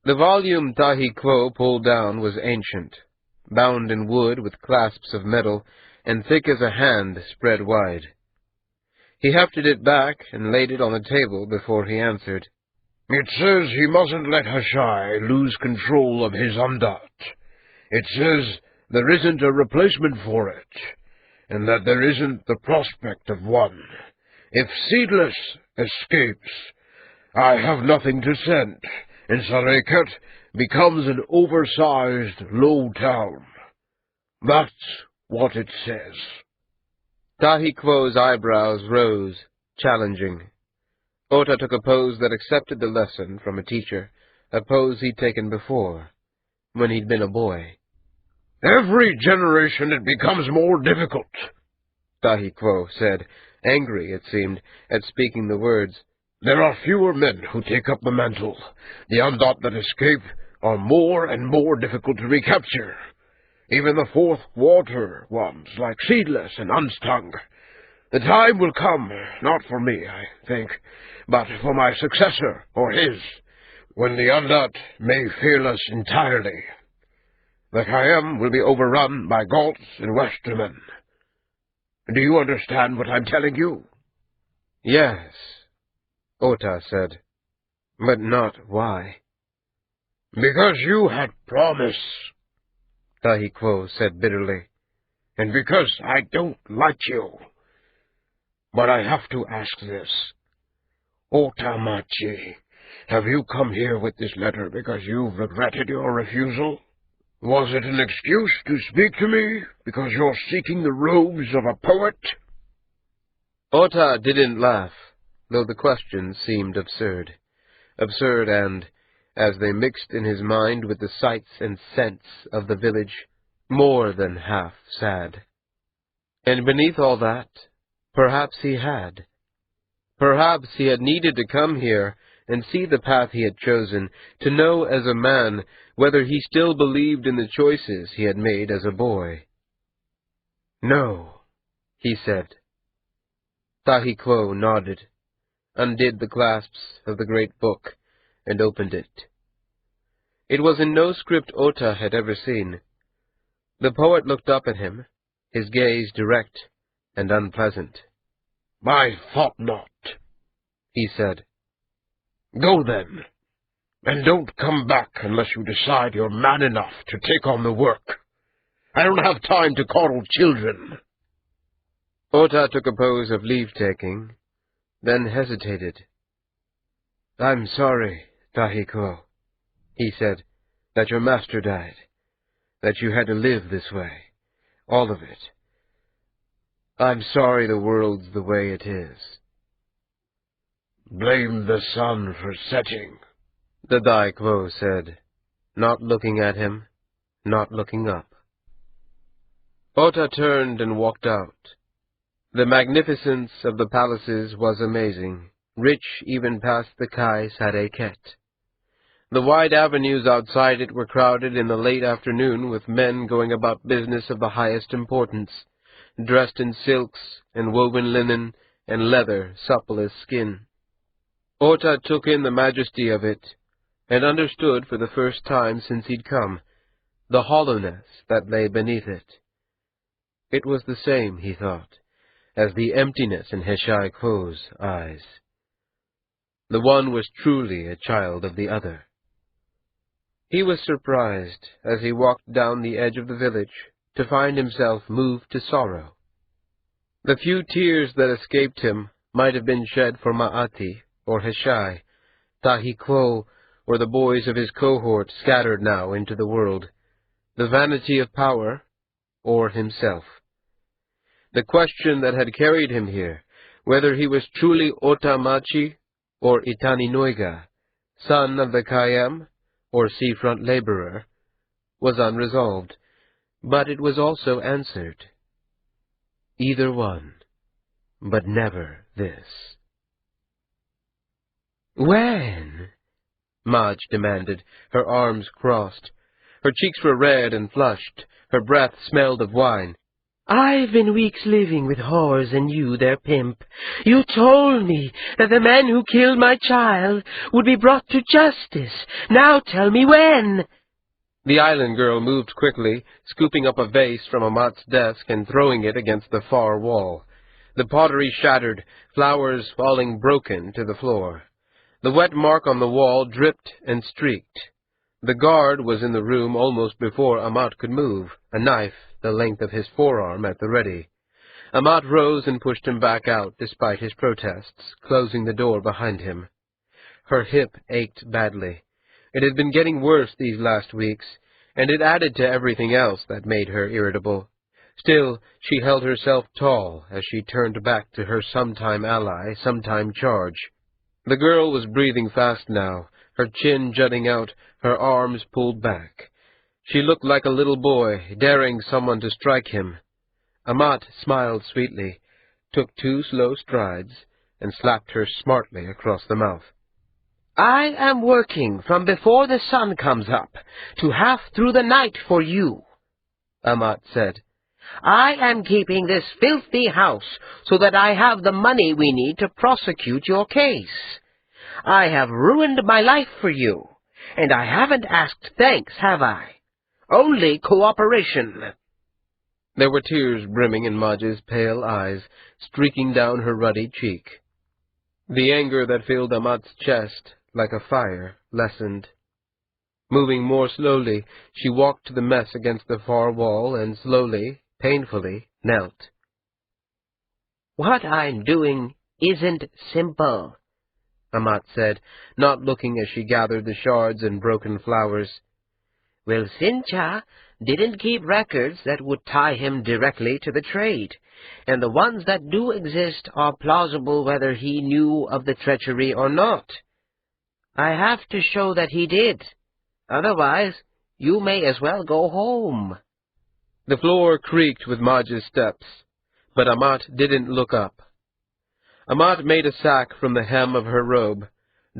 The volume Tahi Quo pulled down was ancient, bound in wood with clasps of metal, and thick as a hand spread wide. He hefted it back and laid it on the table before he answered. It says he mustn't let Hashai lose control of his Undat. It says there isn't a replacement for it, and that there isn't the prospect of one. If Seedless escapes, I have nothing to send, and Sareket becomes an oversized, low town. That's what it says. Tahi Quo's eyebrows rose, challenging. Ota took a pose that accepted the lesson from a teacher, a pose he'd taken before, when he'd been a boy. Every generation it becomes more difficult, Tahi Quo said, angry, it seemed, at speaking the words. There are fewer men who take up the mantle. The Undat that escape are more and more difficult to recapture. Even the fourth water ones, like Seedless and Unstung. The time will come, not for me, I think, but for my successor, or his, when the Undat may fail us entirely. The Khayyam will be overrun by Galts and Westermen. Do you understand what I'm telling you? Yes, Ota said, but not why. Because you had promise, Tahi Quo said bitterly. And because I don't like you. But I have to ask this. Otamachi, have you come here with this letter because you've regretted your refusal? Was it an excuse to speak to me because you're seeking the robes of a poet? Ota didn't laugh, though the question seemed absurd. Absurd and, as they mixed in his mind with the sights and scents of the village, more than half sad. And beneath all that, perhaps he had. Perhaps he had needed to come here and see the path he had chosen, to know as a man whether he still believed in the choices he had made as a boy. No, he said. Tahi Quo nodded, undid the clasps of the great book, and opened it. It was in no script Ota had ever seen. The poet looked up at him, his gaze direct and unpleasant. I thought not, he said. Go then, and don't come back unless you decide you're man enough to take on the work. I don't have time to coddle children. Ota took a pose of leave-taking, then hesitated. I'm sorry, Tahi Quo, he said, that your master died, that you had to live this way, all of it. I'm sorry the world's the way it is. Blame the sun for setting, the Tahi Quo said, not looking at him, not looking up. Ota turned and walked out. The magnificence of the palaces was amazing, rich even past the Kai Sareket. The wide avenues outside it were crowded in the late afternoon with men going about business of the highest importance, dressed in silks and woven linen and leather supple as skin. Ota took in the majesty of it, and understood for the first time since he'd come, the hollowness that lay beneath it. It was the same, he thought, as the emptiness in Heshai Quo's eyes. The one was truly a child of the other. He was surprised, as he walked down the edge of the village, to find himself moved to sorrow. The few tears that escaped him might have been shed for Ma'ati, or Heshai, Tahi Quo, or the boys of his cohort scattered now into the world, the vanity of power, or himself. The question that had carried him here, whether he was truly Otamachi or Itani Noiga, son of the Khayyam or seafront laborer, was unresolved, but it was also answered. Either one, but never this. When? Madge demanded, her arms crossed. Her cheeks were red and flushed, her breath smelled of wine. I've been weeks living with whores and you, their pimp. You told me that the men who killed my child would be brought to justice. Now tell me when. The island girl moved quickly, scooping up a vase from Amat's desk and throwing it against the far wall. The pottery shattered, flowers falling broken to the floor. The wet mark on the wall dripped and streaked. The guard was in the room almost before Amat could move, a knife the length of his forearm at the ready. Amat rose and pushed him back out despite his protests, closing the door behind him. Her hip ached badly. It had been getting worse these last weeks, and it added to everything else that made her irritable. Still, she held herself tall as she turned back to her sometime ally, sometime charge. The girl was breathing fast now, her chin jutting out, her arms pulled back. She looked like a little boy, daring someone to strike him. Amat smiled sweetly, took 2 slow strides, and slapped her smartly across the mouth. I am working from before the sun comes up to half through the night for you, Amat said. I am keeping this filthy house so that I have the money we need to prosecute your case. I have ruined my life for you, and I haven't asked thanks, have I? Only cooperation. There were tears brimming in Madge's pale eyes, streaking down her ruddy cheek. The anger that filled Amat's chest like a fire lessened. Moving more slowly, she walked to the mess against the far wall and slowly, painfully, knelt. What I'm doing isn't simple, Amat said, not looking as she gathered the shards and broken flowers. Well, Sincha didn't keep records that would tie him directly to the trade, and the ones that do exist are plausible whether he knew of the treachery or not. I have to show that he did. Otherwise, you may as well go home. The floor creaked with Madge's steps, but Amat didn't look up. Amat made a sack from the hem of her robe,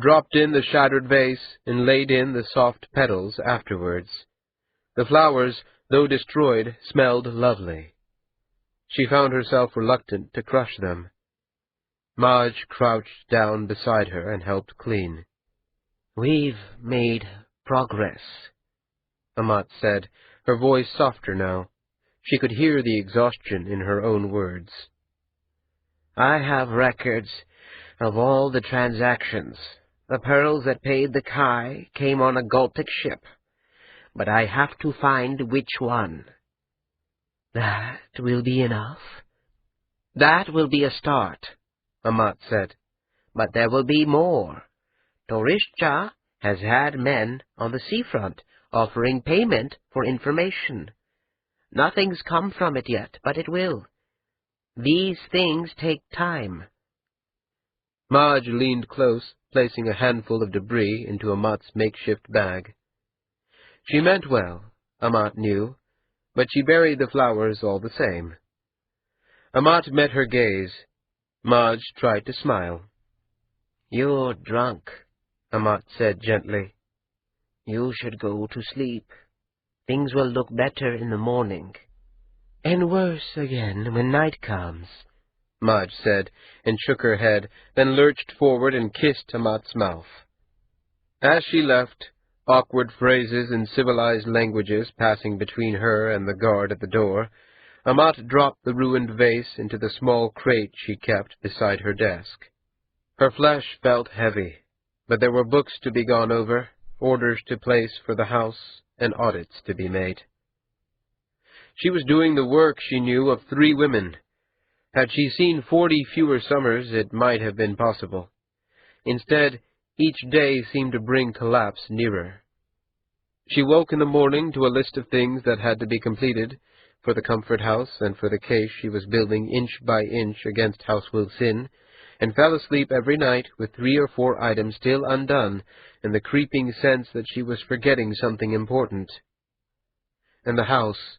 dropped in the shattered vase, and laid in the soft petals afterwards. The flowers, though destroyed, smelled lovely. She found herself reluctant to crush them. Madge crouched down beside her and helped clean. We've made progress, Amat said, her voice softer now. She could hear the exhaustion in her own words. I have records of all the transactions. The pearls that paid the Kai came on a Galtic ship, but I have to find which one. That will be enough. That will be a start, Amat said, but there will be more. Torishcha has had men on the seafront offering payment for information. Nothing's come from it yet, but it will. These things take time. Madge leaned close, placing a handful of debris into Amat's makeshift bag. She meant well, Amat knew, but she buried the flowers all the same. Amat met her gaze. Madge tried to smile. You're drunk, Amat said gently. You should go to sleep. Things will look better in the morning. And worse again when night comes, Madge said, and shook her head, then lurched forward and kissed Amat's mouth. As she left, awkward phrases in civilized languages passing between her and the guard at the door, Amat dropped the ruined vase into the small crate she kept beside her desk. Her flesh felt heavy, but there were books to be gone over, orders to place for the house, and audits to be made. She was doing the work, she knew, of 3 women. Had she seen 40 fewer summers, it might have been possible. Instead, each day seemed to bring collapse nearer. She woke in the morning to a list of things that had to be completed, for the comfort house and for the case she was building inch by inch against Housewell Sin, and fell asleep every night with 3 or 4 items still undone, and the creeping sense that she was forgetting something important. And the house,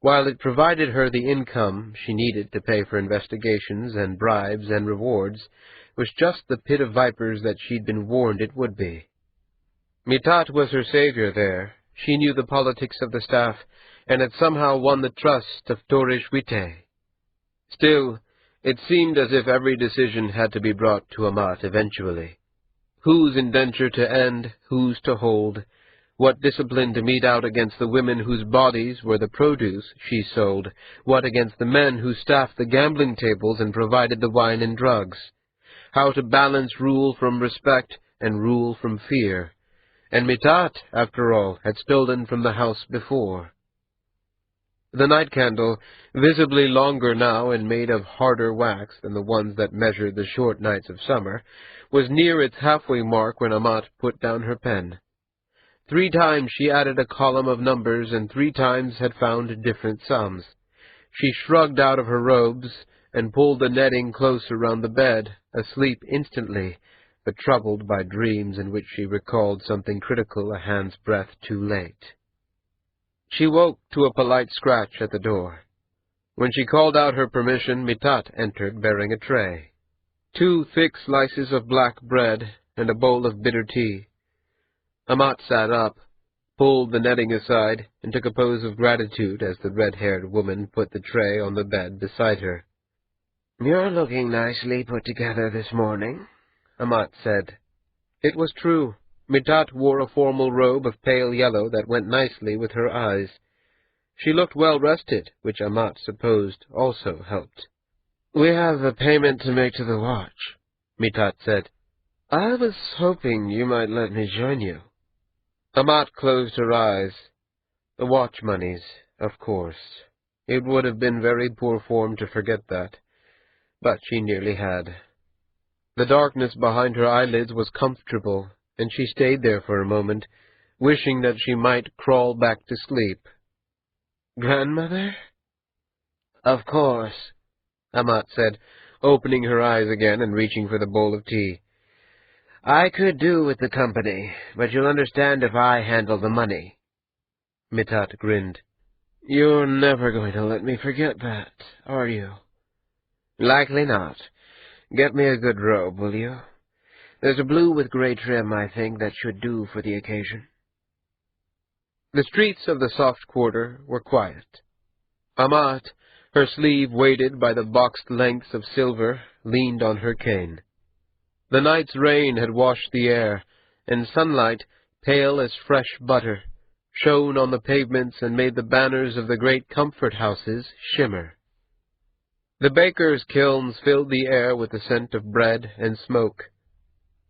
while it provided her the income she needed to pay for investigations and bribes and rewards, was just the pit of vipers that she'd been warned it would be. Mitat was her savior there. She knew the politics of the staff, and had somehow won the trust of Torish Wite. Still, it seemed as if every decision had to be brought to Amat eventually. Whose indenture to end, whose to hold, what discipline to mete out against the women whose bodies were the produce she sold, what against the men who staffed the gambling tables and provided the wine and drugs, how to balance rule from respect and rule from fear. And Mitat, after all, had stolen from the house before. The night candle, visibly longer now and made of harder wax than the ones that measured the short nights of summer, was near its halfway mark when Amat put down her pen. 3 times she added a column of numbers, and 3 times had found different sums. She shrugged out of her robes and pulled the netting close around the bed, asleep instantly, but troubled by dreams in which she recalled something critical a hand's breadth too late. She woke to a polite scratch at the door. When she called out her permission, Mitat entered bearing a tray. 2 thick slices of black bread and a bowl of bitter tea. Amat sat up, pulled the netting aside, and took a pose of gratitude as the red-haired woman put the tray on the bed beside her. "You're looking nicely put together this morning," Amat said. It was true. Mitat wore a formal robe of pale yellow that went nicely with her eyes. She looked well-rested, which Amat supposed also helped. "We have a payment to make to the watch," Mitat said. "I was hoping you might let me join you." Amat closed her eyes. The watch moneys, of course. It would have been very poor form to forget that, but she nearly had. The darkness behind her eyelids was comfortable, and she stayed there for a moment, wishing that she might crawl back to sleep. "Grandmother?" "Of course," Amat said, opening her eyes again and reaching for the bowl of tea. "I could do with the company, but you'll understand if I handle the money." Mitat grinned. "You're never going to let me forget that, are you?" "Likely not. Get me a good robe, will you? There's a blue with gray trim, I think, that should do for the occasion." The streets of the soft quarter were quiet. Amat, her sleeve weighted by the boxed lengths of silver, leaned on her cane. The night's rain had washed the air, and sunlight, pale as fresh butter, shone on the pavements and made the banners of the great comfort houses shimmer. The bakers' kilns filled the air with the scent of bread and smoke.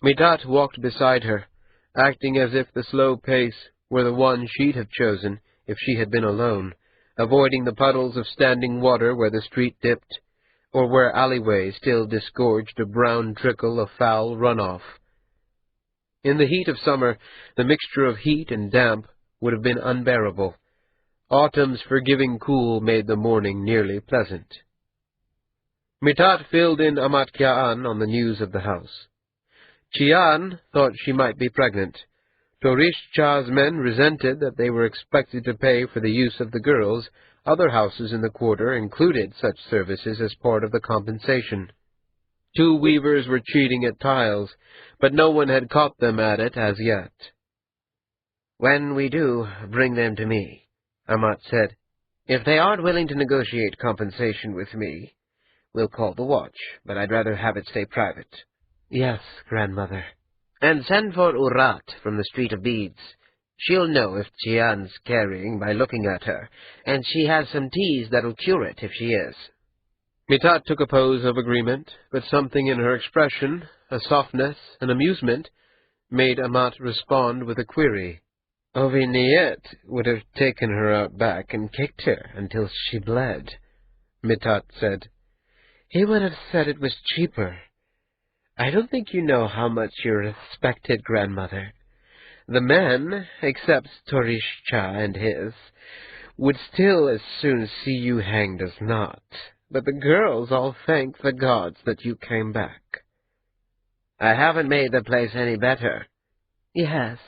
Mitat walked beside her, acting as if the slow pace were the one she'd have chosen if she had been alone, avoiding the puddles of standing water where the street dipped, or where alleyways still disgorged a brown trickle of foul runoff. In the heat of summer, the mixture of heat and damp would have been unbearable. Autumn's forgiving cool made the morning nearly pleasant. Mitat filled in Amat Kya'an on the news of the house. Chian thought she might be pregnant. Torish Cha's men resented that they were expected to pay for the use of the girls. Other houses in the quarter included such services as part of the compensation. 2 weavers were cheating at tiles, but no one had caught them at it as yet. "When we do, bring them to me," Amat said. "If they aren't willing to negotiate compensation with me, we'll call the watch, but I'd rather have it stay private." "Yes, grandmother." "And send for Urat from the Street of Beads. She'll know if Chian's carrying by looking at her, and she has some teas that'll cure it if she is." Mitat took a pose of agreement, but something in her expression, a softness, an amusement, made Amat respond with a query. "Oviniet would have taken her out back and kicked her until she bled," Mitat said. "He would have said it was cheaper. I don't think you know how much you're respected, grandmother. The men, except Torish Cha and his, would still as soon see you hanged as not, but the girls all thank the gods that you came back." "I haven't made the place any better." "Yes,"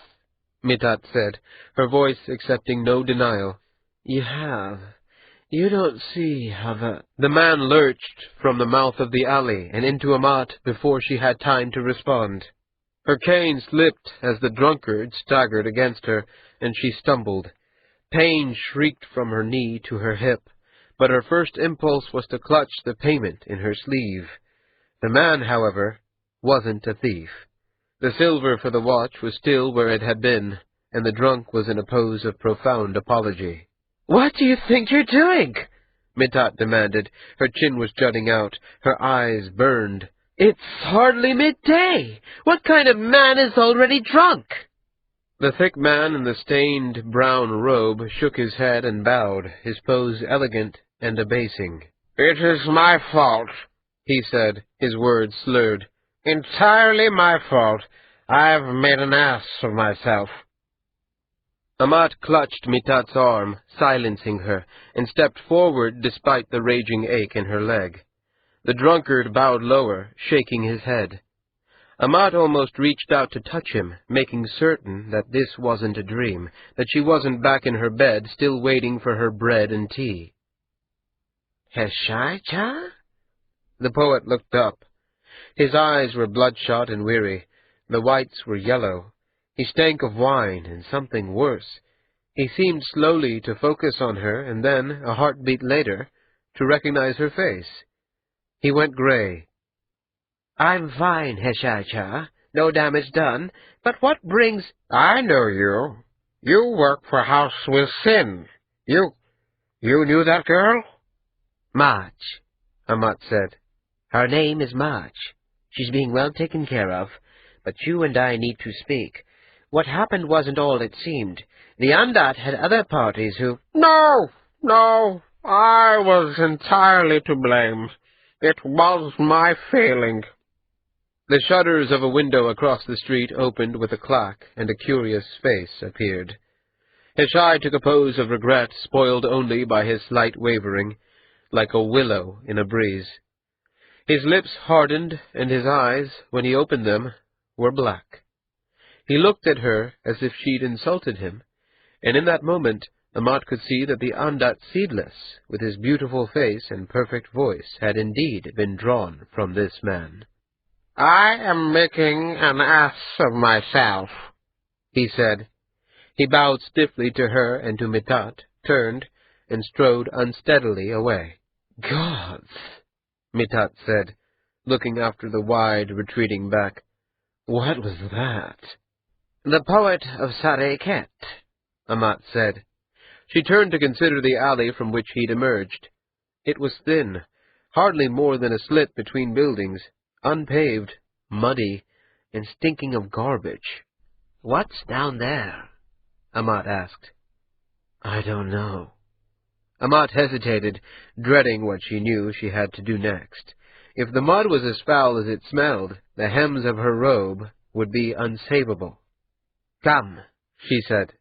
Mitat said, her voice accepting no denial. "You have. You don't see how the—" The man lurched from the mouth of the alley and into Amat before she had time to respond. Her cane slipped as the drunkard staggered against her, and she stumbled. Pain shrieked from her knee to her hip, but her first impulse was to clutch the payment in her sleeve. The man, however, wasn't a thief. The silver for the watch was still where it had been, and the drunk was in a pose of profound apology. "What do you think you're doing?" Mitat demanded. Her chin was jutting out. Her eyes burned. "It's hardly midday. What kind of man is already drunk?" The thick man in the stained brown robe shook his head and bowed, his pose elegant and abasing. "It is my fault," he said, his words slurred. "Entirely my fault. I've made an ass of myself." Amat clutched Mitat's arm, silencing her, and stepped forward despite the raging ache in her leg. The drunkard bowed lower, shaking his head. Amat almost reached out to touch him, making certain that this wasn't a dream, that she wasn't back in her bed, still waiting for her bread and tea. "Heshai-cha?" The poet looked up. His eyes were bloodshot and weary. The whites were yellow. He stank of wine and something worse. He seemed slowly to focus on her, and then, a heartbeat later, to recognize her face. He went gray. "I'm fine, Heshai-cha. No damage done. But what brings—" "I know you. You work for House with Sin. You knew that girl?" "March," Amat said. "Her name is March. She's being well taken care of. But you and I need to speak. What happened wasn't all it seemed. The Undat had other parties who—" No, I was entirely to blame. It was my failing." The shutters of a window across the street opened with a clack, and a curious face appeared. Heshai took a pose of regret, spoiled only by his slight wavering, like a willow in a breeze. His lips hardened, and his eyes, when he opened them, were black. He looked at her as if she'd insulted him, and in that moment Amat could see that the Andat Seedless, with his beautiful face and perfect voice, had indeed been drawn from this man. "I am making an ass of myself," he said. He bowed stiffly to her and to Mitat, turned, and strode unsteadily away. "Gods," Mitat said, looking after the wide, retreating back. "What was that?" "The poet of Quartet," Amat said. She turned to consider the alley from which he'd emerged. It was thin, hardly more than a slit between buildings, unpaved, muddy, and stinking of garbage. "What's down there?" Amat asked. "I don't know." Amat hesitated, dreading what she knew she had to do next. If the mud was as foul as it smelled, the hems of her robe would be unsavable. "Come," she said.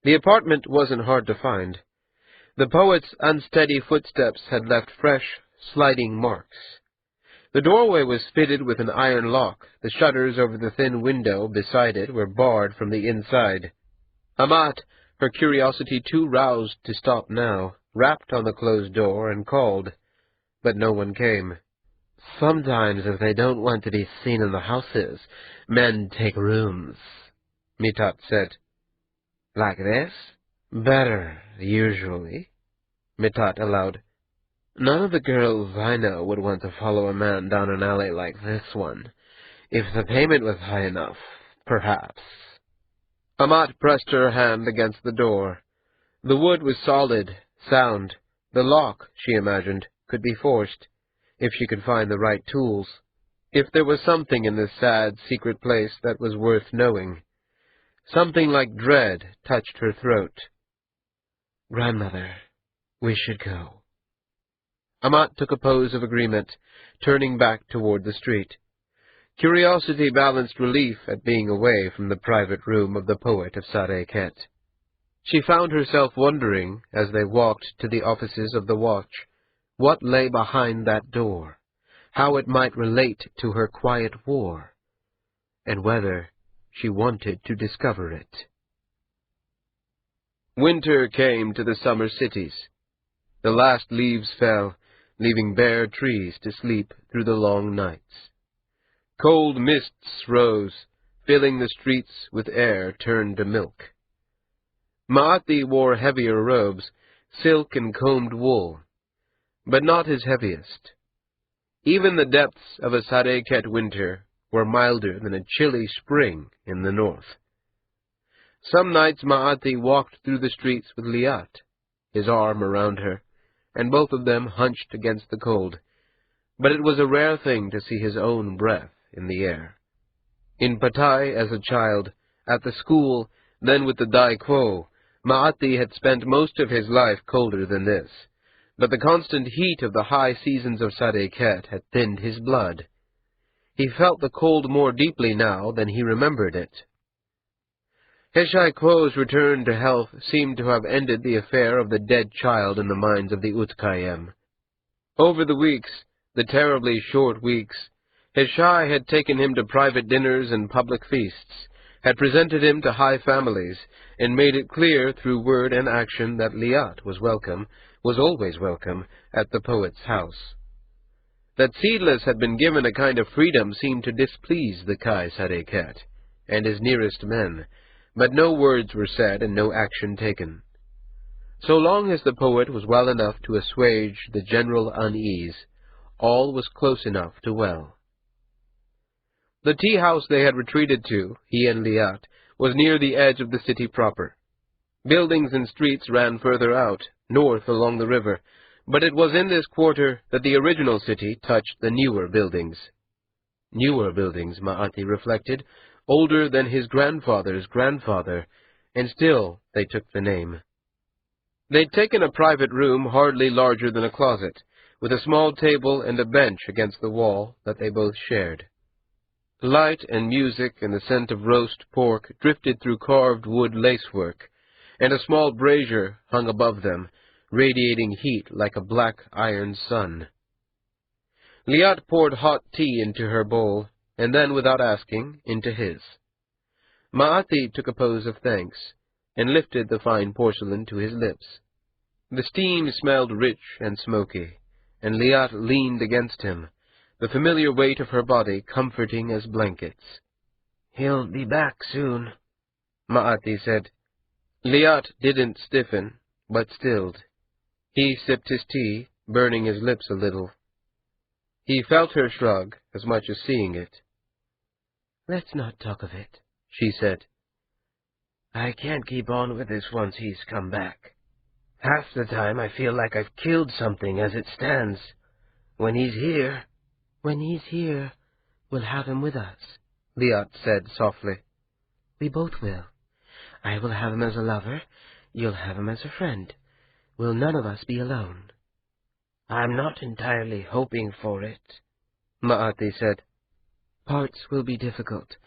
The apartment wasn't hard to find. The poet's unsteady footsteps had left fresh, sliding marks. The doorway was fitted with an iron lock. The shutters over the thin window beside it were barred from the inside. Amat, her curiosity too roused to stop now, rapped on the closed door and called, but no one came. "Sometimes, if they don't want to be seen in the houses, men take rooms," Mitat said. "Like this?" "Better, usually," Mitat allowed. "None of the girls I know would want to follow a man down an alley like this one. If the payment was high enough, perhaps." Amat pressed her hand against the door. The wood was solid, sound. The lock, she imagined, could be forced, if she could find the right tools. If there was something in this sad, secret place that was worth knowing. Something like dread touched her throat. "Grandmother, we should go." Amat took a pose of agreement, turning back toward the street. Curiosity balanced relief at being away from the private room of the poet of Quartet. She found herself wondering, as they walked to the offices of the watch, what lay behind that door, how it might relate to her quiet war, and whether she wanted to discover it. Winter came to the summer cities. The last leaves fell, leaving bare trees to sleep through the long nights. Cold mists rose, filling the streets with air turned to milk. Maati wore heavier robes, silk and combed wool, but not his heaviest. Even the depths of a Sareket winter were milder than a chilly spring in the north. Some nights Ma'ati walked through the streets with Liat, his arm around her, and both of them hunched against the cold, but it was a rare thing to see his own breath in the air. In Pattaya as a child, at the school, then with the Dai Quo, Ma'ati had spent most of his life colder than this, but the constant heat of the high seasons of Sareket had thinned his blood. He felt the cold more deeply now than he remembered it. Heshai Quo's return to health seemed to have ended the affair of the dead child in the minds of the Utkayem. Over the weeks, the terribly short weeks, Heshai had taken him to private dinners and public feasts, had presented him to high families, and made it clear through word and action that Liat was welcome, was always welcome, at the poet's house. That Seedless had been given a kind of freedom seemed to displease the Kai Sareket and his nearest men, but no words were said and no action taken. So long as the poet was well enough to assuage the general unease, all was close enough to well. The tea-house they had retreated to, he and Liat, was near the edge of the city proper. Buildings and streets ran further out, north along the river, but it was in this quarter that the original city touched the newer buildings. Newer buildings, Ma'ati reflected, older than his grandfather's grandfather, and still they took the name. They'd taken a private room hardly larger than a closet, with a small table and a bench against the wall that they both shared. Light and music and the scent of roast pork drifted through carved wood lacework, and a small brazier hung above them, radiating heat like a black iron sun. Liat poured hot tea into her bowl, and then, without asking, into his. Ma'ati took a pose of thanks, and lifted the fine porcelain to his lips. The steam smelled rich and smoky, and Liat leaned against him, the familiar weight of her body comforting as blankets. "He'll be back soon," Ma'ati said. Liat didn't stiffen, but stilled. He sipped his tea, burning his lips a little. He felt her shrug, as much as seeing it. "Let's not talk of it," she said. "I can't keep on with this once he's come back. Half the time I feel like I've killed something as it stands. When he's here, we'll have him with us," Liat said softly. "We both will. I will have him as a lover, you'll have him as a friend. We'll none of us be alone." "I'm not entirely hoping for it," Ma'ati said. "Parts will be difficult.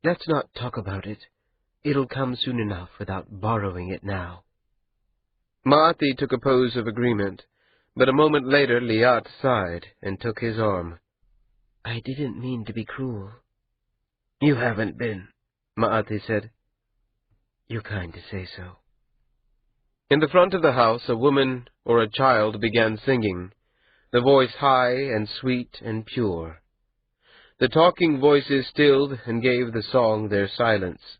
Let's not talk about it. It'll come soon enough without borrowing it now." Ma'ati took a pose of agreement, but a moment later Liat sighed and took his arm. "I didn't mean to be cruel." "You haven't been," Ma'ati said. "You're kind to say so." In the front of the house a woman or a child began singing, the voice high and sweet and pure. The talking voices stilled and gave the song their silence.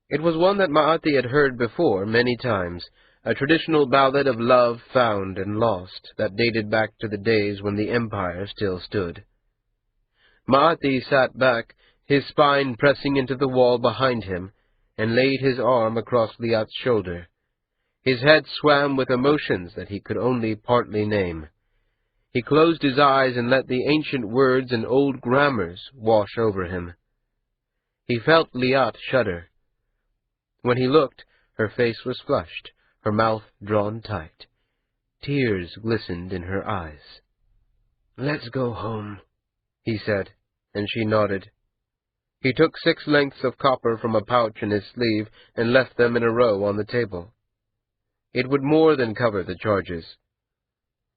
It was one that Ma'ati had heard before many times, a traditional ballad of love found and lost that dated back to the days when the empire still stood. Ma'ati sat back, his spine pressing into the wall behind him, and laid his arm across Liat's shoulder. His head swam with emotions that he could only partly name. He closed his eyes and let the ancient words and old grammars wash over him. He felt Liat shudder. When he looked, her face was flushed, her mouth drawn tight. Tears glistened in her eyes. "Let's go home," he said, and she nodded. He took 6 lengths of copper from a pouch in his sleeve and left them in a row on the table. It would more than cover the charges.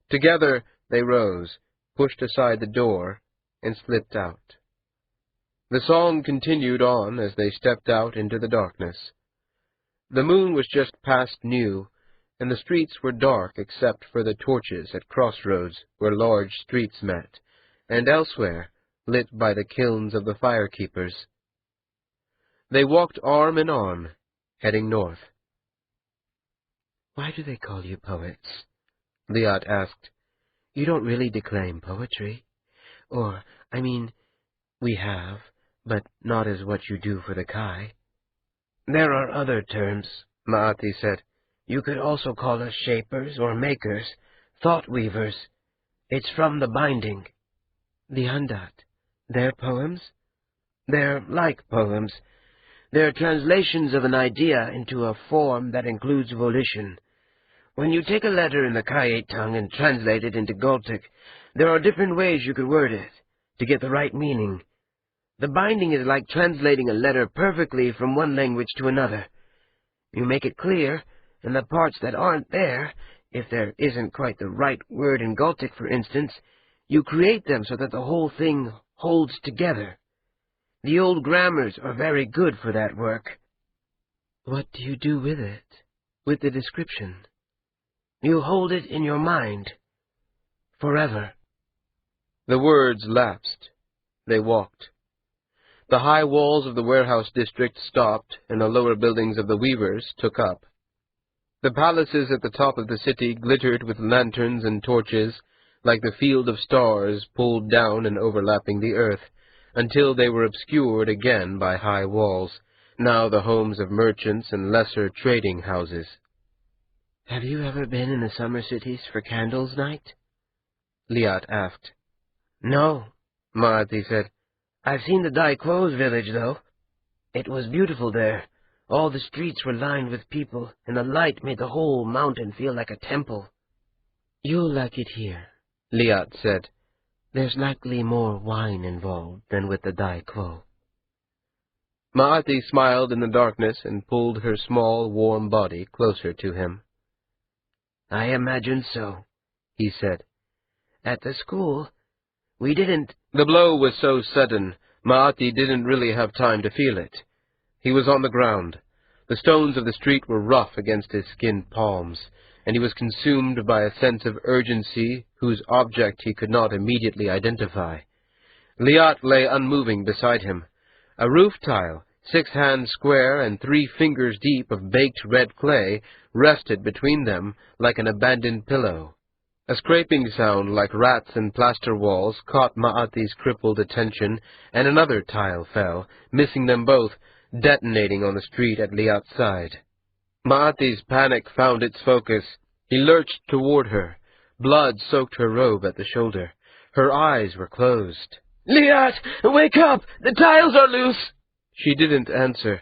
Together they rose, pushed aside the door, and slipped out. The song continued on as they stepped out into the darkness. The moon was just past new, and the streets were dark except for the torches at crossroads where large streets met, and elsewhere lit by the kilns of the firekeepers. They walked arm in arm, heading north. Why do they call you poets? Liat asked. You don't really declaim poetry. Or, I mean, we have, but not as what you do for the Kai. There are other terms, Maati said. You could also call us shapers or makers, thought weavers. It's from the binding. The Undat. Their poems? They're like poems. They're translations of an idea into a form that includes volition. When you take a letter in the Kayet tongue and translate it into Goltic, there are different ways you could word it to get the right meaning. The binding is like translating a letter perfectly from one language to another. You make it clear, and the parts that aren't there, if there isn't quite the right word in Goltic, for instance, you create them so that the whole thing holds together. The old grammars are very good for that work. What do you do with it? With the description? You hold it in your mind. Forever. The words lapsed. They walked. The high walls of the warehouse district stopped, and the lower buildings of the weavers took up. The palaces at the top of the city glittered with lanterns and torches, like the field of stars pulled down and overlapping the earth, until they were obscured again by high walls, now the homes of merchants and lesser trading houses. Have you ever been in the summer cities for candles night? Liat asked. No, Maati said. I've seen the Dai Quo's village, though. It was beautiful there. All the streets were lined with people, and the light made the whole mountain feel like a temple. You'll like it here, Liat said. There's likely more wine involved than with the Dai Quo. Maati smiled in the darkness and pulled her small, warm body closer to him. I imagine so, he said. At the school, we didn't... The blow was so sudden, Maati didn't really have time to feel it. He was on the ground. The stones of the street were rough against his skinned palms, and he was consumed by a sense of urgency whose object he could not immediately identify. Liat lay unmoving beside him. A roof tile, 6 hands square and 3 fingers deep of baked red clay, rested between them like an abandoned pillow. A scraping sound like rats and plaster walls caught Maati's crippled attention, and another tile fell, missing them both, detonating on the street at Liat's side. Maati's panic found its focus. He lurched toward her. Blood soaked her robe at the shoulder. Her eyes were closed. Liat, wake up! The tiles are loose! She didn't answer.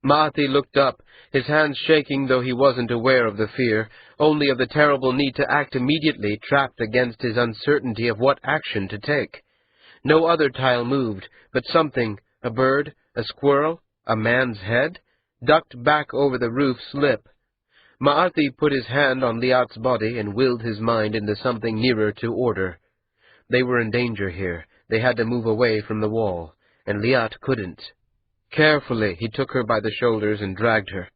Maati looked up, his hands shaking though he wasn't aware of the fear, only of the terrible need to act immediately, trapped against his uncertainty of what action to take. No other tile moved, but something, a bird, a squirrel, a man's head, ducked back over the roof's lip. Maati put his hand on Liat's body and willed his mind into something nearer to order. They were in danger here. They had to move away from the wall, and Liat couldn't. Carefully, he took her by the shoulders and dragged her.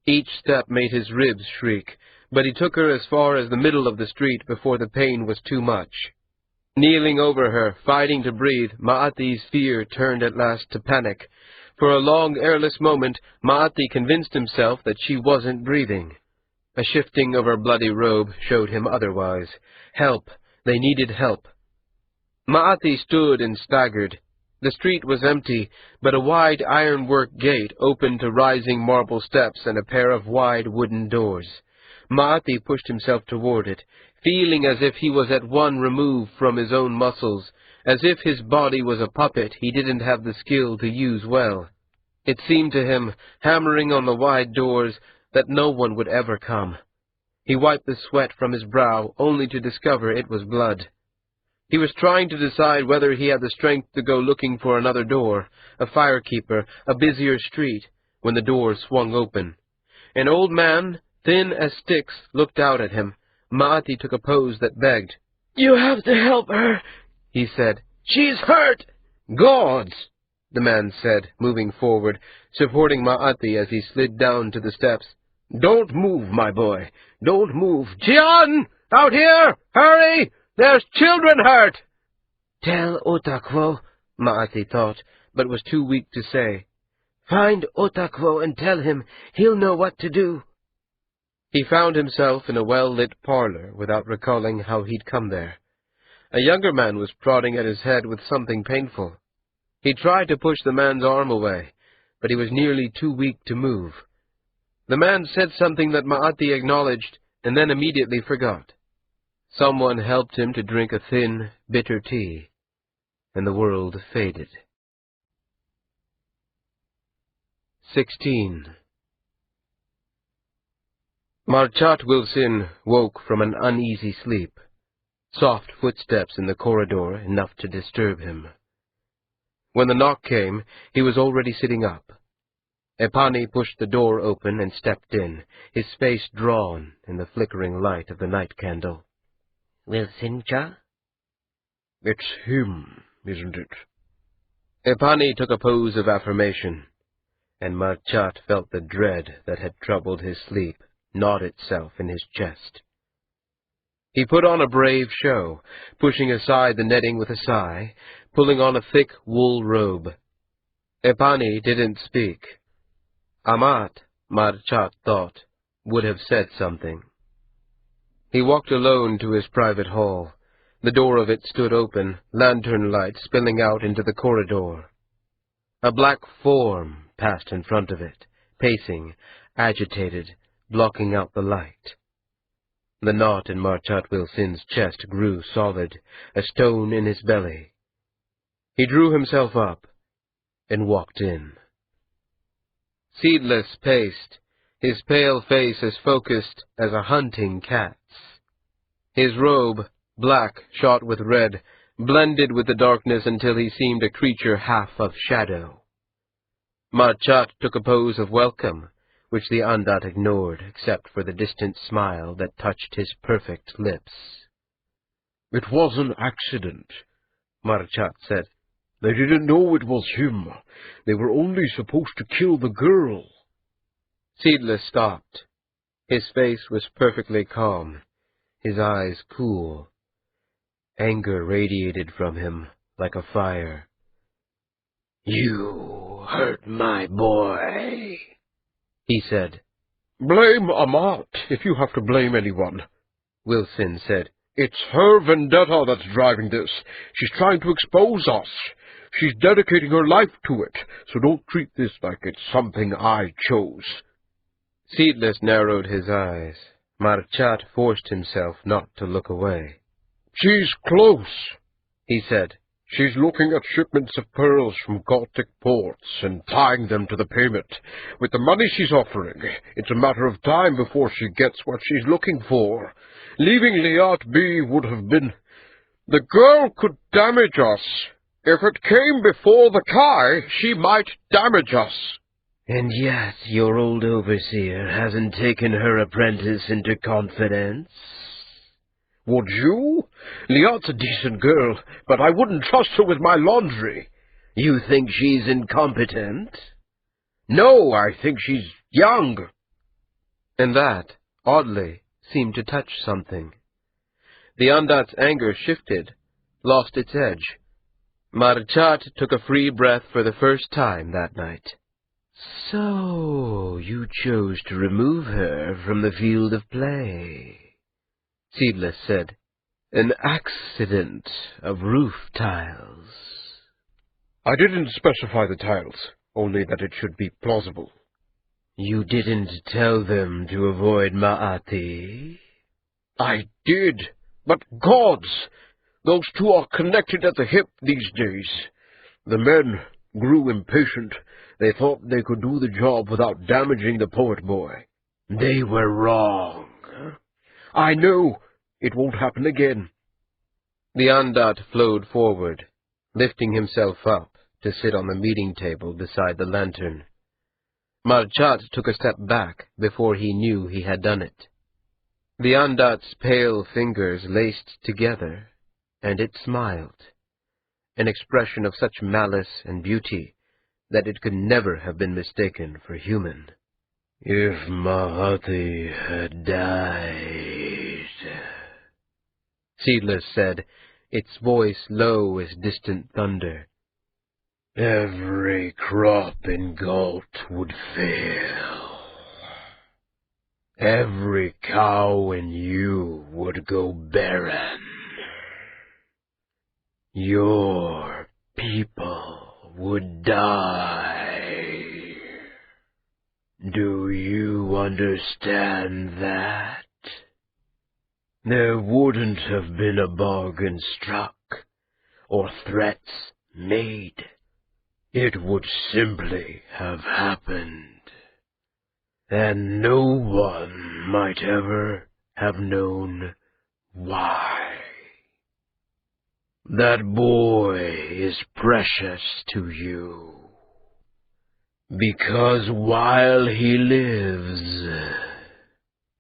Each step made his ribs shriek, but he took her as far as the middle of the street before the pain was too much. Kneeling over her, fighting to breathe, Maati's fear turned at last to panic. For a long, airless moment, Maati convinced himself that she wasn't breathing. A shifting of her bloody robe showed him otherwise. Help. They needed help. Maati stood and staggered. The street was empty, but a wide ironwork gate opened to rising marble steps and a pair of wide wooden doors. Maati pushed himself toward it, feeling as if he was at one remove from his own muscles, as if his body was a puppet he didn't have the skill to use well. It seemed to him, hammering on the wide doors, that no one would ever come. He wiped the sweat from his brow, only to discover it was blood. He was trying to decide whether he had the strength to go looking for another door, a firekeeper, a busier street, when the door swung open. An old man, thin as sticks, looked out at him. Maati took a pose that begged. You have to help her, he said. She's hurt! Gods! The man said, moving forward, supporting Maati as he slid down to the steps. Don't move, my boy. Don't move. Jian! Out here! Hurry! There's children hurt! Tell Otakwo, Maati thought, but was too weak to say. Find Otakwo and tell him he'll know what to do. He found himself in a well-lit parlor without recalling how he'd come there. A younger man was prodding at his head with something painful. He tried to push the man's arm away, but he was nearly too weak to move. The man said something that Maati acknowledged and then immediately forgot. Someone helped him to drink a thin, bitter tea, and the world faded. 16. Marchat Wilson woke from an uneasy sleep. Soft footsteps in the corridor, enough to disturb him. When the knock came, he was already sitting up. Epani pushed the door open and stepped in, his face drawn in the flickering light of the night candle. Wilson-cha? It's him, isn't it? Epani took a pose of affirmation, and Marchat felt the dread that had troubled his sleep gnawed itself in his chest. He put on a brave show, pushing aside the netting with a sigh, pulling on a thick wool robe. Epani didn't speak. Amat, Marchat thought, would have said something. He walked alone to his private hall. The door of it stood open, lantern light spilling out into the corridor. A black form passed in front of it, pacing, agitated, blocking out the light. The knot in Marchat Wilson's chest grew solid, a stone in his belly. He drew himself up and walked in. Seedless paced, his pale face as focused as a hunting cat's. His robe, black shot with red, blended with the darkness until he seemed a creature half of shadow. Marchat took a pose of welcome, which the Andat ignored except for the distant smile that touched his perfect lips. It was an accident, Marchat said. They didn't know it was him. They were only supposed to kill the girl. Seedless stopped. His face was perfectly calm, his eyes cool. Anger radiated from him like a fire. You hurt my boy, he said. Blame Amat, if you have to blame anyone, Wilson said. It's her vendetta that's driving this. She's trying to expose us. She's dedicating her life to it, so don't treat this like it's something I chose. Seedless narrowed his eyes. Marchat forced himself not to look away. She's close, he said. She's looking at shipments of pearls from Quartet ports and tying them to the payment. With the money she's offering, it's a matter of time before she gets what she's looking for. Leaving Liat be would have been... The girl could damage us. If it came before the Kai, she might damage us. And yet your old overseer hasn't taken her apprentice into confidence. Would you? Liat's a decent girl, but I wouldn't trust her with my laundry. You think she's incompetent? No, I think she's young. And that, oddly, seemed to touch something. The Andat's anger shifted, lost its edge. Marchat took a free breath for the first time that night. So, you chose to remove her from the field of play, Seedless said. An accident of roof tiles. I didn't specify the tiles, only that it should be plausible. You didn't tell them to avoid Maati? I did, but gods! Those two are connected at the hip these days. The men grew impatient. They thought they could do the job without damaging the poet boy. They were wrong. I know. It won't happen again. The Andat flowed forward, lifting himself up to sit on the meeting table beside the lantern. Marchat took a step back before he knew he had done it. The Andat's pale fingers laced together, and it smiled, an expression of such malice and beauty that it could never have been mistaken for human. If Mahati had died, Seedless said, its voice low as distant thunder, every crop in Galt would fail. every cow in you would go barren. Your people would die. Do you understand that? There wouldn't have been a bargain struck or threats made. It would simply have happened, and no one might ever have known why. That boy is precious to you, because while he lives,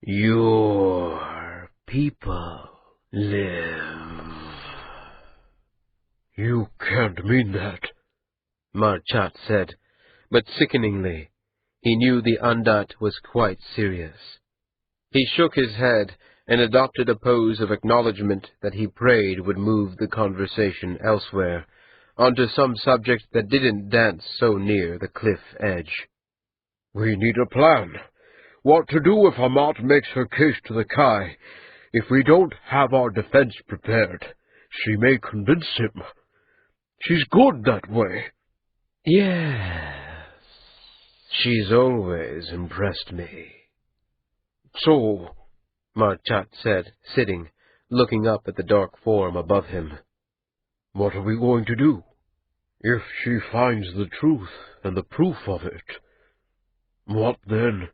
your people live. You can't mean that, Marchat said, but sickeningly, he knew the Ondat was quite serious. He shook his head and adopted a pose of acknowledgment that he prayed would move the conversation elsewhere, onto some subject that didn't dance so near the cliff edge. We need a plan. What to do if Amat makes her case to the Kai? If we don't have our defense prepared, she may convince him. She's good that way. Yes, she's always impressed me. So, Marchat said, sitting, looking up at the dark form above him. What are we going to do? If she finds the truth and the proof of it, what then?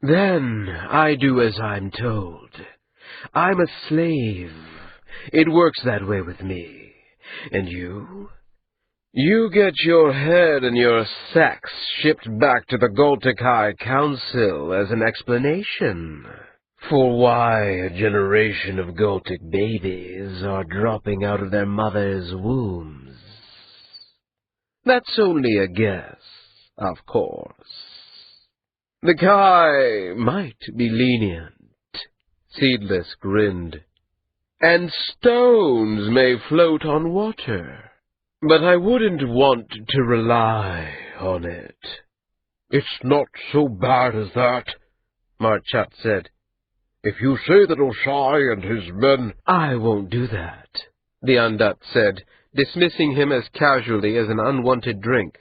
Then I do as I'm told. I'm a slave. It works that way with me. And you? You get your head and your sex shipped back to the Goltic High Council as an explanation for why a generation of Goltic babies are dropping out of their mothers' wombs. That's only a guess, of course. The Kai might be lenient. Seedless grinned. And stones may float on water. But I wouldn't want to rely on it. It's not so bad as that, Marchat said. If you say that Oshai and his men... I won't do that, the Ondat said, dismissing him as casually as an unwanted drink.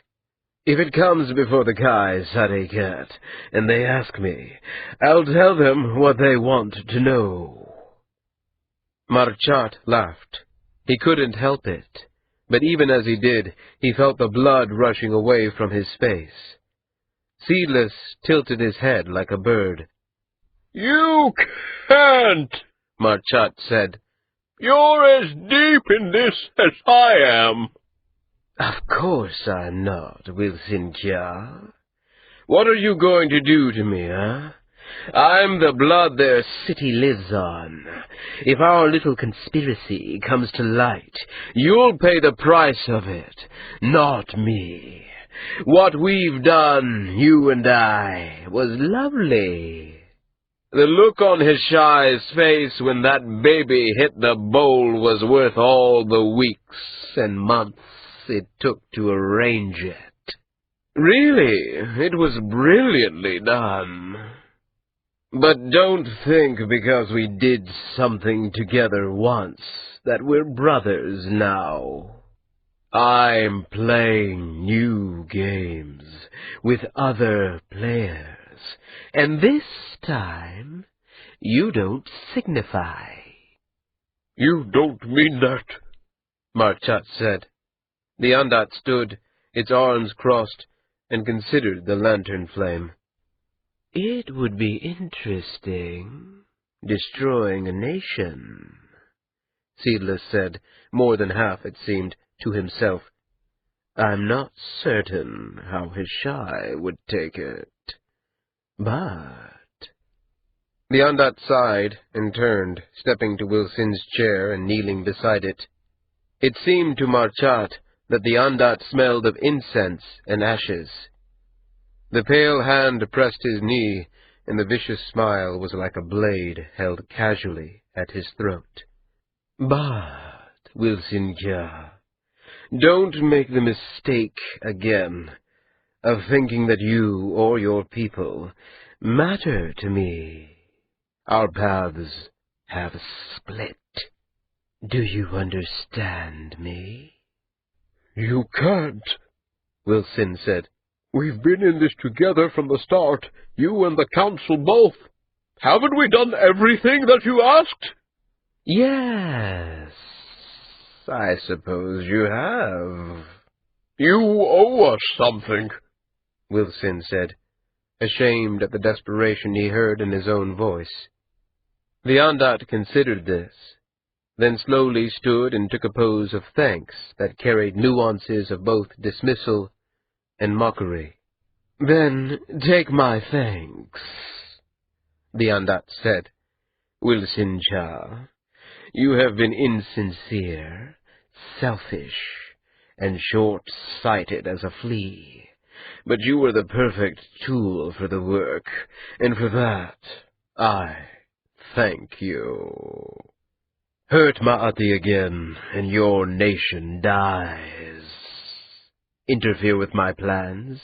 If it comes before the Kai, Sadekat, and they ask me, I'll tell them what they want to know. Marchat laughed. He couldn't help it. But even as he did, he felt the blood rushing away from his face. Seedless tilted his head like a bird. You can't, Marchat said. You're as deep in this as I am. Of course I'm not, Wilsinkia. What are you going to do to me, huh? I'm the blood their city lives on. If our little conspiracy comes to light, you'll pay the price of it, not me. What we've done, you and I, was lovely. The look on Hishai's face when that baby hit the bowl was worth all the weeks and months it took to arrange it. Really, it was brilliantly done. But don't think because we did something together once that we're brothers now. I'm playing new games with other players, and this time you don't signify. You don't mean that, Marchat said. The Ondat stood, its arms crossed, and considered the lantern flame. It would be interesting, destroying a nation, Seedless said, more than half, it seemed, to himself. I'm not certain how Hishai would take it. But... The Ondat sighed and turned, stepping to Wilson's chair and kneeling beside it. It seemed to Marchat that the Ondat smelled of incense and ashes. The pale hand pressed his knee, and the vicious smile was like a blade held casually at his throat. But, Wilsinkia, don't make the mistake again of thinking that you or your people matter to me. Our paths have split. Do you understand me? You can't, Wilson said. We've been in this together from the start, you and the council both. Haven't we done everything that you asked? Yes, I suppose you have. You owe us something, Wilson said, ashamed at the desperation he heard in his own voice. The Ondat considered this, then slowly stood and took a pose of thanks that carried nuances of both dismissal and mockery. Then take my thanks, the Ondat said. Wilson Cha, you have been insincere, selfish, and short-sighted as a flea, but you were the perfect tool for the work, and for that I thank you. Hurt Ma'ati again, and your nation dies. Interfere with my plans,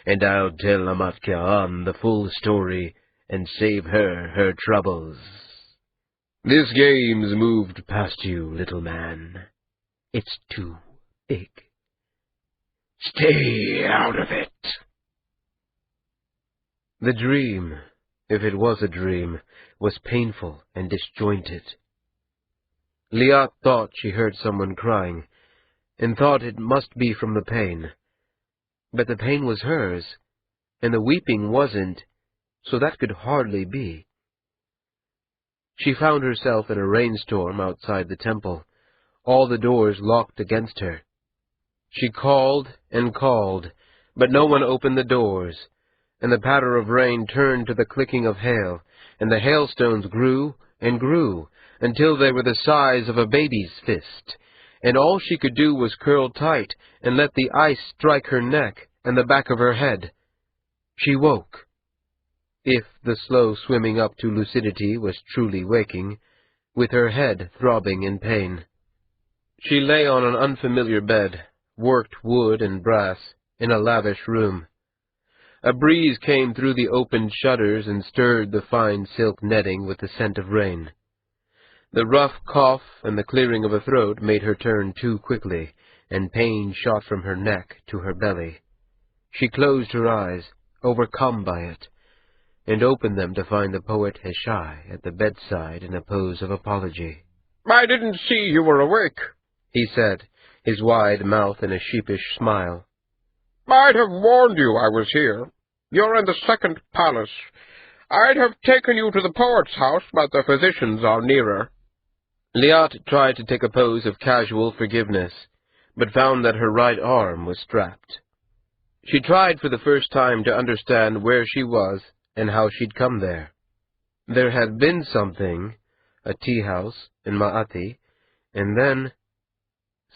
and I'll tell Amat Ka'an the full story and save her troubles. This game's moved past you, little man. It's too big. Stay out of it. The dream, if it was a dream, was painful and disjointed. Liat thought she heard someone crying, and thought it must be from the pain. But the pain was hers, and the weeping wasn't, so that could hardly be. She found herself in a rainstorm outside the temple, all the doors locked against her. She called and called, but no one opened the doors, and the patter of rain turned to the clicking of hail, and the hailstones grew and grew, until they were the size of a baby's fist, and all she could do was curl tight and let the ice strike her neck and the back of her head. She woke, if the slow swimming up to lucidity was truly waking, with her head throbbing in pain. She lay on an unfamiliar bed, worked wood and brass, in a lavish room. A breeze came through the opened shutters and stirred the fine silk netting with the scent of rain. The rough cough and the clearing of a throat made her turn too quickly, and pain shot from her neck to her belly. She closed her eyes, overcome by it, and opened them to find the poet Heshai at the bedside in a pose of apology. I didn't see you were awake, he said, his wide mouth in a sheepish smile. I'd have warned you I was here. You're in the second palace. I'd have taken you to the poet's house, but the physicians are nearer. Liat tried to take a pose of casual forgiveness, but found that her right arm was strapped. She tried for the first time to understand where she was and how she'd come there. There had been something, a tea-house in Ma'ati, and then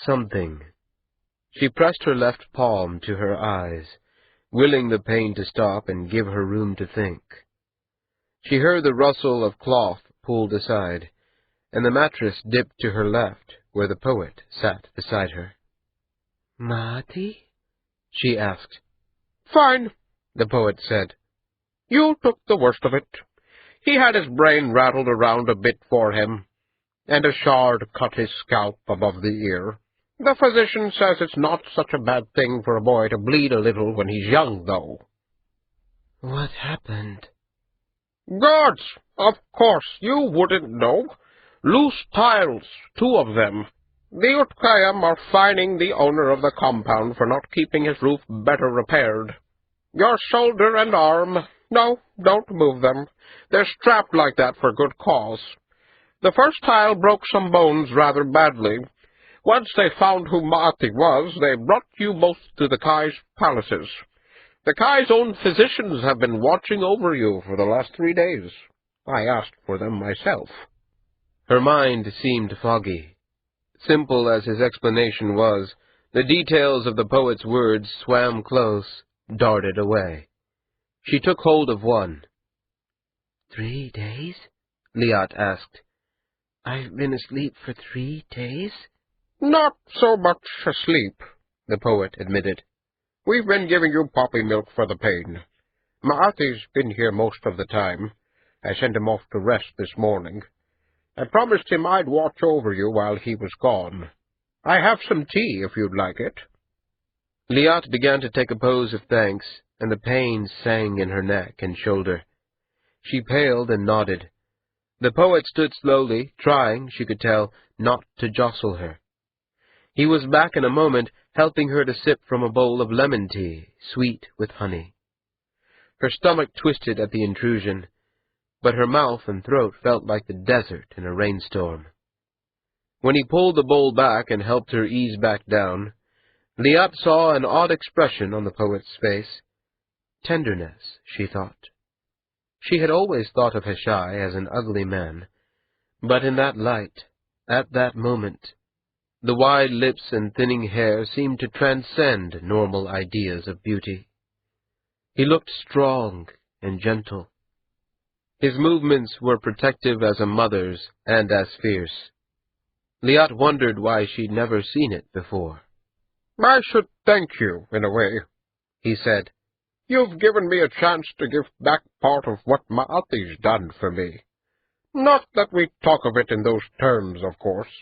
something. She pressed her left palm to her eyes, willing the pain to stop and give her room to think. She heard the rustle of cloth pulled aside, and the mattress dipped to her left, where the poet sat beside her. "Ma'ati?" she asked. Fine, the poet said. You took the worst of it. He had his brain rattled around a bit for him, and a shard cut his scalp above the ear. The physician says it's not such a bad thing for a boy to bleed a little when he's young, though. What happened? Guards! Of course, you wouldn't know. Loose tiles, 2 of them. The Utkayam are fining the owner of the compound for not keeping his roof better repaired. Your shoulder and arm, no, don't move them. They're strapped like that for good cause. The first tile broke some bones rather badly. Once they found who Ma'ati was, they brought you both to the Kai's palaces. The Kai's own physicians have been watching over you for the last 3 days. I asked for them myself. Her mind seemed foggy. Simple as his explanation was, the details of the poet's words swam close, darted away. She took hold of one. 3 days? Liat asked. I've been asleep for 3 days? Not so much asleep, the poet admitted. We've been giving you poppy milk for the pain. Ma'ati's been here most of the time, I sent him off to rest this morning. I promised him I'd watch over you while he was gone. I have some tea if you'd like it." Liat began to take a pose of thanks, and the pain sang in her neck and shoulder. She paled and nodded. The poet stood slowly, trying, she could tell, not to jostle her. He was back in a moment, helping her to sip from a bowl of lemon tea, sweet with honey. Her stomach twisted at the intrusion, but her mouth and throat felt like the desert in a rainstorm. When he pulled the bowl back and helped her ease back down, Liat saw an odd expression on the poet's face. Tenderness, she thought. She had always thought of Heshai as an ugly man, but in that light, at that moment, the wide lips and thinning hair seemed to transcend normal ideas of beauty. He looked strong and gentle. His movements were protective as a mother's and as fierce. Liat wondered why she'd never seen it before. "I should thank you, in a way," he said. "You've given me a chance to give back part of what Ma'ati's done for me. Not that we talk of it in those terms, of course."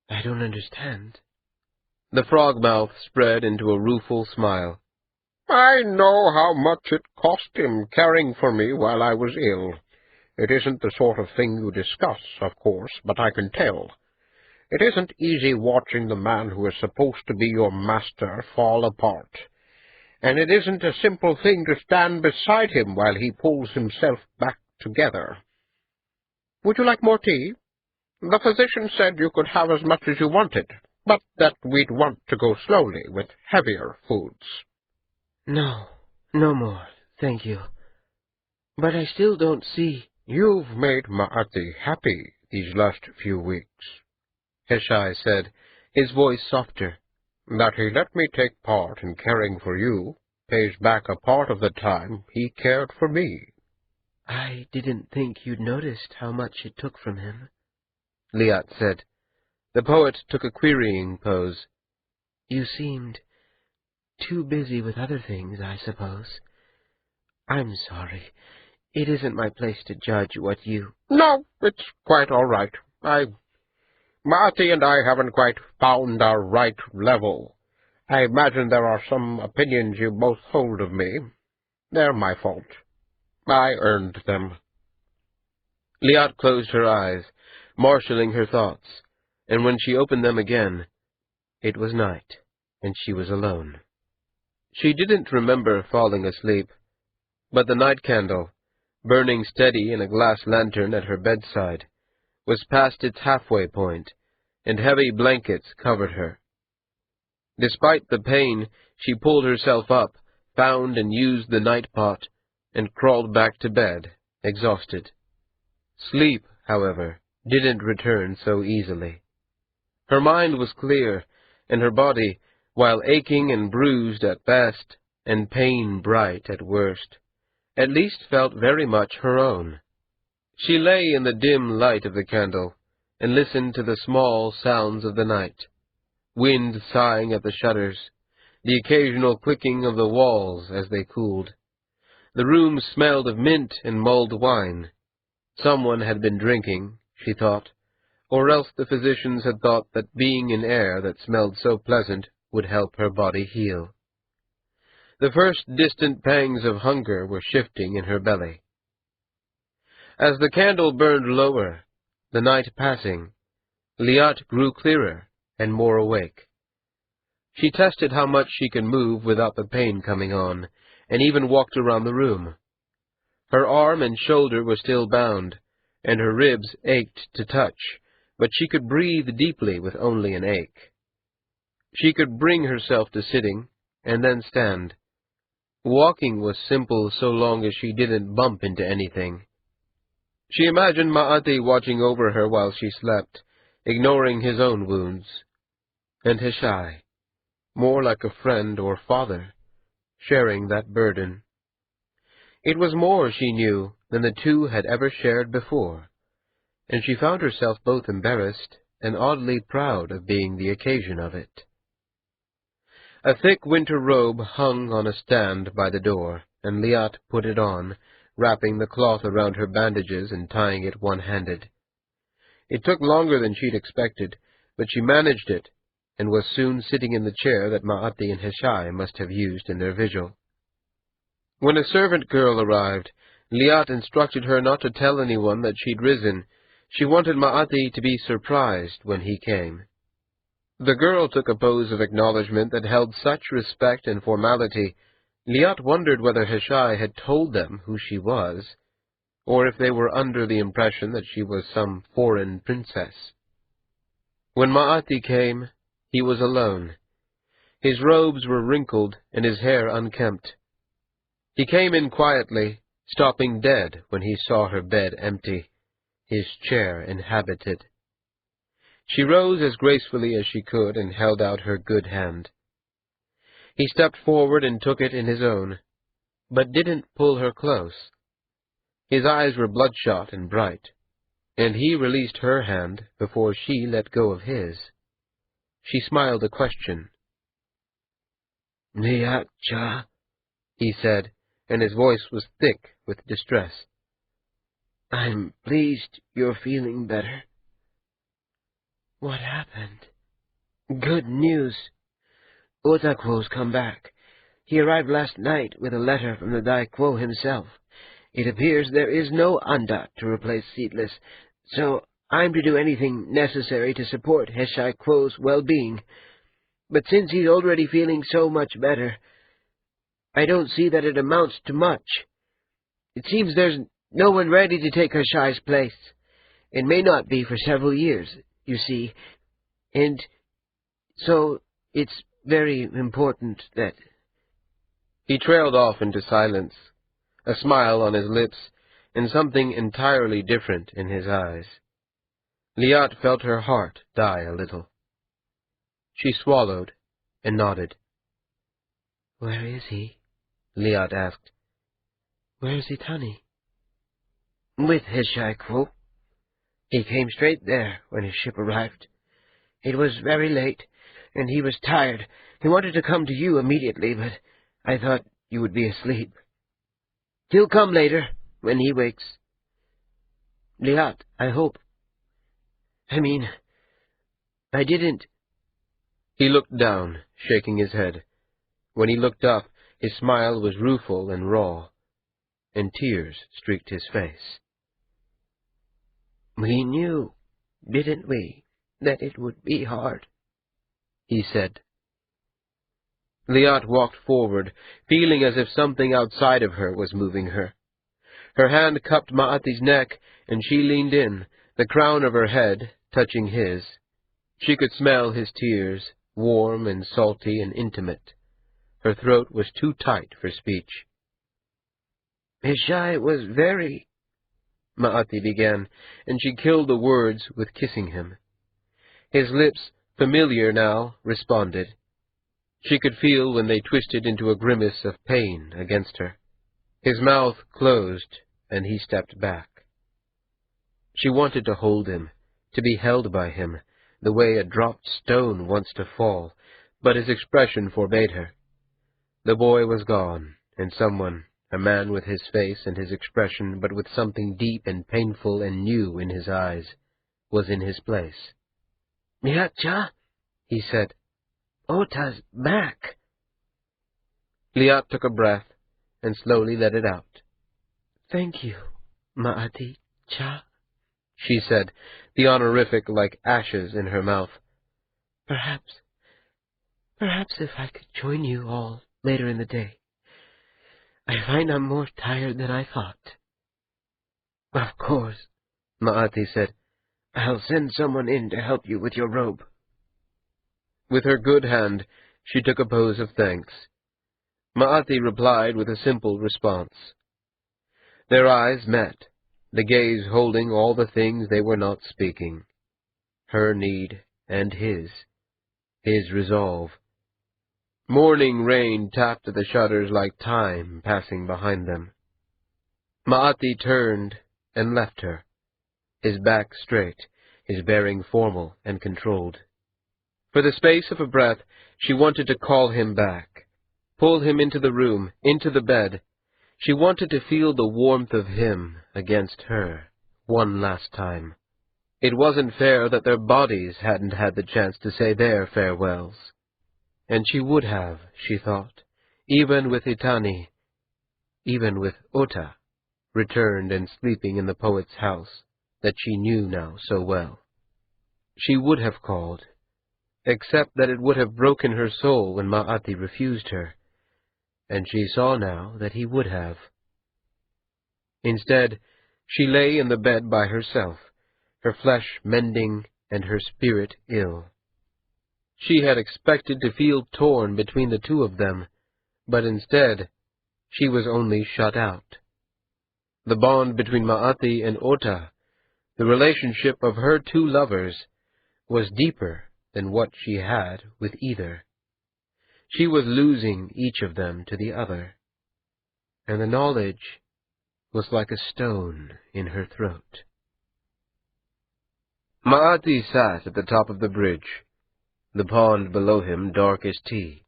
"I don't understand." The frog mouth spread into a rueful smile. "I know how much it cost him caring for me while I was ill. It isn't the sort of thing you discuss, of course, but I can tell. It isn't easy watching the man who is supposed to be your master fall apart. And it isn't a simple thing to stand beside him while he pulls himself back together. Would you like more tea? The physician said you could have as much as you wanted, but that we'd want to go slowly with heavier foods." "No, no more, thank you. But I still don't see—" "You've made Ma'ati happy these last few weeks," Heshai said, his voice softer. "That he let me take part in caring for you pays back a part of the time he cared for me." "I didn't think you'd noticed how much it took from him," Liat said. The poet took a querying pose. "You seemed too busy with other things, I suppose. I'm sorry. It isn't my place to judge what you—" "No, it's quite all right. Ma'ati and I haven't quite found our right level. I imagine there are some opinions you both hold of me. They're my fault. I earned them." Liat closed her eyes, marshalling her thoughts, and when she opened them again, it was night, and she was alone. She didn't remember falling asleep, but the night candle, burning steady in a glass lantern at her bedside, was past its halfway point, and heavy blankets covered her. Despite the pain, she pulled herself up, found and used the night pot, and crawled back to bed, exhausted. Sleep, however, didn't return so easily. Her mind was clear, and her body, while aching and bruised at best, and pain bright at worst, at least felt very much her own. She lay in the dim light of the candle, and listened to the small sounds of the night, wind sighing at the shutters, the occasional clicking of the walls as they cooled. The room smelled of mint and mulled wine. Someone had been drinking, she thought, or else the physicians had thought that being in air that smelled so pleasant would help her body heal. The first distant pangs of hunger were shifting in her belly. As the candle burned lower, the night passing, Liat grew clearer and more awake. She tested how much she could move without the pain coming on, and even walked around the room. Her arm and shoulder were still bound, and her ribs ached to touch, but she could breathe deeply with only an ache. She could bring herself to sitting, and then stand. Walking was simple so long as she didn't bump into anything. She imagined Ma'ati watching over her while she slept, ignoring his own wounds. And Heshai, more like a friend or father, sharing that burden. It was more, she knew, than the two had ever shared before, and she found herself both embarrassed and oddly proud of being the occasion of it. A thick winter robe hung on a stand by the door, and Liat put it on, wrapping the cloth around her bandages and tying it one-handed. It took longer than she'd expected, but she managed it, and was soon sitting in the chair that Ma'ati and Heshai must have used in their vigil. When a servant girl arrived, Liat instructed her not to tell anyone that she'd risen. She wanted Ma'ati to be surprised when he came. The girl took a pose of acknowledgment that held such respect and formality, Liat wondered whether Heshai had told them who she was, or if they were under the impression that she was some foreign princess. When Ma'ati came, he was alone. His robes were wrinkled and his hair unkempt. He came in quietly, stopping dead when he saw her bed empty, his chair inhabited. She rose as gracefully as she could and held out her good hand. He stepped forward and took it in his own, but didn't pull her close. His eyes were bloodshot and bright, and he released her hand before she let go of his. She smiled a question. "Liat-cha," he said, and his voice was thick with distress. "I'm pleased you're feeling better." "What happened?" "Good news. Otakwo's come back. He arrived last night with a letter from the Daikwo himself. It appears there is no Andat to replace Seedless, so I'm to do anything necessary to support Heshai Kwo's well-being. But since he's already feeling so much better, I don't see that it amounts to much. It seems there's no one ready to take Heshai's place. It may not be for several years, you see, and so it's very important that—" He trailed off into silence, a smile on his lips, and something entirely different in his eyes. Liat felt her heart die a little. She swallowed and nodded. "Where is he?" Liat asked. "Where's Itani?" "With Heshai Kwo. He came straight there when his ship arrived. It was very late, and he was tired. He wanted to come to you immediately, but I thought you would be asleep. He'll come later, when he wakes. Liat, I hope. I didn't—" He looked down, shaking his head. When he looked up, his smile was rueful and raw, and tears streaked his face. "We knew, didn't we, that it would be hard," he said. Liat walked forward, feeling as if something outside of her was moving her. Her hand cupped Ma'ati's neck, and she leaned in, the crown of her head touching his. She could smell his tears, warm and salty and intimate. Her throat was too tight for speech. "Heshai was very—" Ma'ati began, and she killed the words with kissing him. His lips, familiar now, responded. She could feel when they twisted into a grimace of pain against her. His mouth closed, and he stepped back. She wanted to hold him, to be held by him, the way a dropped stone wants to fall, but his expression forbade her. The boy was gone, and someone, a man with his face and his expression, but with something deep and painful and new in his eyes, was in his place. "Liat-cha," he said. "Ota's back." Liat took a breath and slowly let it out. "Thank you, Ma'ati-cha," she said, the honorific like ashes in her mouth. Perhaps if I could join you all later in the day. I find I'm more tired than I thought." "Of course," Ma'ati said. "I'll send someone in to help you with your robe." With her good hand, she took a pose of thanks. Ma'ati replied with a simple response. Their eyes met, the gaze holding all the things they were not speaking. Her need and his resolve. Morning rain tapped at the shutters like time passing behind them. Ma'ati turned and left her, his back straight, his bearing formal and controlled. For the space of a breath, she wanted to call him back, pull him into the room, into the bed. She wanted to feel the warmth of him against her one last time. It wasn't fair that their bodies hadn't had the chance to say their farewells. And she would have, she thought, even with Itani, even with Ota, returned and sleeping in the poet's house that she knew now so well. She would have called, except that it would have broken her soul when Ma'ati refused her, and she saw now that he would have. Instead, she lay in the bed by herself, her flesh mending and her spirit ill. She had expected to feel torn between the two of them, but instead, she was only shut out. The bond between Ma'ati and Ota, the relationship of her two lovers, was deeper than what she had with either. She was losing each of them to the other, and the knowledge was like a stone in her throat. Ma'ati sat at the top of the bridge, the pond below him dark as tea.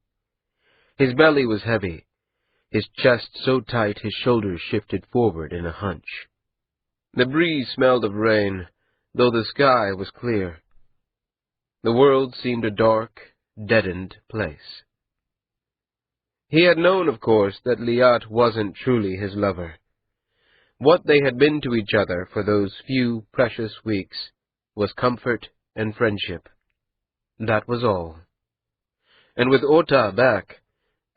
His belly was heavy, his chest so tight his shoulders shifted forward in a hunch. The breeze smelled of rain, though the sky was clear. The world seemed a dark, deadened place. He had known, of course, that Liat wasn't truly his lover. What they had been to each other for those few precious weeks was comfort and friendship. That was all. And with Ota back,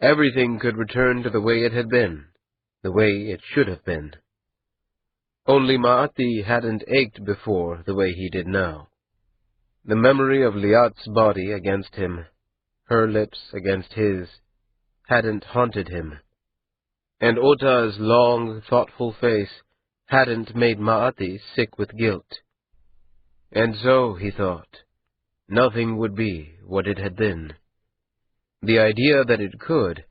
everything could return to the way it had been, the way it should have been. Only Ma'ati hadn't ached before the way he did now. The memory of Liat's body against him, her lips against his, hadn't haunted him. And Ota's long, thoughtful face hadn't made Ma'ati sick with guilt. And so, he thought, nothing would be what it had been. The idea that it could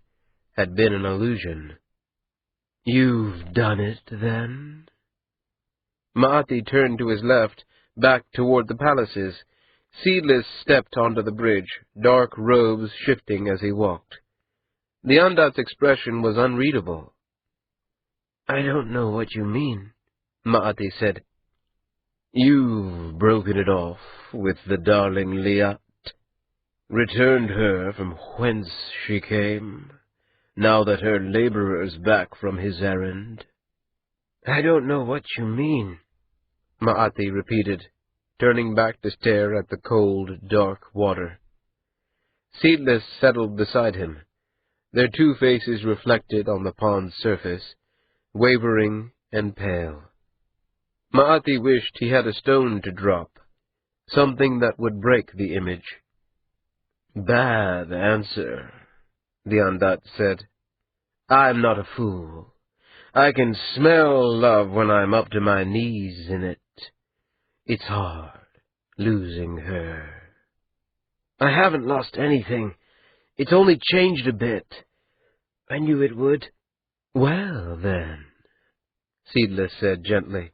had been an illusion. "You've done it, then?" Ma'ati turned to his left, back toward the palaces. Seedless stepped onto the bridge, dark robes shifting as he walked. The Andat's expression was unreadable. "I don't know what you mean," Ma'ati said. "You've broken it off with the darling Liat, returned her from whence she came, now that her laborer's back from his errand." "I don't know what you mean," Ma'ati repeated, turning back to stare at the cold, dark water. Seedless settled beside him, their two faces reflected on the pond's surface, wavering and pale. Ma'ati wished he had a stone to drop, something that would break the image. "Bad answer," the Andat said. "I'm not a fool. I can smell love when I'm up to my knees in it. It's hard, losing her." "I haven't lost anything. It's only changed a bit. I knew it would." "Well, then," Seedless said gently,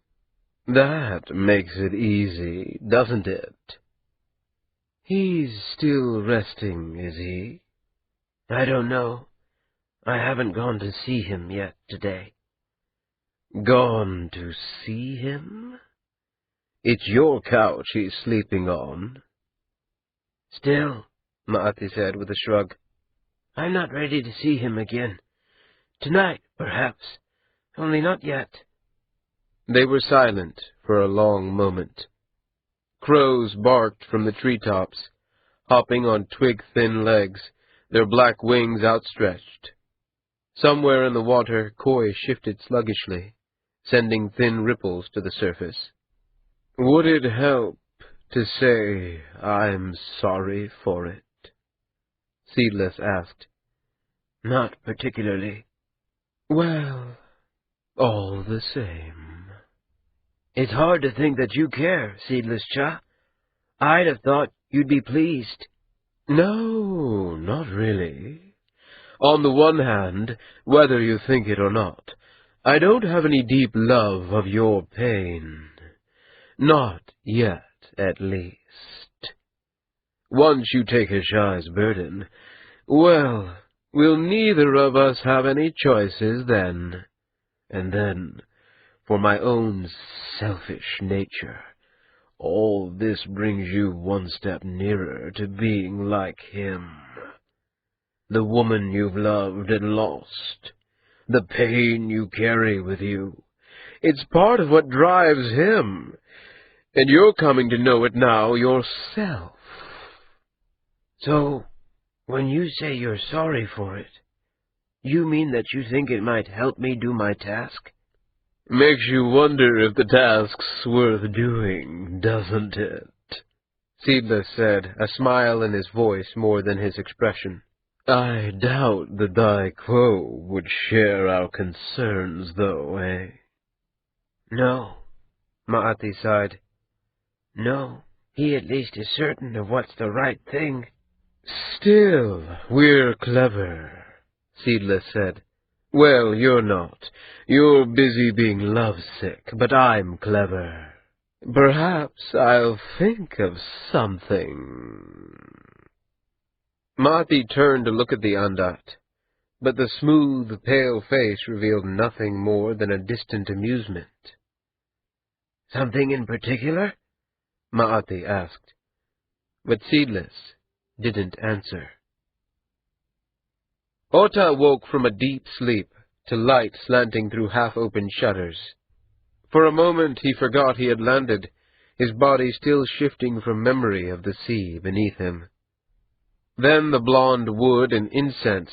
"that makes it easy, doesn't it?" "He's still resting, is he?" "I don't know. I haven't gone to see him yet today." "Gone to see him? It's your couch he's sleeping on." "Still," Ma'ati said with a shrug, "I'm not ready to see him again. Tonight, perhaps, only not yet." They were silent for a long moment. Crows barked from the treetops, hopping on twig-thin legs, their black wings outstretched. Somewhere in the water, koi shifted sluggishly, sending thin ripples to the surface. "Would it help to say I'm sorry for it?" Seedless asked. "Not particularly." "Well, all the same." "It's hard to think that you care, Seedless Cha. I'd have thought you'd be pleased." "No, not really. On the one hand, whether you think it or not, I don't have any deep love of your pain. Not yet, at least. Once you take Hishai's burden, well, we'll neither of us have any choices then. And then, for my own selfish nature, all this brings you one step nearer to being like him. The woman you've loved and lost, the pain you carry with you, it's part of what drives him, and you're coming to know it now yourself. So, when you say you're sorry for it, you mean that you think it might help me do my task? Makes you wonder if the task's worth doing, doesn't it? Seedless said, a smile in his voice more than his expression. I doubt the Dai Quo would share our concerns, though, eh? No, Ma'ati sighed. No, he at least is certain of what's the right thing. Still, we're clever, Seedless said. Well, you're not. You're busy being lovesick, but I'm clever. Perhaps I'll think of something. Ma'ati turned to look at the Andat, but the smooth, pale face revealed nothing more than a distant amusement. Something in particular? Ma'ati asked, but Seedless didn't answer. Ota woke from a deep sleep to light slanting through half-opened shutters. For a moment he forgot he had landed, his body still shifting from memory of the sea beneath him. Then the blonde wood and incense,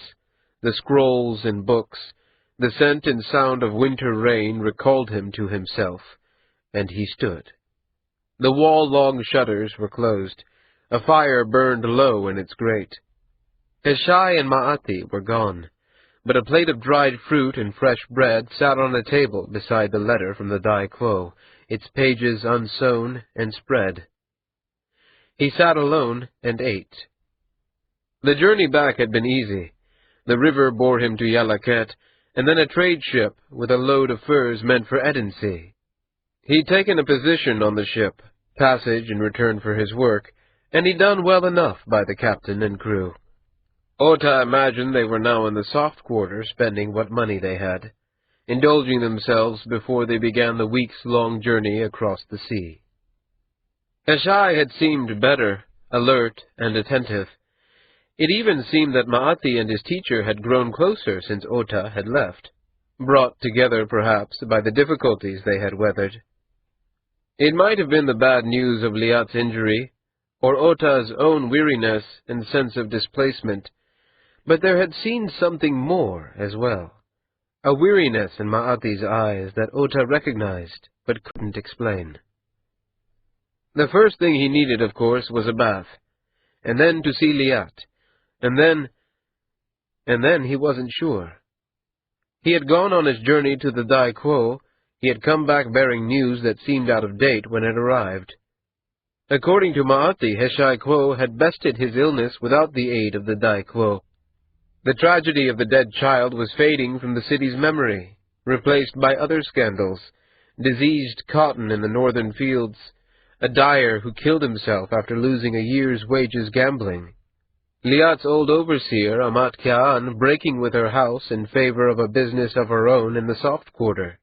the scrolls and books, the scent and sound of winter rain recalled him to himself, and he stood. The wall-long shutters were closed. A fire burned low in its grate. Heshai and Ma'ati were gone, but a plate of dried fruit and fresh bread sat on a table beside the letter from the Dai Quo, its pages unsewn and spread. He sat alone and ate. The journey back had been easy. The river bore him to Yalaket, and then a trade ship with a load of furs meant for Edensee. He'd taken a position on the ship, passage in return for his work, and he'd done well enough by the captain and crew. Ota imagined they were now in the soft quarter spending what money they had, indulging themselves before they began the weeks-long journey across the sea. Heshai had seemed better, alert and attentive. It even seemed that Ma'ati and his teacher had grown closer since Ota had left, brought together perhaps by the difficulties they had weathered. It might have been the bad news of Liat's injury, or Ota's own weariness and sense of displacement, but there had seemed something more as well, a weariness in Ma'ati's eyes that Ota recognized but couldn't explain. The first thing he needed, of course, was a bath, and then to see Liat, and then he wasn't sure. He had gone on his journey to the Dai Quo. He had come back bearing news that seemed out of date when it arrived. According to Ma'ati, Heshai Quo had bested his illness without the aid of the Dai Quo. The tragedy of the dead child was fading from the city's memory, replaced by other scandals, diseased cotton in the northern fields, a dyer who killed himself after losing a year's wages gambling, Liat's old overseer, Amat Ka'an, breaking with her house in favor of a business of her own in the soft quarter,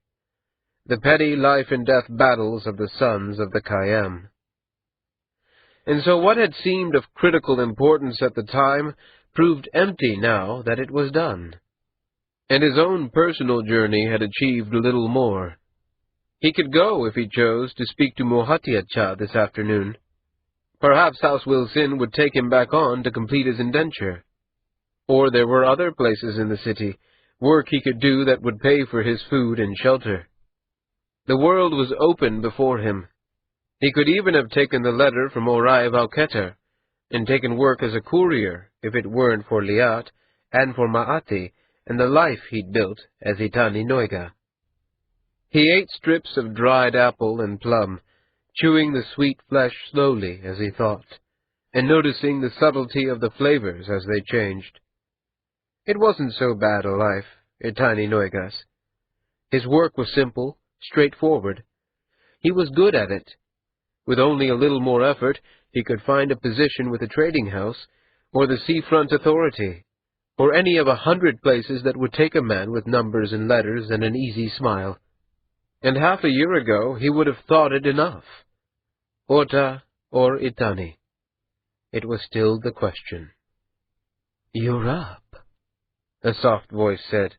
the petty life-and-death battles of the sons of the Khayyam. And so what had seemed of critical importance at the time proved empty now that it was done. And his own personal journey had achieved little more. He could go, if he chose, to speak to Mohatiacha this afternoon. Perhaps House Wilson would take him back on to complete his indenture. Or there were other places in the city, work he could do that would pay for his food and shelter. The world was open before him. He could even have taken the letter from Orai Valketer, and taken work as a courier, if it weren't for Liat, and for Ma'ati, and the life he'd built as Itani Noiga. He ate strips of dried apple and plum, chewing the sweet flesh slowly as he thought, and noticing the subtlety of the flavors as they changed. It wasn't so bad a life, Itani Noiga's. His work was simple, straightforward. He was good at it. With only a little more effort, he could find a position with a trading house or the seafront authority, or any of 100 places that would take a man with numbers and letters and an easy smile. And half a year ago he would have thought it enough. Ota or Itani? It was still the question. "You're up," a soft voice said,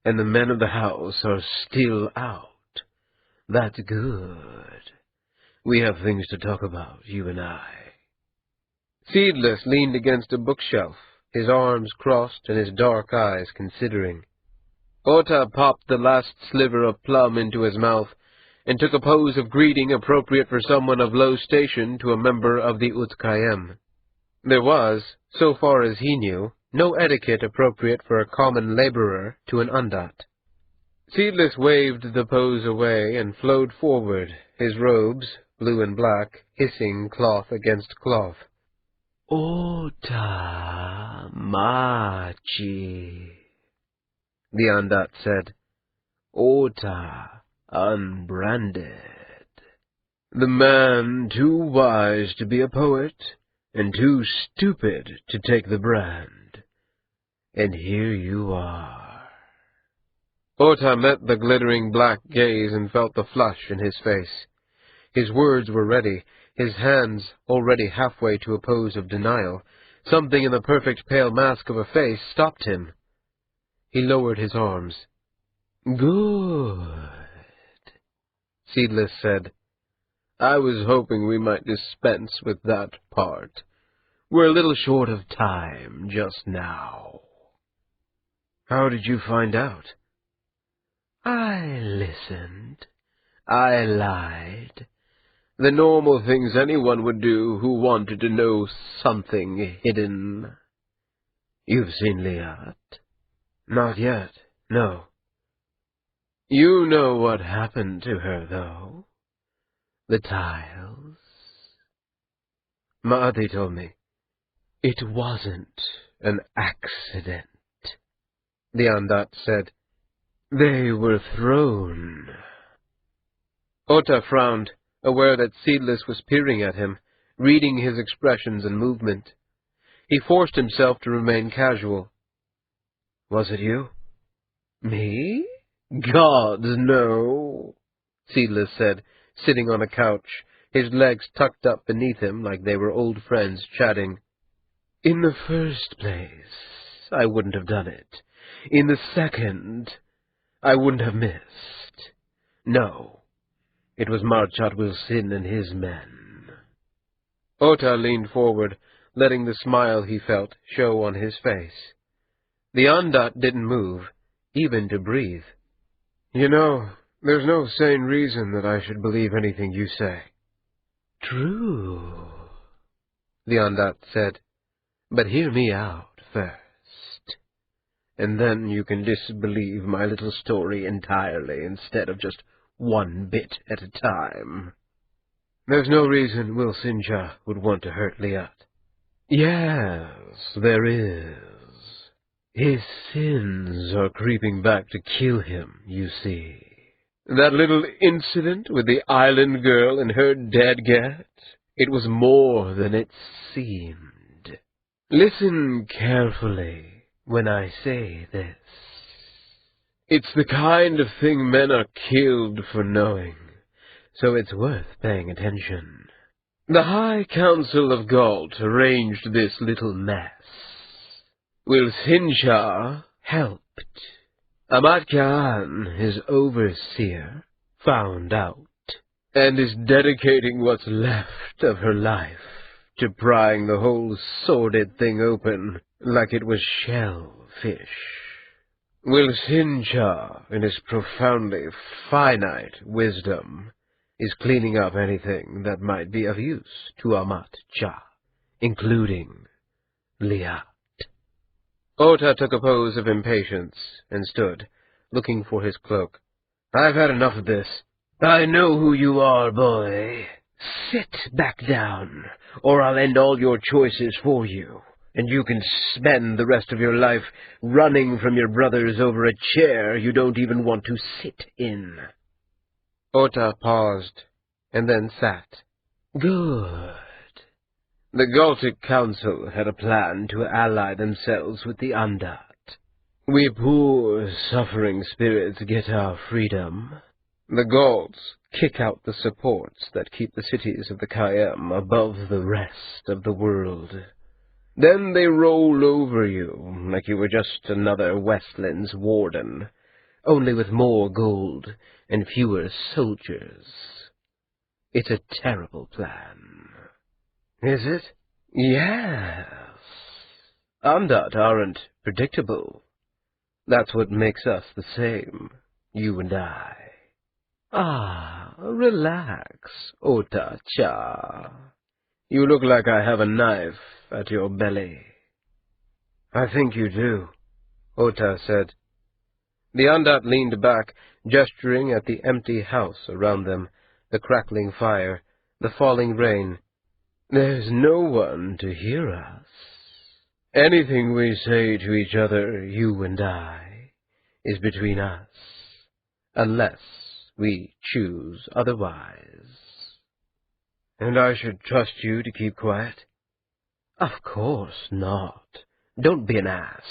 "and the men of the house are still out. That's good. We have things to talk about, you and I." Seedless leaned against a bookshelf, his arms crossed and his dark eyes considering. Ota popped the last sliver of plum into his mouth and took a pose of greeting appropriate for someone of low station to a member of the Utkayem. There was, so far as he knew, no etiquette appropriate for a common laborer to an Undat. Seedless waved the pose away and flowed forward, his robes, blue and black, hissing cloth against cloth. "Ota Machi," the Undat said. "Ota unbranded. The man too wise to be a poet, and too stupid to take the brand. And here you are." Ota met the glittering black gaze and felt the flush in his face. His words were ready, his hands already halfway to a pose of denial. Something in the perfect pale mask of a face stopped him. He lowered his arms. "Good," Seedless said. "I was hoping we might dispense with that part. We're a little short of time just now." "How did you find out?" "I listened. I lied. The normal things anyone would do who wanted to know something hidden." "You've seen Liat?" "Not yet, no." "You know what happened to her, though? The tiles?" "Ma'ati told me." "It wasn't an accident," the Andat said. "They were thrown." Ota frowned, aware that Seedless was peering at him, reading his expressions and movement. He forced himself to remain casual. "Was it you?" "Me? Gods, no," Seedless said, sitting on a couch, his legs tucked up beneath him like they were old friends chatting. "In the first place, I wouldn't have done it. In the second, I wouldn't have missed. No, it was Marchat Wilson and his men." Ota leaned forward, letting the smile he felt show on his face. The Andat didn't move, even to breathe. "You know, there's no sane reason that I should believe anything you say." "True," the Andat said. "But hear me out first, and then you can disbelieve my little story entirely instead of just one bit at a time." "There's no reason Will Sinja would want to hurt Liat." "Yes, there is. His sins are creeping back to kill him, you see. That little incident with the island girl and her dadgat, it was more than it seemed. Listen carefully when I say this. It's the kind of thing men are killed for knowing, so it's worth paying attention. The High Council of Galt arranged this little mess. Will Sinjar helped. Ahmad Khan, his overseer, found out, and is dedicating what's left of her life to prying the whole sordid thing open like it was shellfish. Will Sinjar, in his profoundly finite wisdom, is cleaning up anything that might be of use to Amat Cha, including Liat. Ota took a pose of impatience and stood, looking for his cloak. "I've had enough of this." "I know who you are, boy. Sit back down, or I'll end all your choices for you, and you can spend the rest of your life running from your brothers over a chair you don't even want to sit in." Ota paused, and then sat. "Good," The Galtic Council had a plan to ally themselves with the Undat. We poor, suffering spirits get our freedom. The Gauls kick out the supports that keep the cities of the Kayam above the rest of the world. Then they roll over you like you were just another Westland's warden, only with more gold and fewer soldiers. It's a terrible plan. Is it? Yes. Undat aren't predictable. That's what makes us the same, you and I. Ah, relax, Ota-cha. You look like I have a knife at your belly. I think you do, Ota said. The Undat leaned back, gesturing at the empty house around them, the crackling fire, the falling rain. There's no one to hear us. Anything we say to each other, you and I, is between us, unless we choose otherwise. And I should trust you to keep quiet? Of course not. Don't be an ass.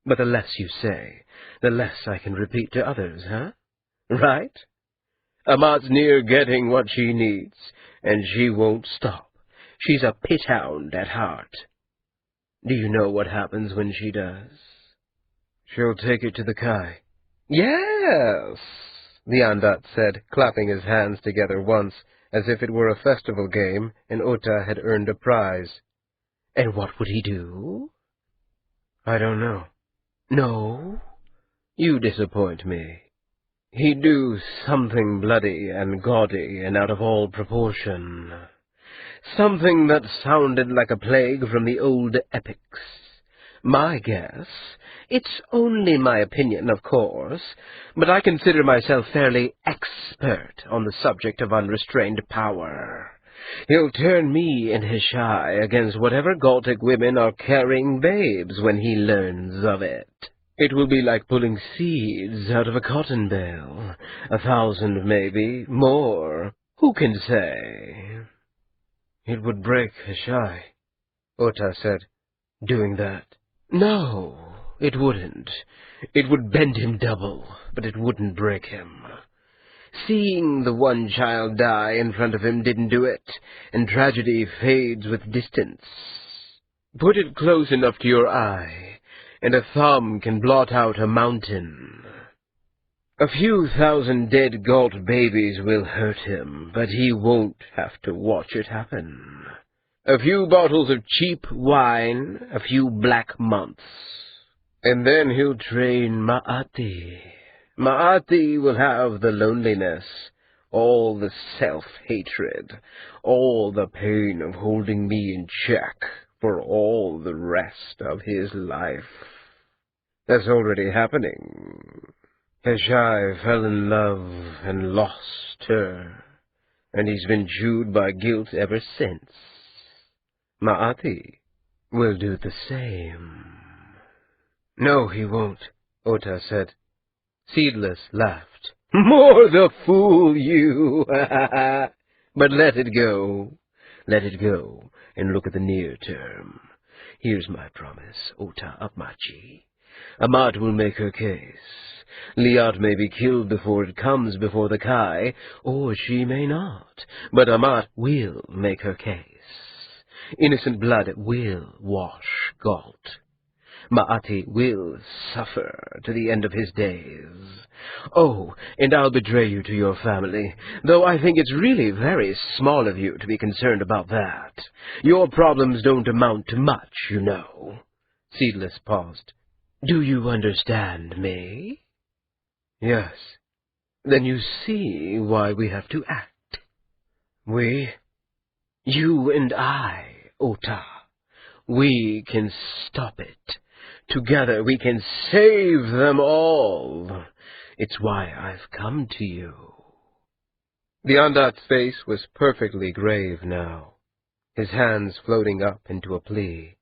But the less you say, the less I can repeat to others, huh? Right? Amat's near getting what she needs, and she won't stop. She's a pit hound at heart. Do you know what happens when she does? She'll take it to the Kai. Yes, the Undat said, clapping his hands together once, as if it were a festival game, and Ota had earned a prize. And what would he do? I don't know. No? You disappoint me. He'd do something bloody and gaudy and out of all proportion. Something that sounded like a plague from the old epics. My guess, it's only my opinion, of course, but I consider myself fairly expert on the subject of unrestrained power. He'll turn me and Hishai against whatever Galtic women are carrying babes when he learns of it. It will be like pulling seeds out of a cotton bale. 1,000, maybe, more. Who can say? It would break Hishai, Ota said, doing that. No, it wouldn't. It would bend him double, but it wouldn't break him. Seeing the one child die in front of him didn't do it, and tragedy fades with distance. Put it close enough to your eye, and a thumb can blot out a mountain. A few thousand dead Galt babies will hurt him, but he won't have to watch it happen. A few bottles of cheap wine, a few black months. And then he'll train Ma'ati. Ma'ati will have the loneliness, all the self-hatred, all the pain of holding me in check for all the rest of his life. That's already happening. Hishai fell in love and lost her, and he's been chewed by guilt ever since. Ma'ati will do the same. No, he won't, Ota said. Seedless laughed. More the fool, you! But let it go. Let it go, and look at the near term. Here's my promise, Ota Apmachi. Amat will make her case. Liat may be killed before it comes before the Kai, or she may not, but Amat will make her case. Innocent blood will wash Galt. Ma'ati will suffer to the end of his days. Oh, and I'll betray you to your family, though I think it's really very small of you to be concerned about that. Your problems don't amount to much, you know. Seedless paused. Do you understand me? Yes. Then you see why we have to act. We? You and I, Ota. We can stop it. Together we can save them all. It's why I've come to you. The Undat's face was perfectly grave now, his hands floating up into a plea.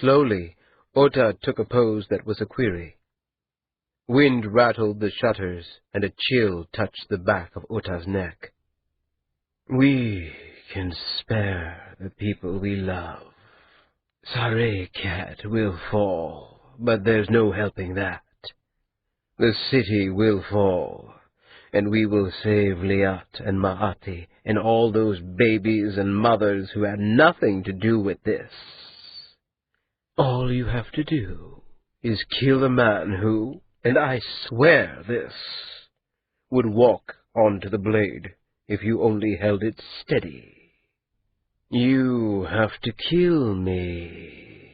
Slowly, Ota took a pose that was a query. Wind rattled the shutters, and a chill touched the back of Ota's neck. We can spare the people we love. Sarekat will fall, but there's no helping that. The city will fall, and we will save Liat and Maati and all those babies and mothers who had nothing to do with this. All you have to do is kill a man who, and I swear this, would walk onto the blade if you only held it steady. You have to kill me.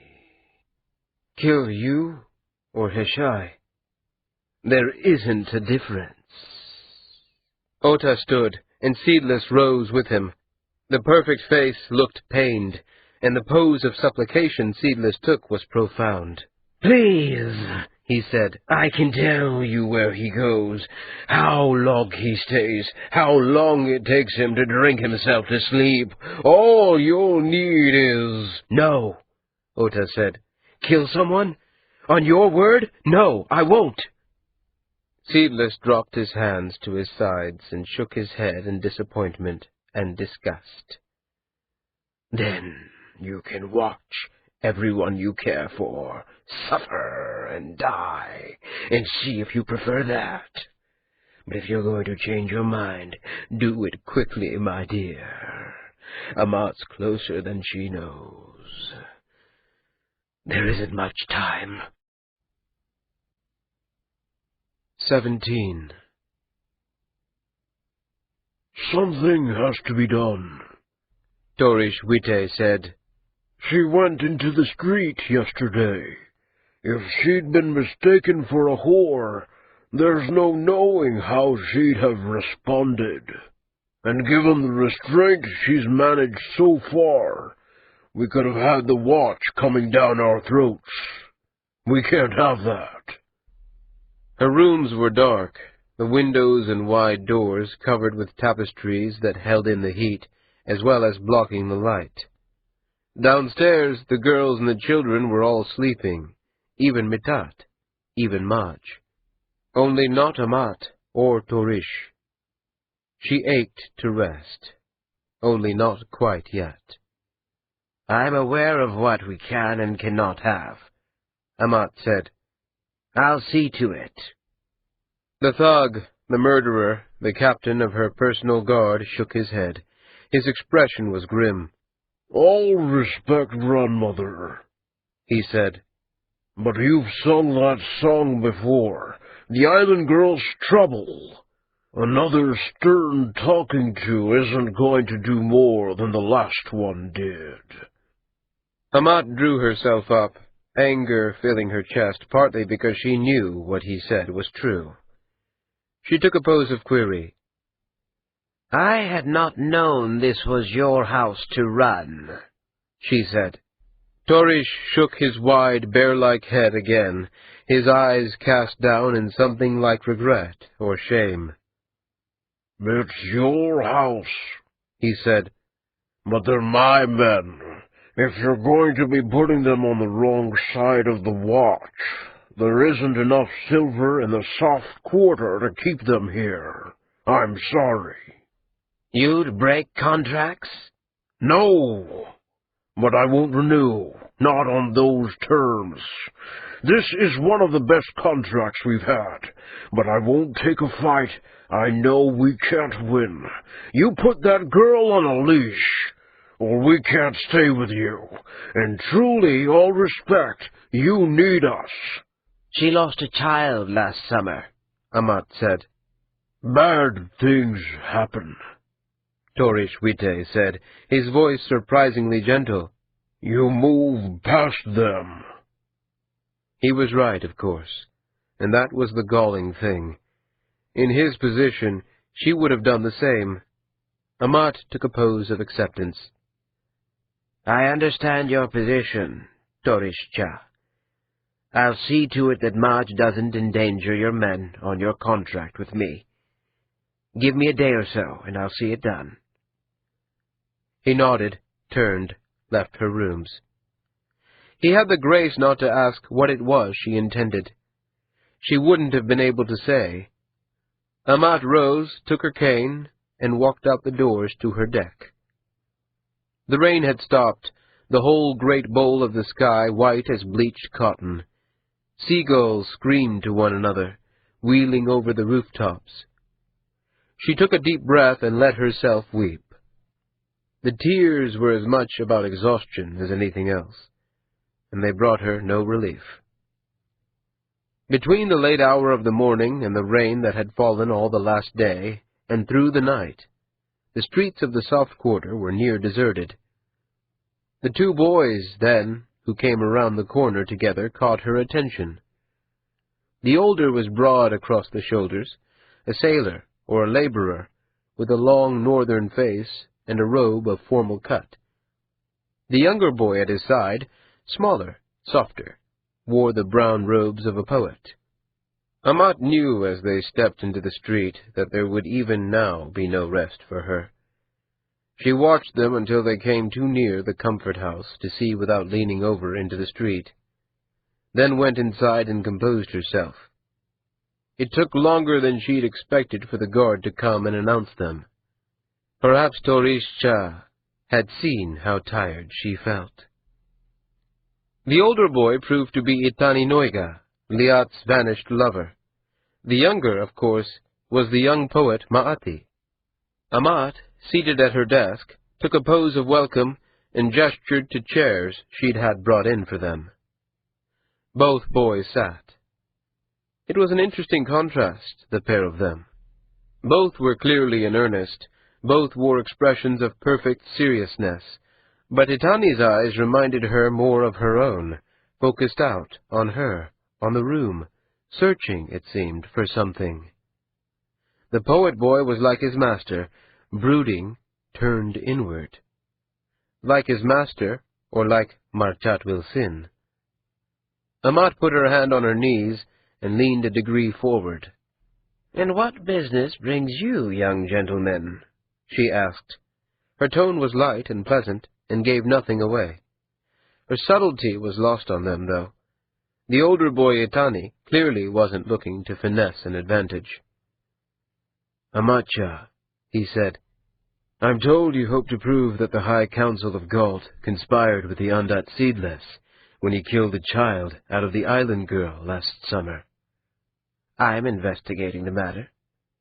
Kill you or Heshai? There isn't a difference. Ota stood, and Seedless rose with him. The perfect face looked pained, and the pose of supplication Seedless took was profound. Please, he said, I can tell you where he goes, how long he stays, how long it takes him to drink himself to sleep. All you'll need is... No, Ota said. Kill someone? On your word? No, I won't. Seedless dropped his hands to his sides and shook his head in disappointment and disgust. Then you can watch everyone you care for suffer and die, and see if you prefer that. But if you're going to change your mind, do it quickly, my dear. Amat's closer than she knows. There isn't much time. 17. Something has to be done, Torish Witte said. She went into the street yesterday. If she'd been mistaken for a whore, there's no knowing how she'd have responded. And given the restraint she's managed so far, we could have had the watch coming down our throats. We can't have that. Her rooms were dark, the windows and wide doors covered with tapestries that held in the heat, as well as blocking the light. Downstairs, the girls and the children were all sleeping, even Mitat, even Maj. Only not Amat or Torish. She ached to rest, only not quite yet. I'm aware of what we can and cannot have, Amat said. I'll see to it. The thug, the murderer, the captain of her personal guard, shook his head. His expression was grim. All respect, grandmother, he said, but you've sung that song before. The island girl's trouble. Another stern talking to isn't going to do more than the last one did. Amat drew herself up, anger filling her chest, partly because she knew what he said was true. She took a pose of query. I had not known this was your house to run, she said. Torish shook his wide, bear-like head again, his eyes cast down in something like regret or shame. It's your house, he said, but they're my men. If you're going to be putting them on the wrong side of the watch, there isn't enough silver in the soft quarter to keep them here. I'm sorry. You'd break contracts? No, but I won't renew, not on those terms. This is one of the best contracts we've had, but I won't take a fight I know we can't win. You put that girl on a leash, or we can't stay with you. And truly, all respect, you need us. She lost a child last summer, Amat said. Bad things happen, Torish Witte said, his voice surprisingly gentle. You move past them. He was right, of course, and that was the galling thing. In his position, she would have done the same. Amat took a pose of acceptance. I understand your position, Torish-cha. I'll see to it that Maj doesn't endanger your men on your contract with me. Give me a day or so, and I'll see it done. He nodded, turned, left her rooms. He had the grace not to ask what it was she intended. She wouldn't have been able to say. Amat rose, took her cane, and walked out the doors to her deck. The rain had stopped, the whole great bowl of the sky white as bleached cotton. Seagulls screamed to one another, wheeling over the rooftops. She took a deep breath and let herself weep. The tears were as much about exhaustion as anything else, and they brought her no relief. Between the late hour of the morning and the rain that had fallen all the last day, and through the night, the streets of the soft quarter were near deserted. The two boys, then, who came around the corner together, caught her attention. The older was broad across the shoulders, a sailor or a laborer, with a long northern face and a robe of formal cut. The younger boy at his side, smaller, softer, wore the brown robes of a poet. Amat knew as they stepped into the street that there would even now be no rest for her. She watched them until they came too near the comfort house to see without leaning over into the street, then went inside and composed herself. It took longer than she'd expected for the guard to come and announce them. Perhaps Torishcha had seen how tired she felt. The older boy proved to be Itani Noiga, Liat's vanished lover. The younger, of course, was the young poet Ma'ati. Amat, seated at her desk, took a pose of welcome and gestured to chairs she'd had brought in for them. Both boys sat. It was an interesting contrast, the pair of them. Both were clearly in earnest, both wore expressions of perfect seriousness, but Itani's eyes reminded her more of her own, focused out on her, on the room, searching, it seemed, for something. The poet boy was like his master, brooding, turned inward. Like his master, or like Marchat Wilsin. Amat put her hand on her knees and leaned a degree forward. "And what business brings you, young gentlemen?" she asked. Her tone was light and pleasant, and gave nothing away. Her subtlety was lost on them, though. The older boy, Itani, clearly wasn't looking to finesse an advantage. "Amatcha," he said, "I'm told you hope to prove that the High Council of Galt conspired with the Ondat Seedless when he killed a child out of the island girl last summer." "I'm investigating the matter,"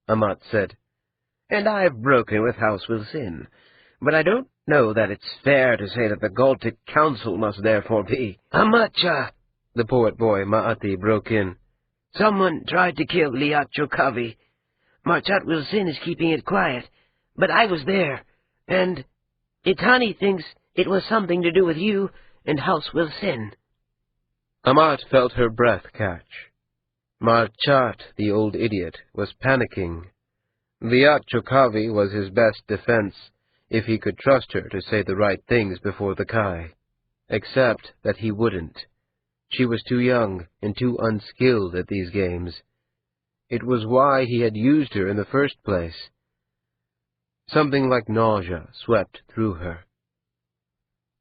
Amat said, "and I've broken with House Wilsin, but I don't know that it's fair to say that the Galtic Council must therefore be—" "Amatcha!" the poet boy Ma'ati broke in. "Someone tried to kill Liat Chokavi. Marchat Wilsin is keeping it quiet, but I was there, and Itani thinks it was something to do with you and House Wilsin." Amat felt her breath catch. Marchat, the old idiot, was panicking. Liat Chokavi was his best defense, if he could trust her to say the right things before the Kai. Except that he wouldn't. She was too young and too unskilled at these games. It was why he had used her in the first place. Something like nausea swept through her.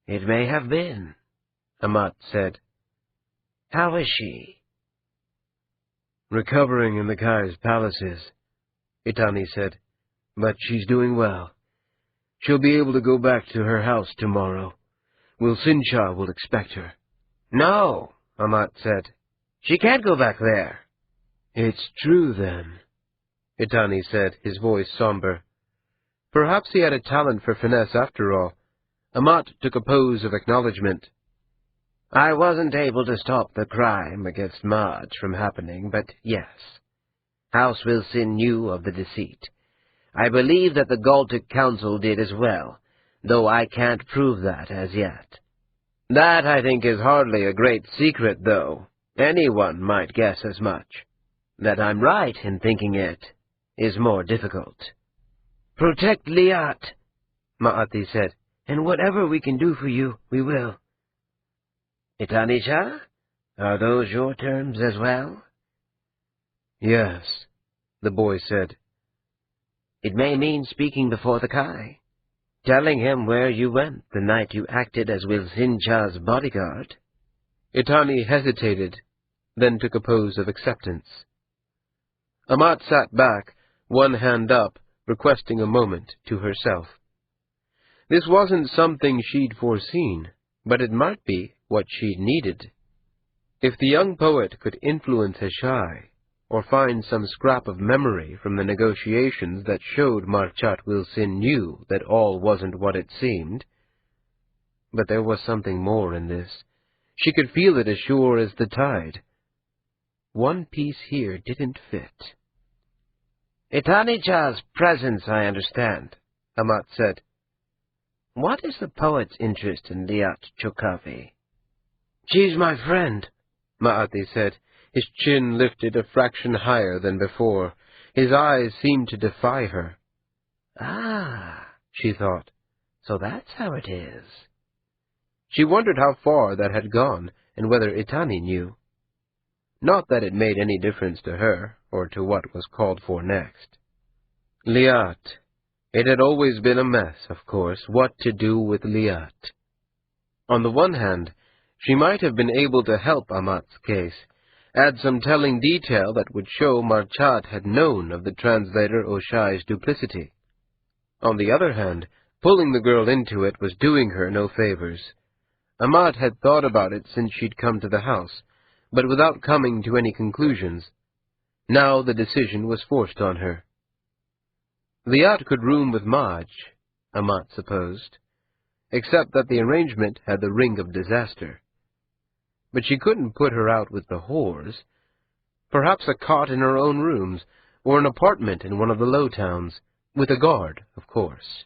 "It may have been," Amat said. "How is she?" "Recovering in the Kai's palaces," Itani said, "but she's doing well. She'll be able to go back to her house tomorrow. Wilsincha will expect her." "No," Amat said. "She can't go back there." "It's true, then," Itani said, his voice somber. Perhaps he had a talent for finesse after all. Amat took a pose of acknowledgment. "I wasn't able to stop the crime against Marge from happening, but yes. House Wilsin knew of the deceit. I believe that the Galtic Council did as well, though I can't prove that as yet. That, I think, is hardly a great secret, though. Anyone might guess as much. That I'm right in thinking it is more difficult." "Protect Liat," Ma'ati said, "and whatever we can do for you, we will." "Itanisha, are those your terms as well?" "Yes," the boy said. "It may mean speaking before the Kai, telling him where you went the night you acted as Wilsincha's bodyguard." Itani hesitated, then took a pose of acceptance. Amat sat back, one hand up, requesting a moment to herself. This wasn't something she'd foreseen, but it might be what she'd needed. If the young poet could influence Heshai, or find some scrap of memory from the negotiations that showed Marchat Wilson knew that all wasn't what it seemed. But there was something more in this. She could feel it as sure as the tide. One piece here didn't fit. Itanicha's presence, I understand, Amat said. What is the poet's interest in Liat Chokavi? She's my friend, Ma'ati said. His chin lifted a fraction higher than before. His eyes seemed to defy her. Ah, she thought, so that's how it is. She wondered how far that had gone, and whether Itani knew. Not that it made any difference to her, or to what was called for next. Liat. It had always been a mess, of course, what to do with Liat. On the one hand, she might have been able to help Amat's case, add some telling detail that would show Marchat had known of the translator Oshai's duplicity. On the other hand, pulling the girl into it was doing her no favors. Amat had thought about it since she'd come to the house, but without coming to any conclusions. Now the decision was forced on her. Liat could room with Maj, Amat supposed, except that the arrangement had the ring of disaster. But she couldn't put her out with the whores. Perhaps a cot in her own rooms, or an apartment in one of the low towns, with a guard, of course.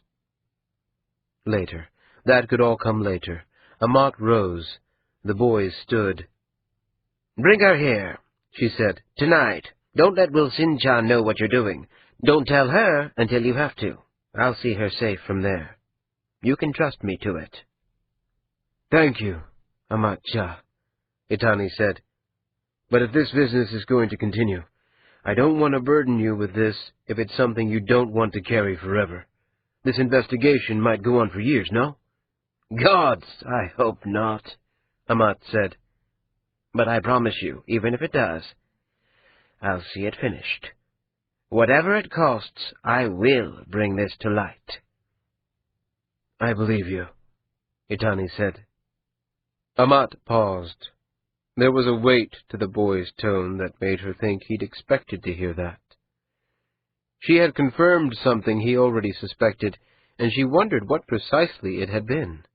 Later. That could all come later. Amat rose. The boys stood. Bring her here, she said, tonight. Don't let Wilsincha know what you're doing. Don't tell her until you have to. I'll see her safe from there. You can trust me to it. Thank you, Amat Shah, Itani said. But if this business is going to continue, I don't want to burden you with this if it's something you don't want to carry forever. This investigation might go on for years, no? Gods, I hope not, Amat said. But I promise you, even if it does, I'll see it finished. Whatever it costs, I will bring this to light. I believe you, Itani said. Amat paused. There was a weight to the boy's tone that made her think he'd expected to hear that. She had confirmed something he already suspected, and she wondered what precisely it had been.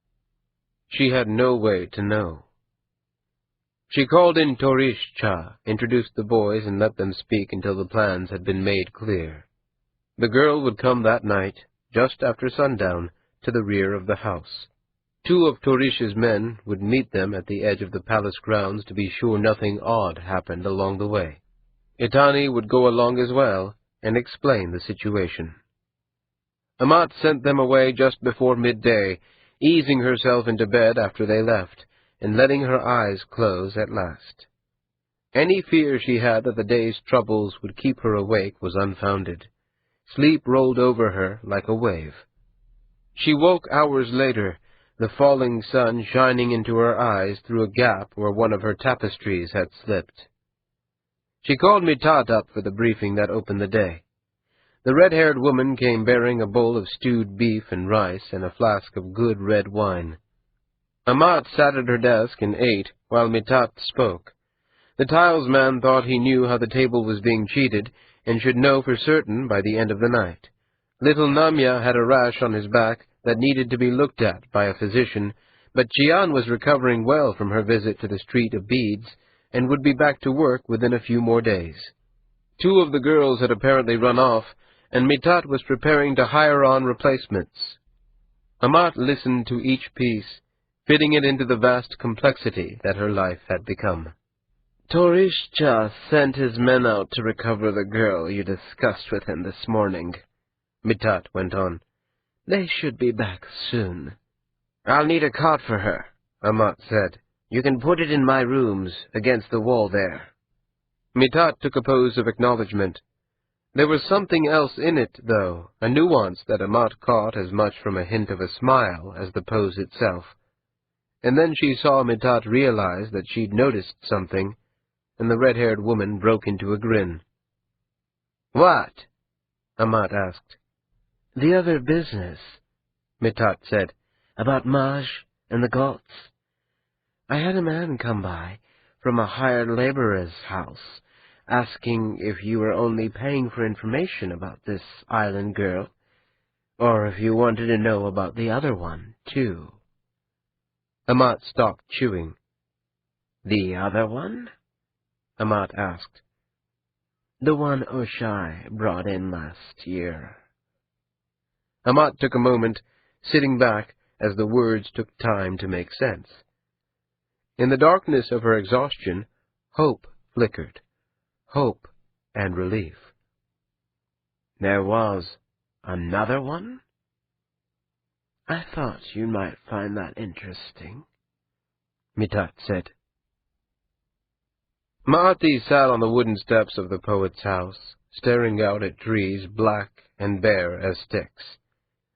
She had no way to know. She called in Torish Cha, introduced the boys, and let them speak until the plans had been made clear. The girl would come that night, just after sundown, to the rear of the house. 2 of Torish's men would meet them at the edge of the palace grounds to be sure nothing odd happened along the way. Itani would go along as well and explain the situation. Amat sent them away just before midday, easing herself into bed after they left, and letting her eyes close at last. Any fear she had that the day's troubles would keep her awake was unfounded. Sleep rolled over her like a wave. She woke hours later, the falling sun shining into her eyes through a gap where one of her tapestries had slipped. She called Mitat up for the briefing that opened the day. The red-haired woman came bearing a bowl of stewed beef and rice and a flask of good red wine. Amat sat at her desk and ate while Mitat spoke. The tilesman thought he knew how the table was being cheated and should know for certain by the end of the night. Little Namya had a rash on his back that needed to be looked at by a physician, but Jian was recovering well from her visit to the Street of Beads and would be back to work within a few more days. 2 of the girls had apparently run off, and Mitat was preparing to hire on replacements. Amat listened to each piece, fitting it into the vast complexity that her life had become. Torish Cha sent his men out to recover the girl you discussed with him this morning, Mitat went on. They should be back soon. I'll need a cot for her, Amat said. You can put it in my rooms, against the wall there. Mitat took a pose of acknowledgment. There was something else in it, though, a nuance that Amat caught as much from a hint of a smile as the pose itself. And then she saw Mitat realize that she'd noticed something, and the red-haired woman broke into a grin. What? Amat asked. The other business, Mitat said. About Maj and the Gaults. I had a man come by from a hired laborer's house, asking if you were only paying for information about this island girl, or if you wanted to know about the other one, too. Amat stopped chewing. The other one? Amat asked. The one Oshai brought in last year. Amat took a moment, sitting back as the words took time to make sense. In the darkness of her exhaustion, hope flickered. Hope and relief. There was another one? I thought you might find that interesting, Mitat said. Ma'ati sat on the wooden steps of the poet's house, staring out at trees black and bare as sticks,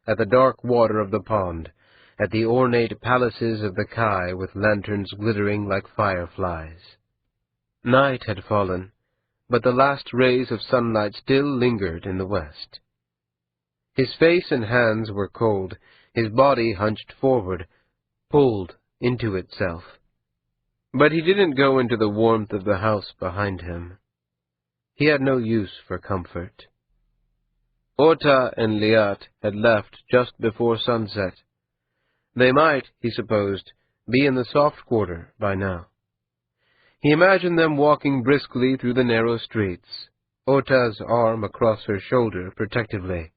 at the dark water of the pond, at the ornate palaces of the Kai with lanterns glittering like fireflies. Night had fallen, but the last rays of sunlight still lingered in the west. His face and hands were cold, his body hunched forward, pulled into itself. But he didn't go into the warmth of the house behind him. He had no use for comfort. Ota and Liat had left just before sunset. They might, he supposed, be in the soft quarter by now. He imagined them walking briskly through the narrow streets, Ota's arm across her shoulder protectively.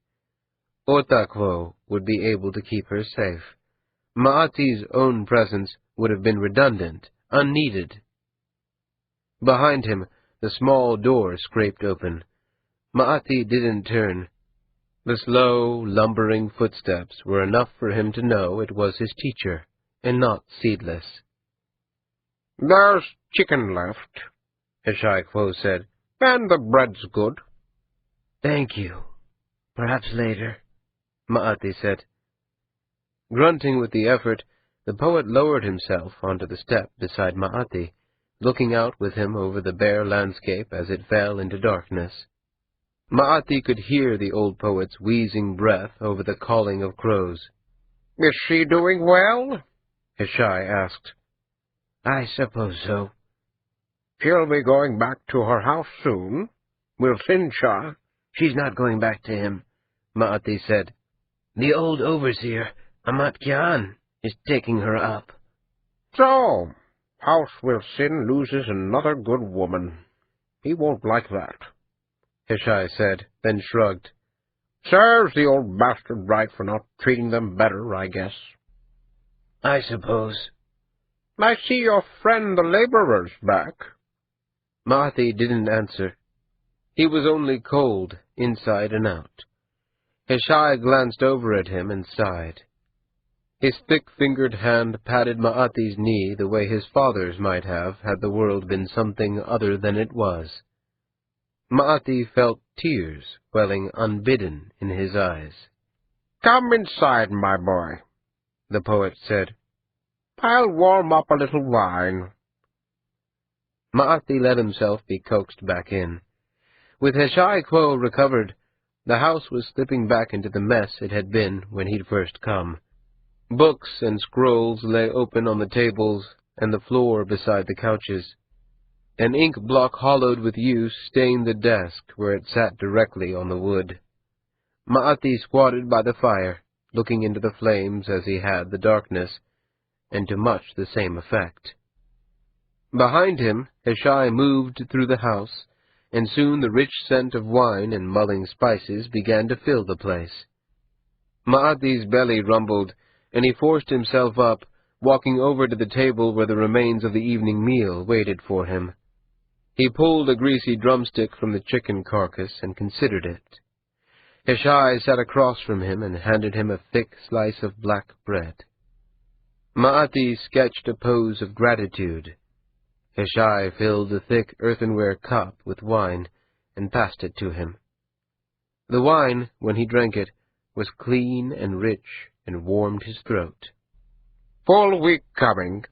Otakwo would be able to keep her safe. Ma'ati's own presence would have been redundant, unneeded. Behind him, the small door scraped open. Ma'ati didn't turn. The slow, lumbering footsteps were enough for him to know it was his teacher, and not Seedless. There's chicken left, Hishai Kwo said, and the bread's good. Thank you. Perhaps later, Ma'ati said. Grunting with the effort, the poet lowered himself onto the step beside Ma'ati, looking out with him over the bare landscape as it fell into darkness. Ma'ati could hear the old poet's wheezing breath over the calling of crows. Is she doing well? Hishai asked. I suppose so. She'll be going back to her house soon. Will Sincha? She's not going back to him, Ma'ati said. The old overseer, Amat Kyan, is taking her up. So, House Wilson loses another good woman. He won't like that, Hishai said, then shrugged. Serves the old bastard right for not treating them better, I guess. I suppose. I see your friend the laborer's back. Ma'ati didn't answer. He was only cold, inside and out. Hishai glanced over at him and sighed. His thick-fingered hand patted Ma'ati's knee the way his father's might have had the world been something other than it was. Ma'ati felt tears welling unbidden in his eyes. Come inside, my boy, the poet said. I'll warm up a little wine. Ma'ati let himself be coaxed back in. With Hishai Kwo recovered, the house was slipping back into the mess it had been when he'd first come. Books and scrolls lay open on the tables and the floor beside the couches. An ink block hollowed with use stained the desk where it sat directly on the wood. Ma'ati squatted by the fire, looking into the flames as he had the darkness, and to much the same effect. Behind him, Hishai moved through the house, and soon the rich scent of wine and mulling spices began to fill the place. Ma'ati's belly rumbled, and he forced himself up, walking over to the table where the remains of the evening meal waited for him. He pulled a greasy drumstick from the chicken carcass and considered it. Hishai sat across from him and handed him a thick slice of black bread. Ma'ati sketched a pose of gratitude. Hishai filled the thick earthenware cup with wine and passed it to him. The wine, when he drank it, was clean and rich and warmed his throat. Full week coming,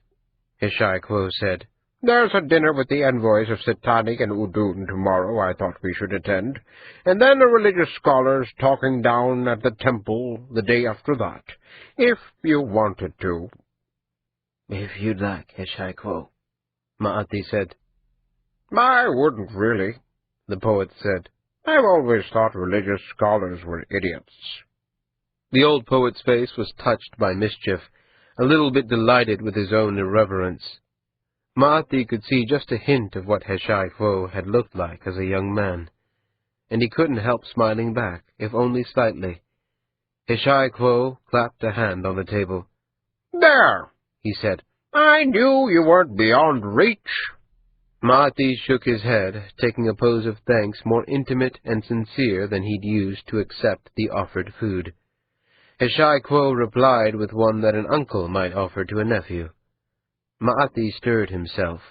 Hishai Kwo said. There's a dinner with the envoys of Setani and Udun tomorrow I thought we should attend, and then the religious scholars talking down at the temple the day after that, if you wanted to. If you'd like, Heshai-Kwo, Ma'ati said. I wouldn't really, the poet said. I've always thought religious scholars were idiots. The old poet's face was touched by mischief, a little bit delighted with his own irreverence. Ma'ati could see just a hint of what Heshai-Kwo had looked like as a young man, and he couldn't help smiling back, if only slightly. Heshai-Kwo clapped a hand on the table. There, he said. I knew you weren't beyond reach. Ma'ati shook his head, taking a pose of thanks more intimate and sincere than he'd used to accept the offered food. Heshai-Kwo replied with one that an uncle might offer to a nephew. Ma'ati stirred himself.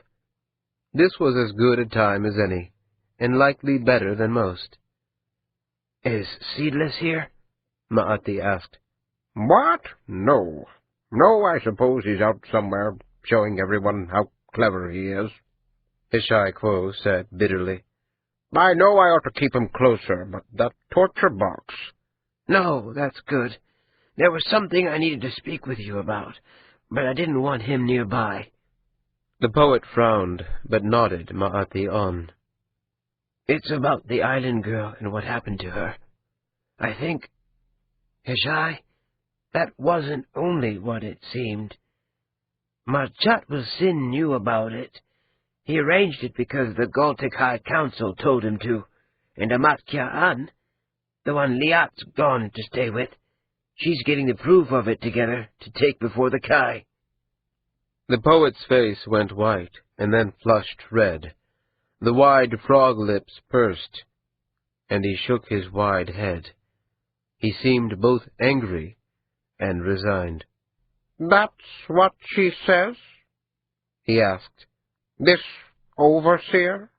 This was as good a time as any, and likely better than most. Is Seedless here? Ma'ati asked. What? No. No, I suppose he's out somewhere, showing everyone how clever he is, Heshai-Kwo said bitterly. I know I ought to keep him closer, but that torture box... No, that's good. There was something I needed to speak with you about, but I didn't want him nearby. The poet frowned, but nodded Ma'ati on. It's about the island girl and what happened to her. I think, Heshai, that wasn't only what it seemed. Marchatwal-Sin knew about it. He arranged it because the Galtic High Council told him to, and Amat-Kya-An, the one Liat's gone to stay with, she's getting the proof of it together to take before the Kai. The poet's face went white, and then flushed red. The wide frog lips pursed, and he shook his wide head. He seemed both angry and resigned. That's what she says? He asked. This overseer?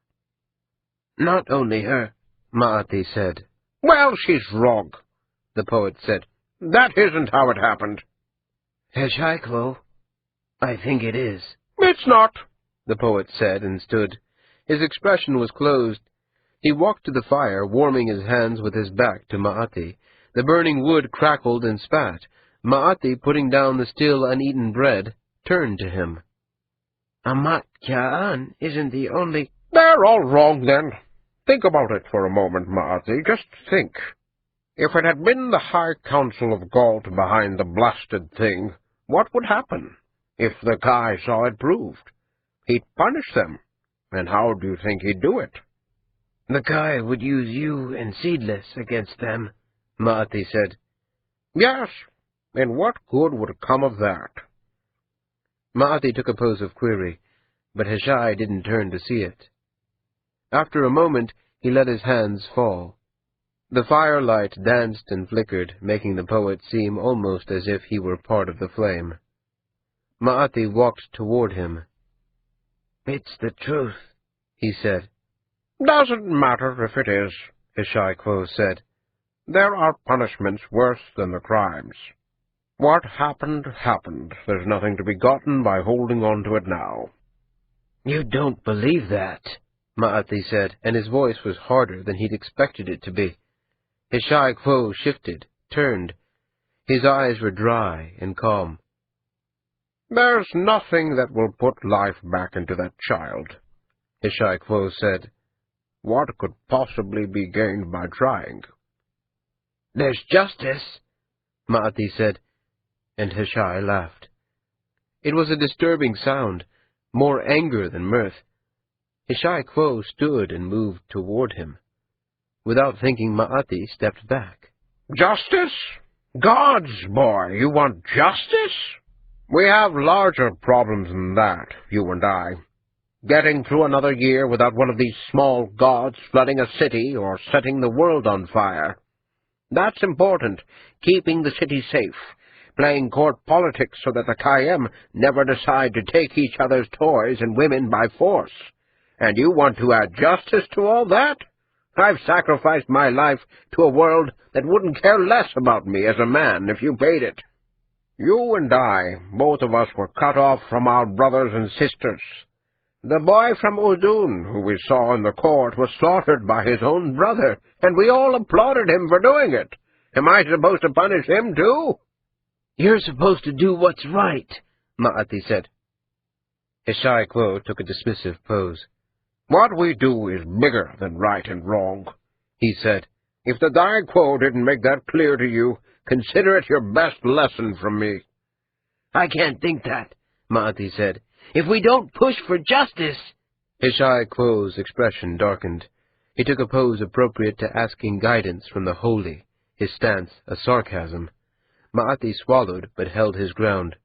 Not only her, Ma'ati said. Well, she's wrong, the poet said. That isn't how it happened. Heshai-Kwo, I think it is. It's not, the poet said, and stood. His expression was closed. He walked to the fire, warming his hands with his back to Ma'ati. The burning wood crackled and spat. Ma'ati, putting down the still uneaten bread, turned to him. Amat-Kya-An isn't the only... They're all wrong, then. Think about it for a moment, Ma'ati. Just think. If it had been the High Council of Galt behind the blasted thing, what would happen? If the Kai saw it proved, he'd punish them. And how do you think he'd do it? The Kai would use you and Seedless against them, Ma'ati said. Yes, and what good would come of that? Ma'ati took a pose of query, but Heshai didn't turn to see it. After a moment, he let his hands fall. The firelight danced and flickered, making the poet seem almost as if he were part of the flame. Ma'ati walked toward him. It's the truth, he said. Doesn't matter if it is, Heshai-Kwo said. There are punishments worse than the crimes. What happened, happened. There's nothing to be gotten by holding on to it now. You don't believe that, Ma'ati said, and his voice was harder than he'd expected it to be. Heshai-Kwo shifted, turned. His eyes were dry and calm. There's nothing that will put life back into that child, Heshai-Kwo said. What could possibly be gained by trying? There's justice, Ma'ati said, and Heshai laughed. It was a disturbing sound, more anger than mirth. Heshai-Kwo stood and moved toward him. Without thinking, Ma'ati stepped back. Justice? Gods, boy, you want justice? We have larger problems than that, you and I. Getting through another year without one of these small gods flooding a city or setting the world on fire. That's important, keeping the city safe, playing court politics so that the Kayem never decide to take each other's toys and women by force. And you want to add justice to all that? I've sacrificed my life to a world that wouldn't care less about me as a man if you paid it. You and I, both of us were cut off from our brothers and sisters. The boy from Udun, who we saw in the court, was slaughtered by his own brother, and we all applauded him for doing it. Am I supposed to punish him, too? You're supposed to do what's right, Ma'ati said. Hishai Quo took a dismissive pose. What we do is bigger than right and wrong, he said. If the Dai Quo didn't make that clear to you, consider it your best lesson from me. I can't think that, Ma'ati said. If we don't push for justice... Hishai Quo's expression darkened. He took a pose appropriate to asking guidance from the holy, his stance a sarcasm. Ma'ati swallowed, but held his ground.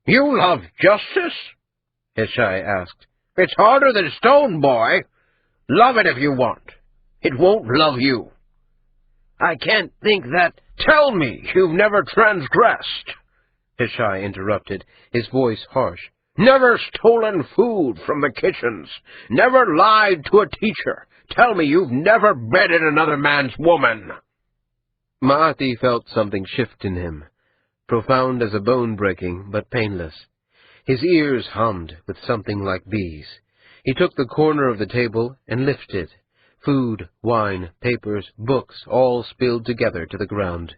You love justice? Hishai asked. It's harder than stone, boy. Love it if you want. It won't love you. I can't think that... Tell me you've never transgressed, Hishai interrupted, his voice harsh. Never stolen food from the kitchens. Never lied to a teacher. Tell me you've never bedded another man's woman. Ma'ati felt something shift in him, profound as a bone-breaking, but painless. His ears hummed with something like bees. He took the corner of the table and lifted. Food, wine, papers, books, all spilled together to the ground.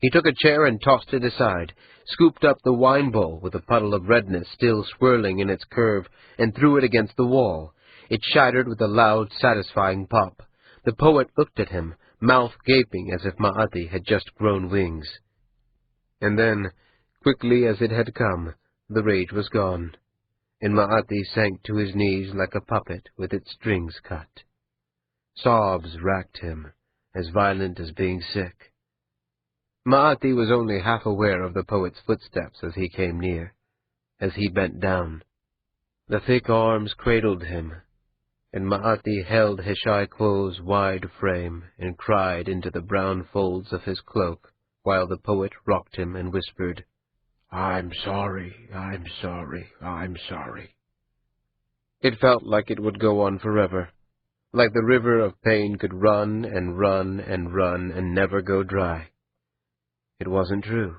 He took a chair and tossed it aside, scooped up the wine bowl with a puddle of redness still swirling in its curve, and threw it against the wall. It shattered with a loud, satisfying pop. The poet looked at him, mouth gaping as if Ma'ati had just grown wings. And then, quickly as it had come, the rage was gone, and Ma'ati sank to his knees like a puppet with its strings cut. Sobs racked him, as violent as being sick. Ma'ati was only half aware of the poet's footsteps as he came near, as he bent down. The thick arms cradled him, and Ma'ati held Hishai Quo's wide frame and cried into the brown folds of his cloak, while the poet rocked him and whispered, I'm sorry, I'm sorry, I'm sorry. It felt like it would go on forever, like the river of pain could run and run and run and never go dry. It wasn't true.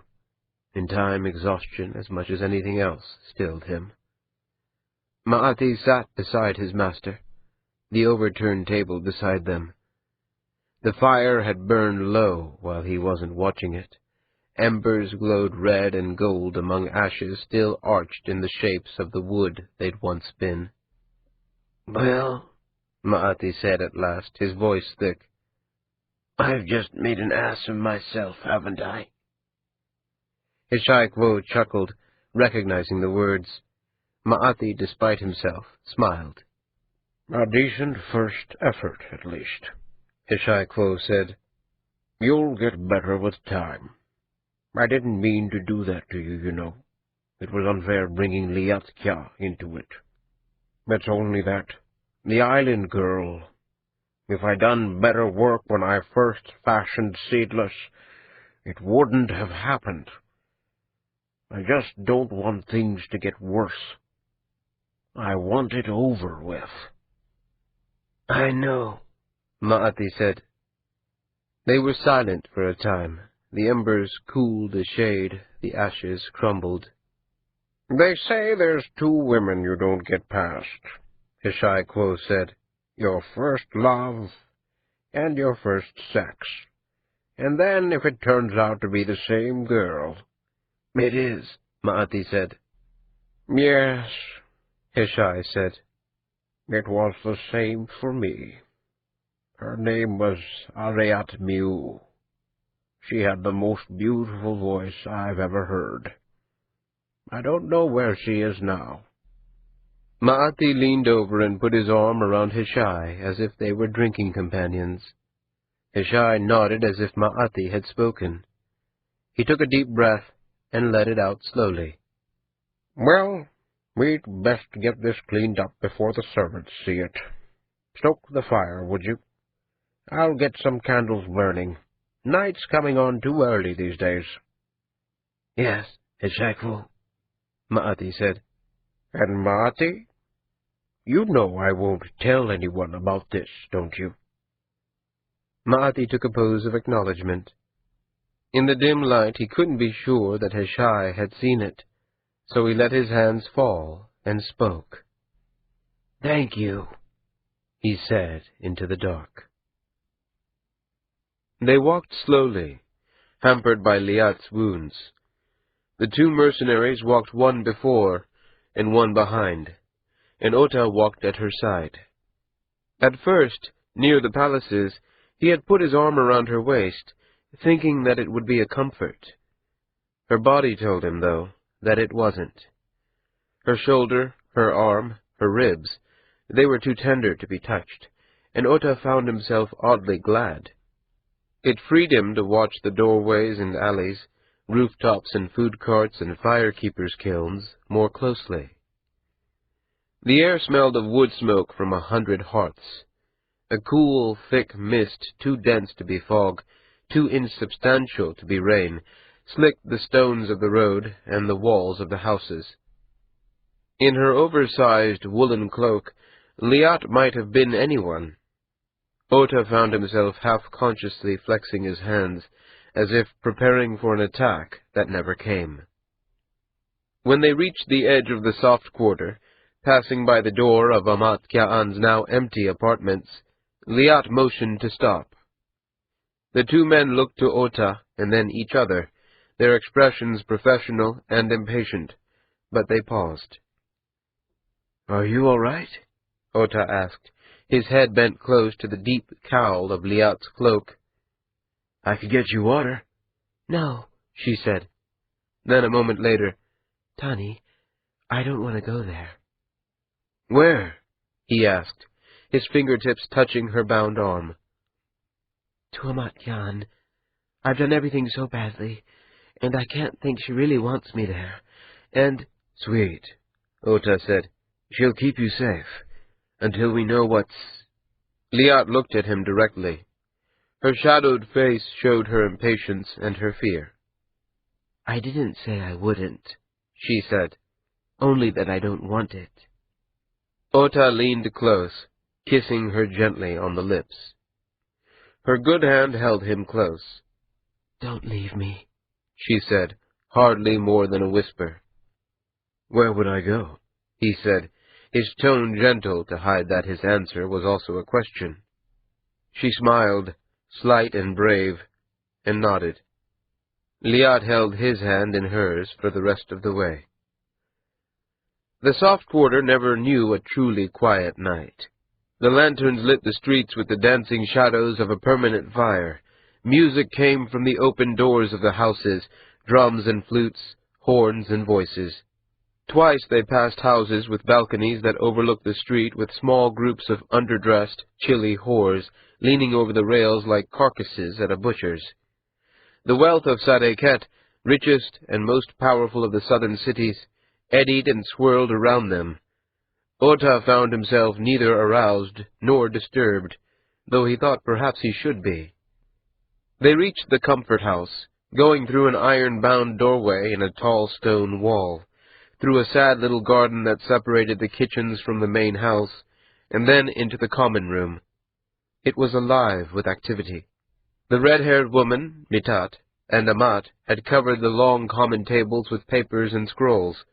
In time, exhaustion, as much as anything else, stilled him. Ma'ati sat beside his master, the overturned table beside them. The fire had burned low while he wasn't watching it. Embers glowed red and gold among ashes still arched in the shapes of the wood they'd once been. Well, Ma'ati said at last, his voice thick, I've just made an ass of myself, haven't I? Hishai Quo chuckled, recognizing the words. Ma'ati, despite himself, smiled. A decent first effort, at least, Hishai Quo said. You'll get better with time. I didn't mean to do that to you, you know. It was unfair bringing Liatkya into it. It's only that. The island girl. If I'd done better work when I first fashioned Seedless, it wouldn't have happened. I just don't want things to get worse. I want it over with. I know, Ma'ati said. They were silent for a time. The embers cooled a shade, the ashes crumbled. They say there's 2 women you don't get past, Hishai Quo said. Your first love and your first sex. And then if it turns out to be the same girl... It is, Ma'ati said. Yes, Hishai said. It was the same for me. Her name was Ariat Miu. She had the most beautiful voice I've ever heard. I don't know where she is now. Ma'ati leaned over and put his arm around Hishai as if they were drinking companions. Hishai nodded as if Ma'ati had spoken. He took a deep breath and let it out slowly. Well, we'd best get this cleaned up before the servants see it. Stoke the fire, would you? I'll get some candles burning. Night's coming on too early these days. Yes, Hishai Quo, Ma'ati said. And Ma'ati? You know I won't tell anyone about this, don't you? Ma'ati took a pose of acknowledgment. In the dim light he couldn't be sure that Hishai had seen it, so he let his hands fall and spoke. Thank you, he said into the dark. They walked slowly, hampered by Liat's wounds. The two mercenaries walked one before and one behind, and Ota walked at her side. At first, near the palaces, he had put his arm around her waist, thinking that it would be a comfort. Her body told him, though, that it wasn't. Her shoulder, her arm, her ribs, they were too tender to be touched, and Ota found himself oddly glad. It freed him to watch the doorways and alleys, rooftops and food carts and firekeepers' kilns more closely. The air smelled of wood smoke from 100 hearths. A cool, thick mist, too dense to be fog, too insubstantial to be rain, slicked the stones of the road and the walls of the houses. In her oversized woolen cloak, Liat might have been anyone. Ota found himself half-consciously flexing his hands, as if preparing for an attack that never came. When they reached the edge of the soft quarter, passing by the door of Amat Kya'an's now empty apartments, Liat motioned to stop. The two men looked to Ota and then each other, their expressions professional and impatient, but they paused. "Are you all right?" Ota asked, his head bent close to the deep cowl of Liat's cloak. "I could get you water." "No," she said. Then a moment later, "Tani, I don't want to go there." "Where?" he asked, his fingertips touching her bound arm. "To Amat Kya'an. I've done everything so badly, and I can't think she really wants me there. And—" "Sweet," Ota said. "She'll keep you safe, until we know what's—" Liat looked at him directly. Her shadowed face showed her impatience and her fear. "I didn't say I wouldn't," she said. "Only that I don't want it." Ota leaned close, kissing her gently on the lips. Her good hand held him close. "Don't leave me," she said, hardly more than a whisper. "Where would I go?" he said, his tone gentle to hide that his answer was also a question. She smiled, slight and brave, and nodded. Liat held his hand in hers for the rest of the way. The soft quarter never knew a truly quiet night. The lanterns lit the streets with the dancing shadows of a permanent fire. Music came from the open doors of the houses, drums and flutes, horns and voices. Twice they passed houses with balconies that overlooked the street, with small groups of underdressed, chilly whores leaning over the rails like carcasses at a butcher's. The wealth of Sadeket, richest and most powerful of the southern cities, eddied and swirled around them. Ota found himself neither aroused nor disturbed, though he thought perhaps he should be. They reached the comfort house, going through an iron-bound doorway in a tall stone wall, through a sad little garden that separated the kitchens from the main house, and then into the common room. It was alive with activity. The red-haired woman, Mitat, and Amat had covered the long common tables with papers and scrolls.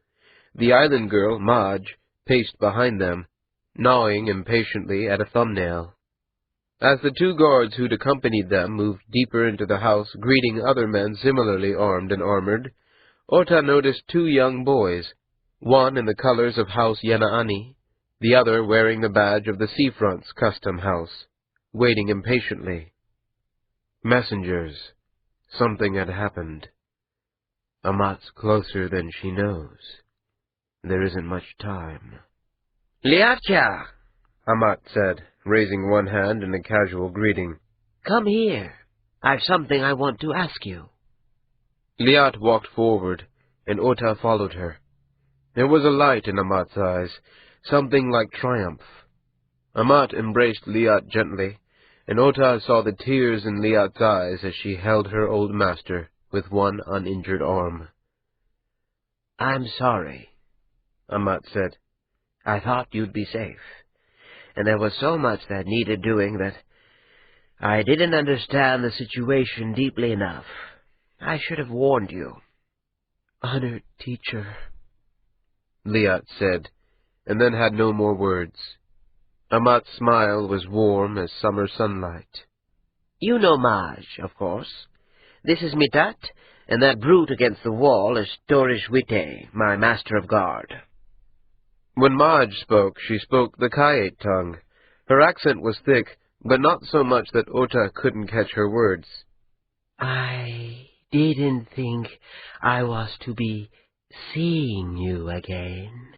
The island girl, Maj, paced behind them, gnawing impatiently at a thumbnail. As the two guards who'd accompanied them moved deeper into the house, greeting other men similarly armed and armored, Ota noticed two young boys, one in the colors of House Yenaani, the other wearing the badge of the Seafront's custom house, waiting impatiently. Messengers. Something had happened. Amat's closer than she knows. There isn't much time. "Liatcha," Amat said, raising one hand in a casual greeting. "Come here. I've something I want to ask you." Liat walked forward, and Ota followed her. There was a light in Amat's eyes, something like triumph. Amat embraced Liat gently, and Ota saw the tears in Liat's eyes as she held her old master with one uninjured arm. "I'm sorry," Amat said. "I thought you'd be safe, and there was so much that needed doing that I didn't understand the situation deeply enough. I should have warned you." "Honored teacher," Liat said, and then had no more words. Amat's smile was warm as summer sunlight. "You know Marge, of course. This is Mitat, and that brute against the wall is Torish Wite, my master of guard." When Marge spoke, she spoke the Kayet tongue. Her accent was thick, but not so much that Ota couldn't catch her words. "I didn't think I was to be seeing you again."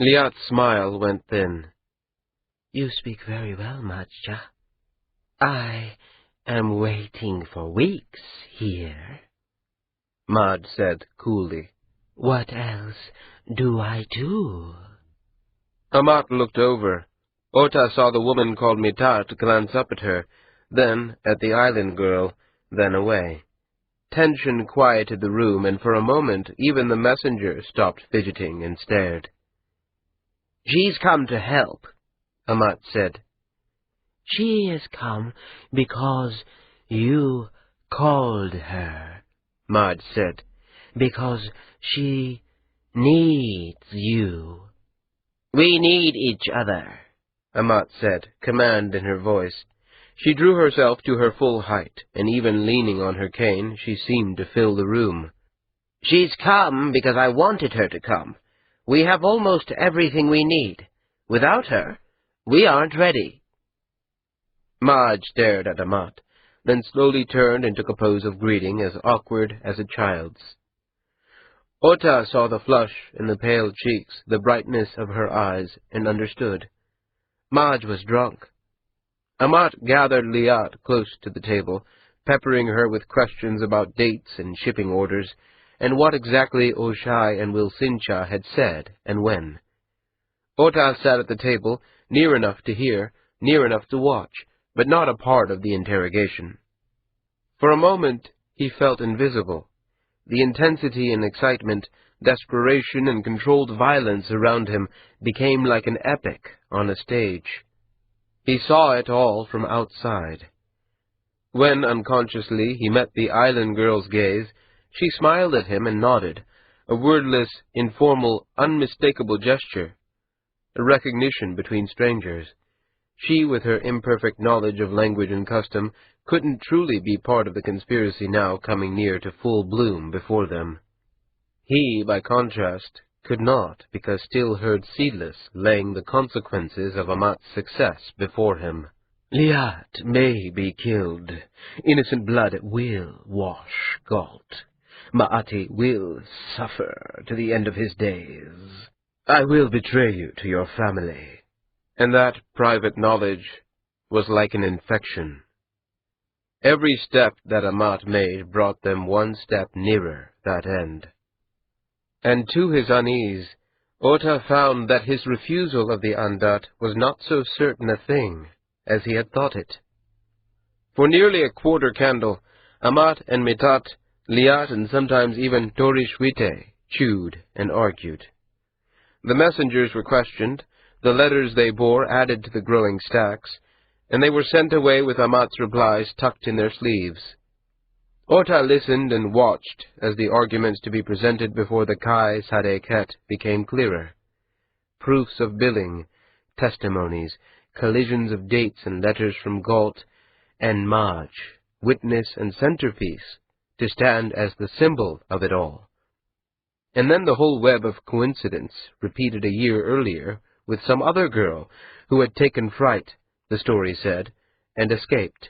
Liat's smile went thin. "You speak very well, Majja. I am waiting for weeks here," Marge said coolly. "What else do I do?" Amat looked over. Ota saw the woman called Mitat glance up at her, then at the island girl, then away. Tension quieted the room, and for a moment even the messenger stopped fidgeting and stared. "She's come to help," Amat said. "She has come because you called her," Marge said. "because she needs you." "We need each other," Amat said, command in her voice. She drew herself to her full height, and even leaning on her cane, she seemed to fill the room. "She's come because I wanted her to come. We have almost everything we need. Without her, we aren't ready." Marge stared at Amat, then slowly turned and took a pose of greeting as awkward as a child's. Ota saw the flush in the pale cheeks, the brightness of her eyes, and understood. Marge was drunk. Amat gathered Liat close to the table, peppering her with questions about dates and shipping orders, and what exactly Oshai and Wilsincha had said, and when. Ota sat at the table, near enough to hear, near enough to watch, but not a part of the interrogation. For a moment he felt invisible. The intensity and excitement, desperation and controlled violence around him became like an epic on a stage. He saw it all from outside. When, unconsciously, he met the island girl's gaze, she smiled at him and nodded, a wordless, informal, unmistakable gesture, a recognition between strangers. She, with her imperfect knowledge of language and custom, couldn't truly be part of the conspiracy now coming near to full bloom before them. He, by contrast, could not, because still heard Seedless laying the consequences of Amat's success before him. "Liat may be killed. Innocent blood will wash Galt. Ma'ati will suffer to the end of his days. I will betray you to your family." And that private knowledge was like an infection. Every step that Amat made brought them one step nearer that end. And to his unease, Ota found that his refusal of the Andat was not so certain a thing as he had thought it. For nearly a quarter candle, Amat and Mitat, Liat, and sometimes even Torishwite chewed and argued. The messengers were questioned, the letters they bore added to the growing stacks, and they were sent away with Amat's replies tucked in their sleeves. Ota listened and watched as the arguments to be presented before the Kai Sadeket became clearer. Proofs of billing, testimonies, collisions of dates and letters from Galt, and Marge, witness and centerpiece, to stand as the symbol of it all. And then the whole web of coincidence, repeated a year earlier, with some other girl who had taken fright, the story said, and escaped.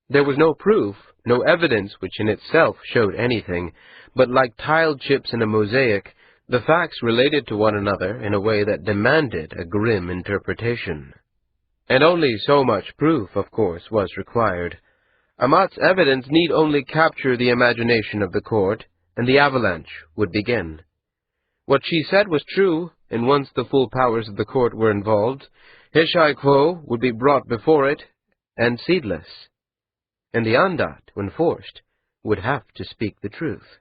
There was no proof, no evidence which in itself showed anything, but like tiled chips in a mosaic, the facts related to one another in a way that demanded a grim interpretation. And only so much proof, of course, was required. Amat's evidence need only capture the imagination of the court, and the avalanche would begin. What she said was true, and once the full powers of the court were involved, Hishai Quo would be brought before it, and Seedless. And the Andat, when forced, would have to speak the truth.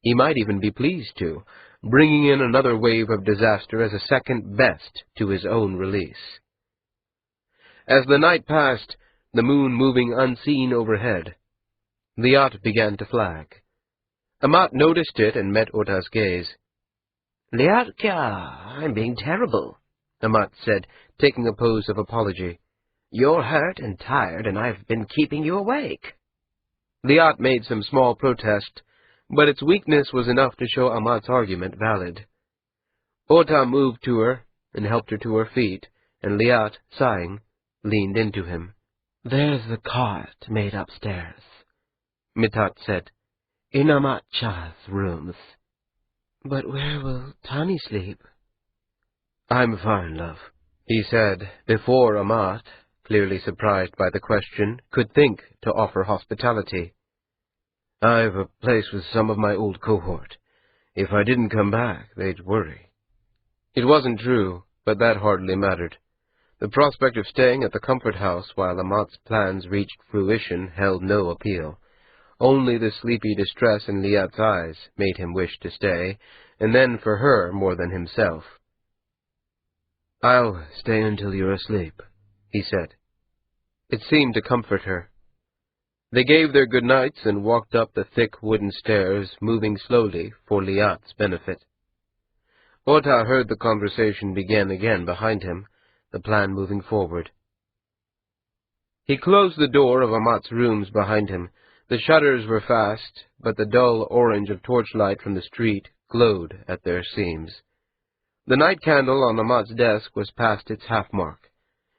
He might even be pleased to, bringing in another wave of disaster as a second best to his own release. As the night passed, the moon moving unseen overhead, Liat began to flag. Amat noticed it and met Ota's gaze. Liatka, I'm being terrible, Amat said, taking a pose of apology. You're hurt and tired, and I've been keeping you awake. Liat made some small protest, but its weakness was enough to show Amat's argument valid. Ota moved to her and helped her to her feet, and Liat, sighing, leaned into him. There's the cot made upstairs, Mitat said, in Amat Shah's rooms. But where will Tani sleep? I'm fine, love, he said, before Amat, clearly surprised by the question, could think to offer hospitality. I've a place with some of my old cohort. If I didn't come back, they'd worry. It wasn't true, but that hardly mattered. The prospect of staying at the comfort house while Amat's plans reached fruition held no appeal. Only the sleepy distress in Liat's eyes made him wish to stay, and then for her more than himself. I'll stay until you're asleep, he said. It seemed to comfort her. They gave their good nights and walked up the thick wooden stairs, moving slowly for Liat's benefit. Ota heard the conversation begin again behind him, the plan moving forward. He closed the door of Amat's rooms behind him. The shutters were fast, but the dull orange of torchlight from the street glowed at their seams. The night candle on Amat's desk was past its half-mark.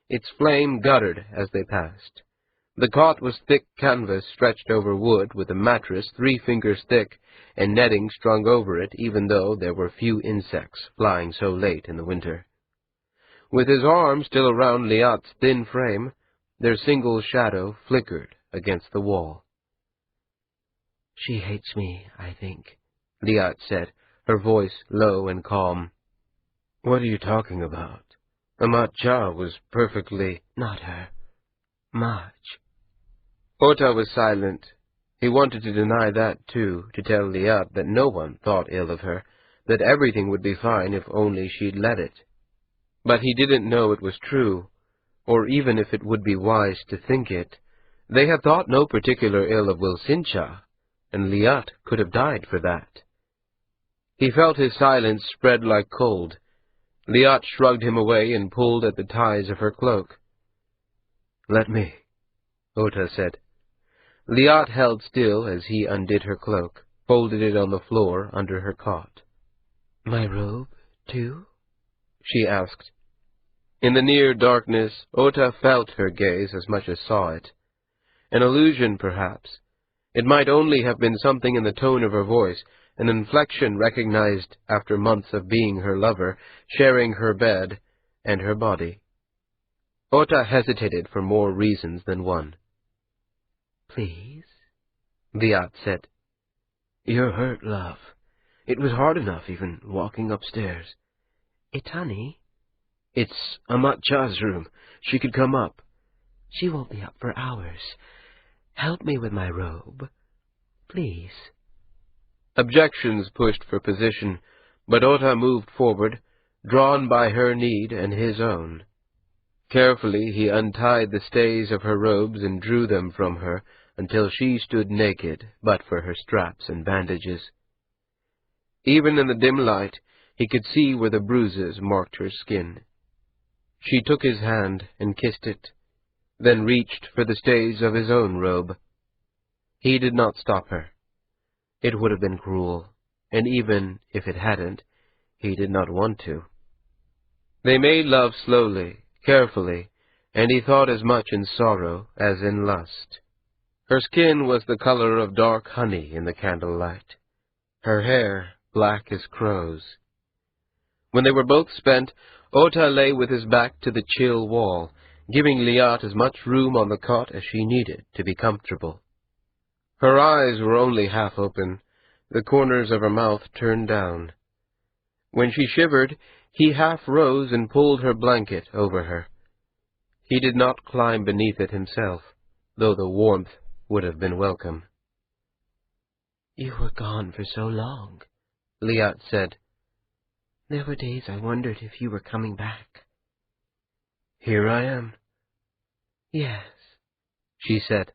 Its flame guttered as they passed. The cot was thick canvas stretched over wood, with a mattress 3 fingers thick and netting strung over it, even though there were few insects flying so late in the winter. With his arm still around Liat's thin frame, their single shadow flickered against the wall. She hates me, I think, Liat said, her voice low and calm. What are you talking about? Amat Shah was perfectly— Not her. Marge. Ota was silent. He wanted to deny that, too, to tell Liat that no one thought ill of her, that everything would be fine if only she'd let it. But he didn't know it was true, or even if it would be wise to think it. They had thought no particular ill of Wilsincha, and Liat could have died for that. He felt his silence spread like cold. Liat shrugged him away and pulled at the ties of her cloak. Let me, Ota said. Liat held still as he undid her cloak, folded it on the floor under her cot. My robe, too? She asked. In the near darkness, Ota felt her gaze as much as saw it. An illusion, perhaps. It might only have been something in the tone of her voice, an inflection recognized after months of being her lover, sharing her bed and her body. Ota hesitated for more reasons than one. Please? Liat said. You're hurt, love. It was hard enough even walking upstairs. Itani? It's Amat Shah's room. She could come up. She won't be up for hours. Help me with my robe, please. Objections pushed for position, but Ota moved forward, drawn by her need and his own. Carefully he untied the stays of her robes and drew them from her until she stood naked but for her straps and bandages. Even in the dim light he could see where the bruises marked her skin. She took his hand and kissed it, then reached for the stays of his own robe. He did not stop her. It would have been cruel, and even if it hadn't, he did not want to. They made love slowly, carefully, and he thought as much in sorrow as in lust. Her skin was the color of dark honey in the candlelight, her hair black as crow's. When they were both spent, Ota lay with his back to the chill wall, giving Liat as much room on the cot as she needed to be comfortable. Her eyes were only half open, the corners of her mouth turned down. When she shivered, he half rose and pulled her blanket over her. He did not climb beneath it himself, though the warmth would have been welcome. You were gone for so long, Liat said. There were days I wondered if you were coming back. Here I am. Yes, she said.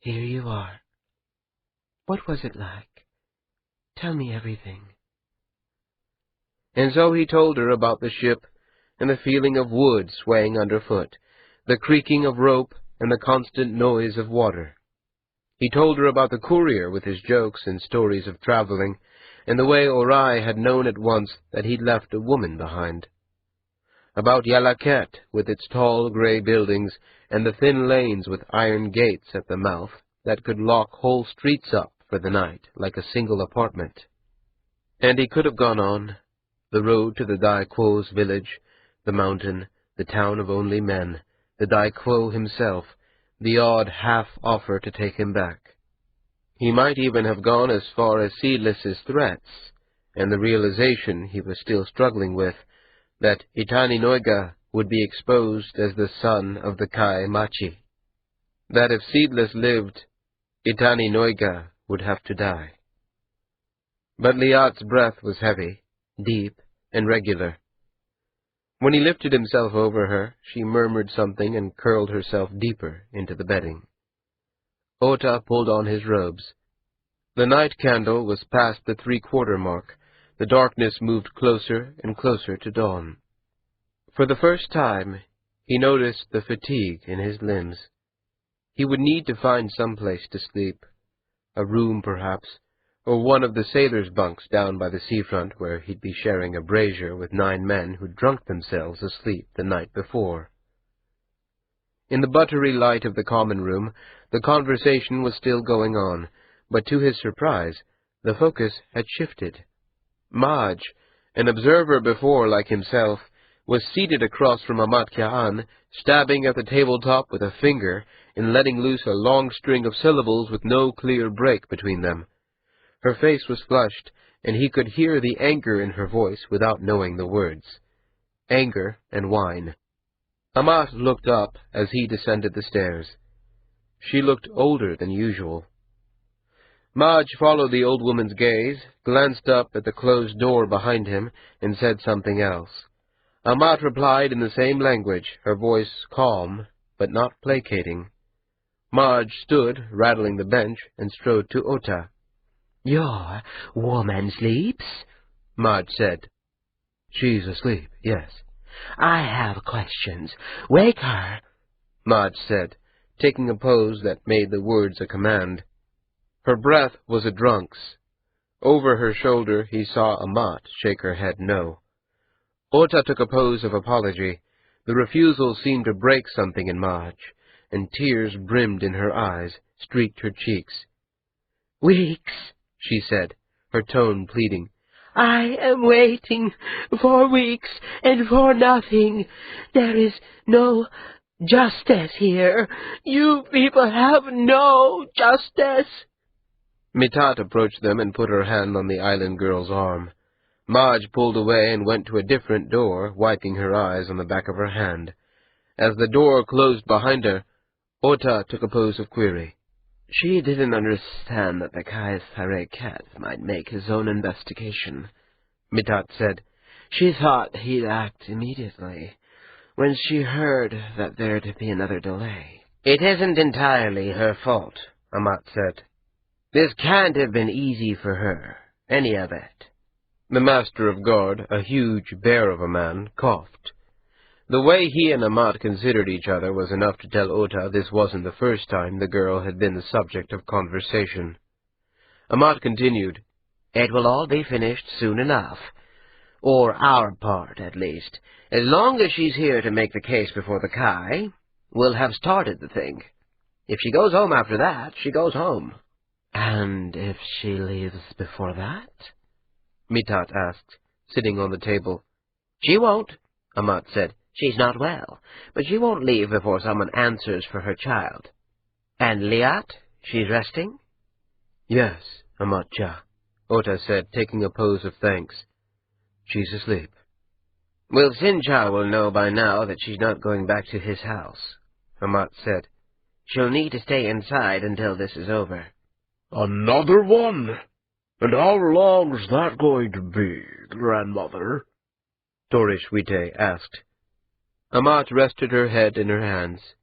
Here you are. What was it like? Tell me everything. And so he told her about the ship, and the feeling of wood swaying underfoot, the creaking of rope, and the constant noise of water. He told her about the courier with his jokes and stories of traveling, and the way Orai had known at once that he'd left a woman behind. About Yalaket, with its tall gray buildings, and the thin lanes with iron gates at the mouth that could lock whole streets up for the night like a single apartment. And he could have gone on. The road to the Dai Quo's village, the mountain, the town of only men, the Dai Quo himself, the odd half-offer to take him back. He might even have gone as far as Seedless's threats, and the realization he was still struggling with, that Itani Noiga would be exposed as the son of the Kai Machi. That if Seedless lived, Itani Noiga would have to die. But Liat's breath was heavy, deep, and regular. When he lifted himself over her, she murmured something and curled herself deeper into the bedding. Ota pulled on his robes. The night candle was past the 3/4 mark. The darkness moved closer and closer to dawn. For the first time, he noticed the fatigue in his limbs. He would need to find some place to sleep, a room perhaps, or one of the sailors' bunks down by the seafront where he'd be sharing a brazier with 9 men who'd drunk themselves asleep the night before. In the buttery light of the common room, the conversation was still going on, but to his surprise, the focus had shifted. Maj, an observer before like himself, was seated across from Amat Ka'an, stabbing at the tabletop with a finger and letting loose a long string of syllables with no clear break between them. Her face was flushed, and he could hear the anger in her voice without knowing the words. Anger and whine. Amat looked up as he descended the stairs. She looked older than usual. Maj followed the old woman's gaze, glanced up at the closed door behind him, and said something else. Amat replied in the same language, her voice calm, but not placating. Maj stood, rattling the bench, and strode to Ota. "Your woman sleeps?" Maj said. "She's asleep, yes." "I have questions. Wake her," Maj said, taking a pose that made the words a command. Her breath was a drunk's. Over her shoulder he saw Amat shake her head no. Ota took a pose of apology. The refusal seemed to break something in Maj, and tears brimmed in her eyes, streaked her cheeks. "Weeks," she said, her tone pleading. "I am waiting for weeks and for nothing. There is no justice here. You people have no justice." Mitat approached them and put her hand on the island girl's arm. Maj pulled away and went to a different door, wiping her eyes on the back of her hand. As the door closed behind her, Ota took a pose of query. "She didn't understand that the Kai Cat might make his own investigation," Mitat said. "She thought he'd act immediately. When she heard that there'd be another delay." "It isn't entirely her fault," Amat said. "This can't have been easy for her, any of it." The Master of Guard, a huge bear of a man, coughed. The way he and Amat considered each other was enough to tell Ota this wasn't the first time the girl had been the subject of conversation. Amat continued, "It will all be finished soon enough. Or our part, at least. As long as she's here to make the case before the Kai, we'll have started the thing. If she goes home after that, she goes home." "And if she leaves before that?" Mitat asked, sitting on the table. "She won't," Amat said. "She's not well, but she won't leave before someone answers for her child." "And Liat? She's resting?" "Yes, Amat-cha," Ota said, taking a pose of thanks. "She's asleep." "Well, Sincha will know by now that she's not going back to his house," Amat said. "She'll need to stay inside until this is over." "Another one? And how long's that going to be, grandmother?" Torishwite asked. Amat rested her head in her hands.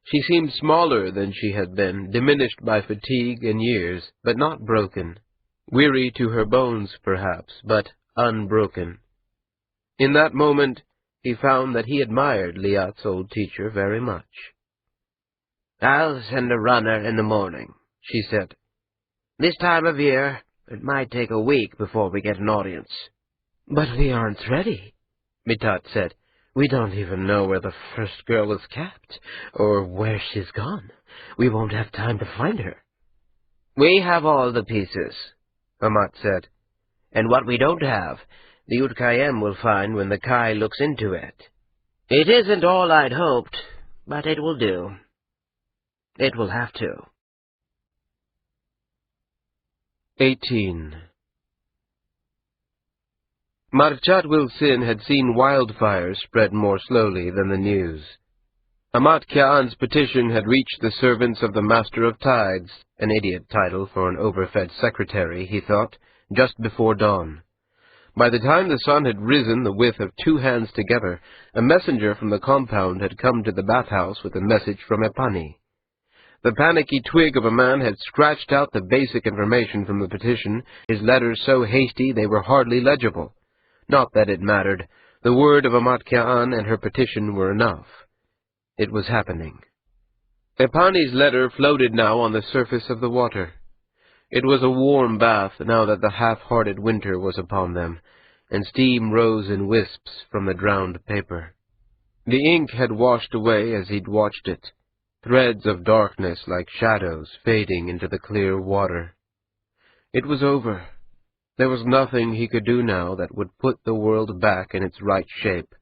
She seemed smaller than she had been, diminished by fatigue and years, but not broken. Weary to her bones, perhaps, but unbroken. In that moment, he found that he admired Liat's old teacher very much. "I'll send a runner in the morning," she said. "This time of year, it might take a week before we get an audience." "But we aren't ready," Mitat said. "We don't even know where the first girl is kept, or where she's gone. We won't have time to find her." "We have all the pieces," Amat said. "And what we don't have, the Utkayem will find when the Kai looks into it. It isn't all I'd hoped, but it will do. It will have to." 18. Marchat Wilsin had seen wildfires spread more slowly than the news. Amat Ka'an's petition had reached the servants of the Master of Tides, an idiot title for an overfed secretary, he thought, just before dawn. By the time the sun had risen the width of 2 hands together, a messenger from the compound had come to the bathhouse with a message from Epani. The panicky twig of a man had scratched out the basic information from the petition, his letters so hasty they were hardly legible. Not that it mattered. The word of Amat Ka'an and her petition were enough. It was happening. Epani's letter floated now on the surface of the water. It was a warm bath now that the half-hearted winter was upon them, and steam rose in wisps from the drowned paper. The ink had washed away as he'd watched it, threads of darkness like shadows fading into the clear water. It was over. There was nothing he could do now that would put the world back in its right shape,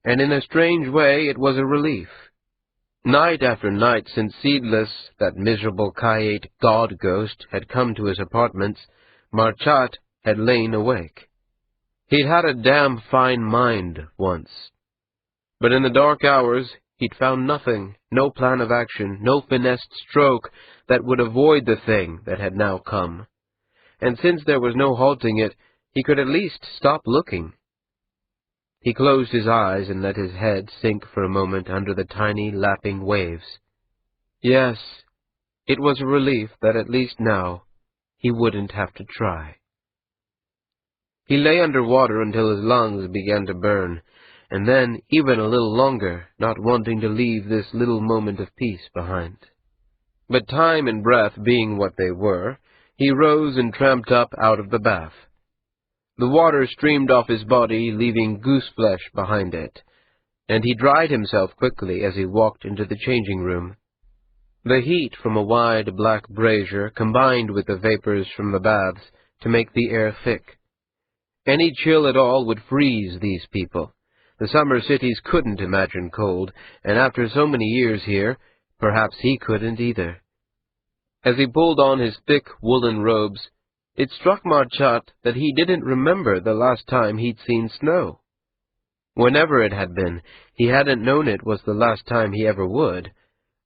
and in a strange way it was a relief. Night after night since Seedless, that miserable Kayate god-ghost, had come to his apartments, Marchat had lain awake. He'd had a damn fine mind once. But in the dark hours he'd found nothing, no plan of action, no finessed stroke that would avoid the thing that had now come. And since there was no halting it, he could at least stop looking. He closed his eyes and let his head sink for a moment under the tiny, lapping waves. Yes, it was a relief that at least now he wouldn't have to try. He lay under water until his lungs began to burn, and then even a little longer, not wanting to leave this little moment of peace behind. But time and breath being what they were, he rose and tramped up out of the bath. The water streamed off his body, leaving goose-flesh behind it, and he dried himself quickly as he walked into the changing room. The heat from a wide black brazier combined with the vapors from the baths to make the air thick. Any chill at all would freeze these people. The summer cities couldn't imagine cold, and after so many years here, perhaps he couldn't either. As he pulled on his thick woolen robes, it struck Marchat that he didn't remember the last time he'd seen snow. Whenever it had been, he hadn't known it was the last time he ever would,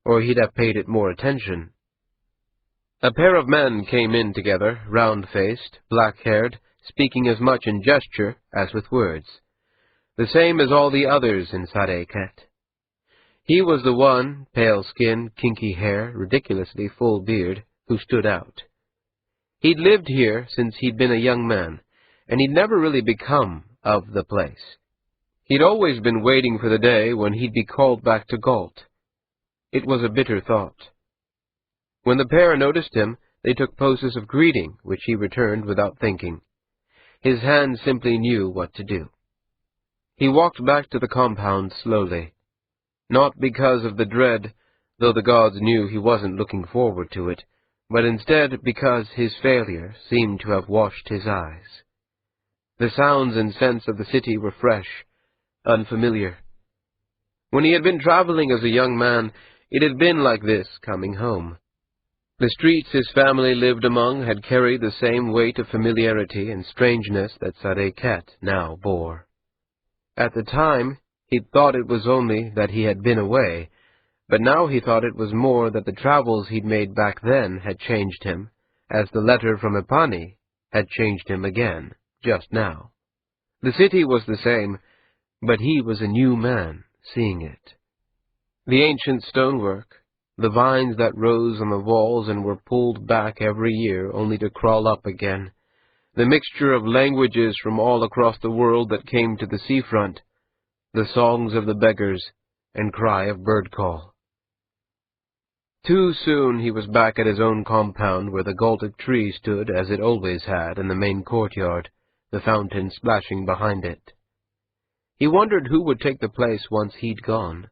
or he'd have paid it more attention. A pair of men came in together, round-faced, black-haired, speaking as much in gesture as with words. The same as all the others in Sareket. He was the one, pale skin, kinky hair, ridiculously full beard, who stood out. He'd lived here since he'd been a young man, and he'd never really become of the place. He'd always been waiting for the day when he'd be called back to Galt. It was a bitter thought. When the pair noticed him, they took poses of greeting, which he returned without thinking. His hand simply knew what to do. He walked back to the compound slowly, not because of the dread, though the gods knew he wasn't looking forward to it, but instead because his failure seemed to have washed his eyes. The sounds and scents of the city were fresh, unfamiliar. When he had been traveling as a young man, it had been like this coming home. The streets his family lived among had carried the same weight of familiarity and strangeness that Sareket now bore. At the time, he'd thought it was only that he had been away, but now he thought it was more that the travels he'd made back then had changed him, as the letter from Epani had changed him again, just now. The city was the same, but he was a new man, seeing it. The ancient stonework, the vines that rose on the walls and were pulled back every year only to crawl up again, the mixture of languages from all across the world that came to the seafront, the songs of the beggars and cry of bird call. Too soon he was back at his own compound, where the Galtic tree stood as it always had in the main courtyard, the fountain splashing behind it. He wondered who would take the place once he'd gone.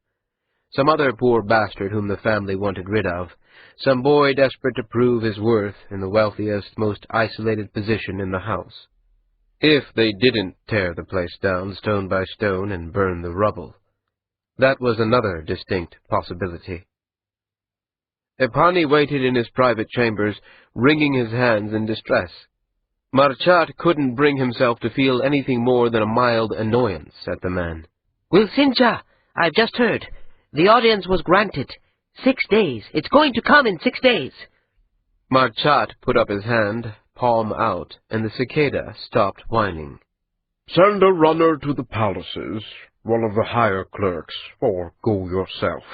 Some other poor bastard whom the family wanted rid of, some boy desperate to prove his worth in the wealthiest, most isolated position in the house. If they didn't tear the place down stone by stone and burn the rubble. That was another distinct possibility. Epani waited in his private chambers, wringing his hands in distress. Marchat couldn't bring himself to feel anything more than a mild annoyance at the man. Wilsinja, I've just heard. The audience was granted. 6 days. It's going to come in 6 days. Marchat put up his hand, palm out, and the cicada stopped whining. Send a runner to the palaces, one of the higher clerks, or go yourself.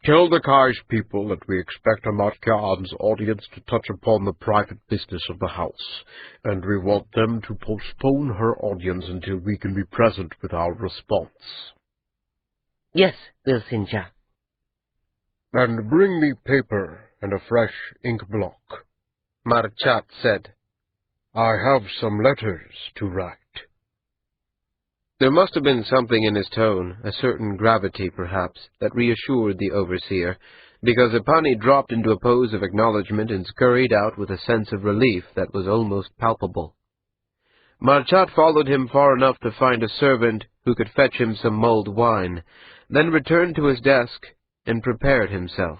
Tell the Kai's people that we expect Amatkaan's audience to touch upon the private business of the house, and we want them to postpone her audience until we can be present with our response. Yes, Wilsinja. And bring me paper and a fresh ink block, Marchat said. I have some letters to write. There must have been something in his tone, a certain gravity perhaps, that reassured the overseer, because Epani dropped into a pose of acknowledgment and scurried out with a sense of relief that was almost palpable. Marchat followed him far enough to find a servant who could fetch him some mulled wine, then returned to his desk and prepared himself.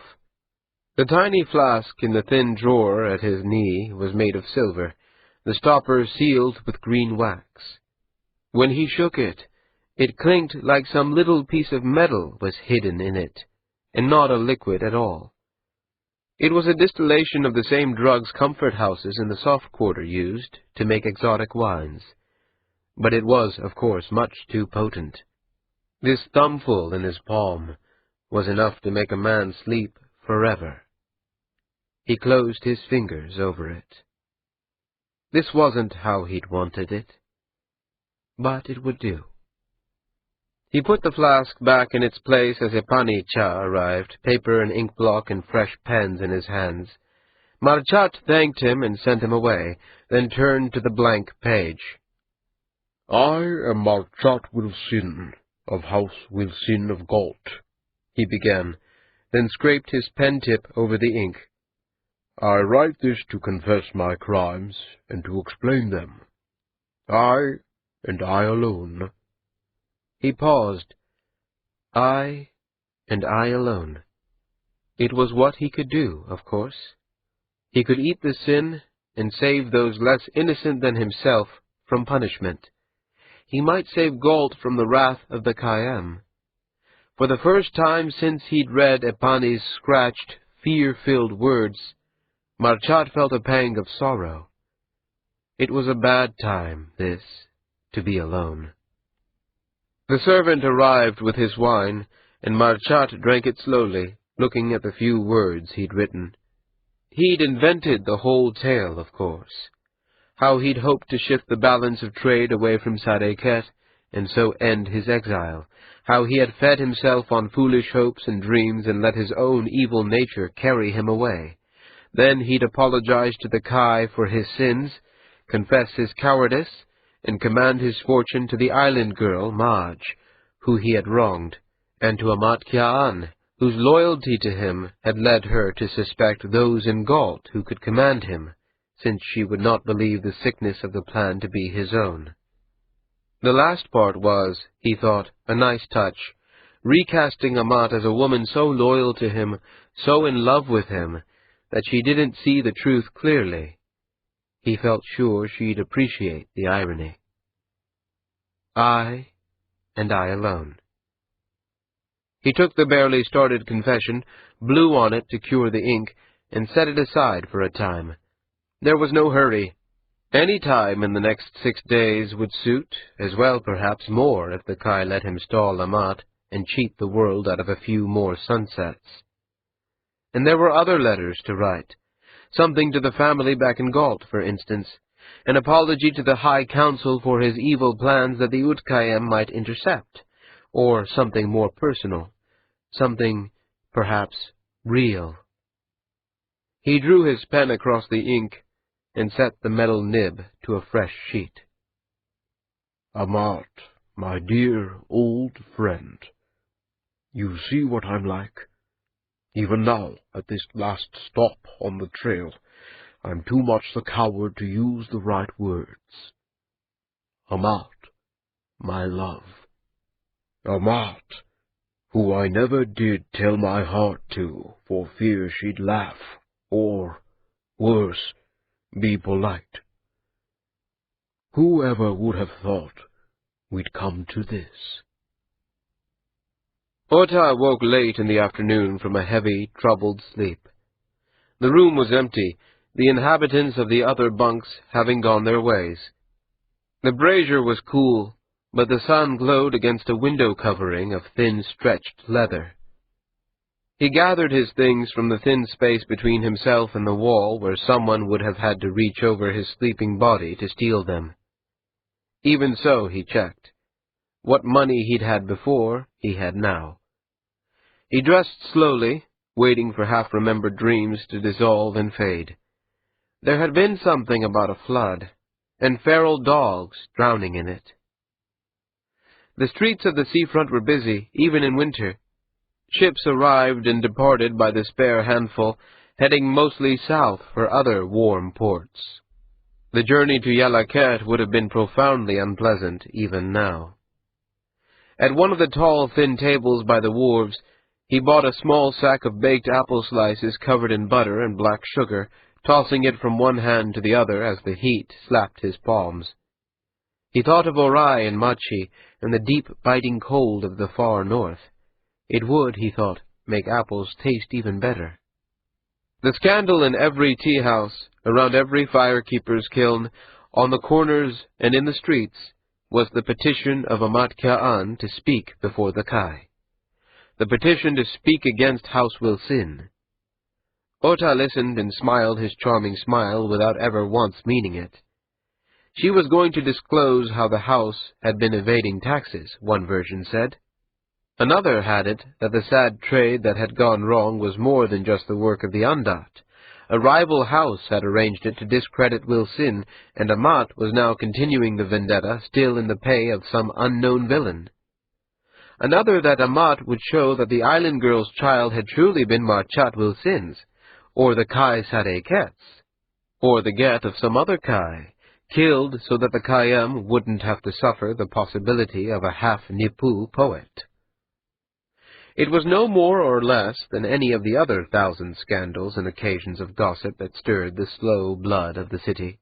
The tiny flask in the thin drawer at his knee was made of silver, the stopper sealed with green wax. When he shook it, it clinked like some little piece of metal was hidden in it, and not a liquid at all. It was a distillation of the same drugs comfort houses in the soft quarter used to make exotic wines. But it was, of course, much too potent. This thumbful in his palm was enough to make a man sleep forever. He closed his fingers over it. This wasn't how he'd wanted it, but it would do. He put the flask back in its place as Epani Cha arrived, paper and ink block and fresh pens in his hands. Marchat thanked him and sent him away, then turned to the blank page. I am Marchat Wilsin, of House Wilsin of Galt, he began, then scraped his pen-tip over the ink. I write this to confess my crimes and to explain them. I, and I alone. He paused. I, and I alone. It was what he could do, of course. He could eat the sin and save those less innocent than himself from punishment. He might save Galt from the wrath of the Khayyam. For the first time since he'd read Epani's scratched, fear-filled words, Marchat felt a pang of sorrow. It was a bad time, this, to be alone. The servant arrived with his wine, and Marchat drank it slowly, looking at the few words he'd written. He'd invented the whole tale, of course. How he'd hoped to shift the balance of trade away from Sadeket, and so end his exile. How he had fed himself on foolish hopes and dreams and let his own evil nature carry him away. Then he'd apologize to the Kai for his sins, confess his cowardice, and command his fortune to the island girl, Maj, who he had wronged, and to Amatkaan, whose loyalty to him had led her to suspect those in Galt who could command him, since she would not believe the sickness of the plan to be his own. The last part was, he thought, a nice touch, recasting Amat as a woman so loyal to him, so in love with him, that she didn't see the truth clearly. He felt sure she'd appreciate the irony. I, and I alone. He took the barely started confession, blew on it to cure the ink, and set it aside for a time. There was no hurry. Any time in the next 6 days would suit, as well perhaps more if the Kai let him stall Amat and cheat the world out of a few more sunsets. And there were other letters to write. Something to the family back in Galt, for instance, an apology to the High Council for his evil plans that the Utkayem might intercept, or something more personal, something, perhaps, real. He drew his pen across the ink and set the metal nib to a fresh sheet. Amat, my dear old friend, you see what I'm like? Even now, at this last stop on the trail, I'm too much the coward to use the right words. Amat, my love. Amat, who I never did tell my heart to for fear she'd laugh, or, worse, be polite. Whoever would have thought we'd come to this? Ota woke late in the afternoon from a heavy, troubled sleep. The room was empty, the inhabitants of the other bunks having gone their ways. The brazier was cool, but the sun glowed against a window covering of thin, stretched leather. He gathered his things from the thin space between himself and the wall where someone would have had to reach over his sleeping body to steal them. Even so, he checked. What money he'd had before, he had now. He dressed slowly, waiting for half-remembered dreams to dissolve and fade. There had been something about a flood, and feral dogs drowning in it. The streets of the seafront were busy, even in winter. Ships arrived and departed by the spare handful, heading mostly south for other warm ports. The journey to Yalaket would have been profoundly unpleasant even now. At one of the tall, thin tables by the wharves, he bought a small sack of baked apple slices covered in butter and black sugar, tossing it from one hand to the other as the heat slapped his palms. He thought of Orai and Machi and the deep, biting cold of the far north. It would, he thought, make apples taste even better. The scandal in every tea-house, around every firekeeper's kiln, on the corners and in the streets, was the petition of Amat Ka'an to speak before the Kai. The petition to speak against House Wilsin. Ota listened and smiled his charming smile without ever once meaning it. She was going to disclose how the house had been evading taxes, one version said. Another had it that the sad trade that had gone wrong was more than just the work of the Andat. A rival house had arranged it to discredit Wilsin, and Amat was now continuing the vendetta, still in the pay of some unknown villain. Another that Amat would show that the island girl's child had truly been Marchat Wilsin's, or the Kai Sadeket's, or the get of some other Kai, killed so that the Kayam wouldn't have to suffer the possibility of a half-Nipu poet. It was no more or less than any of the other 1,000 scandals and occasions of gossip that stirred the slow blood of the city.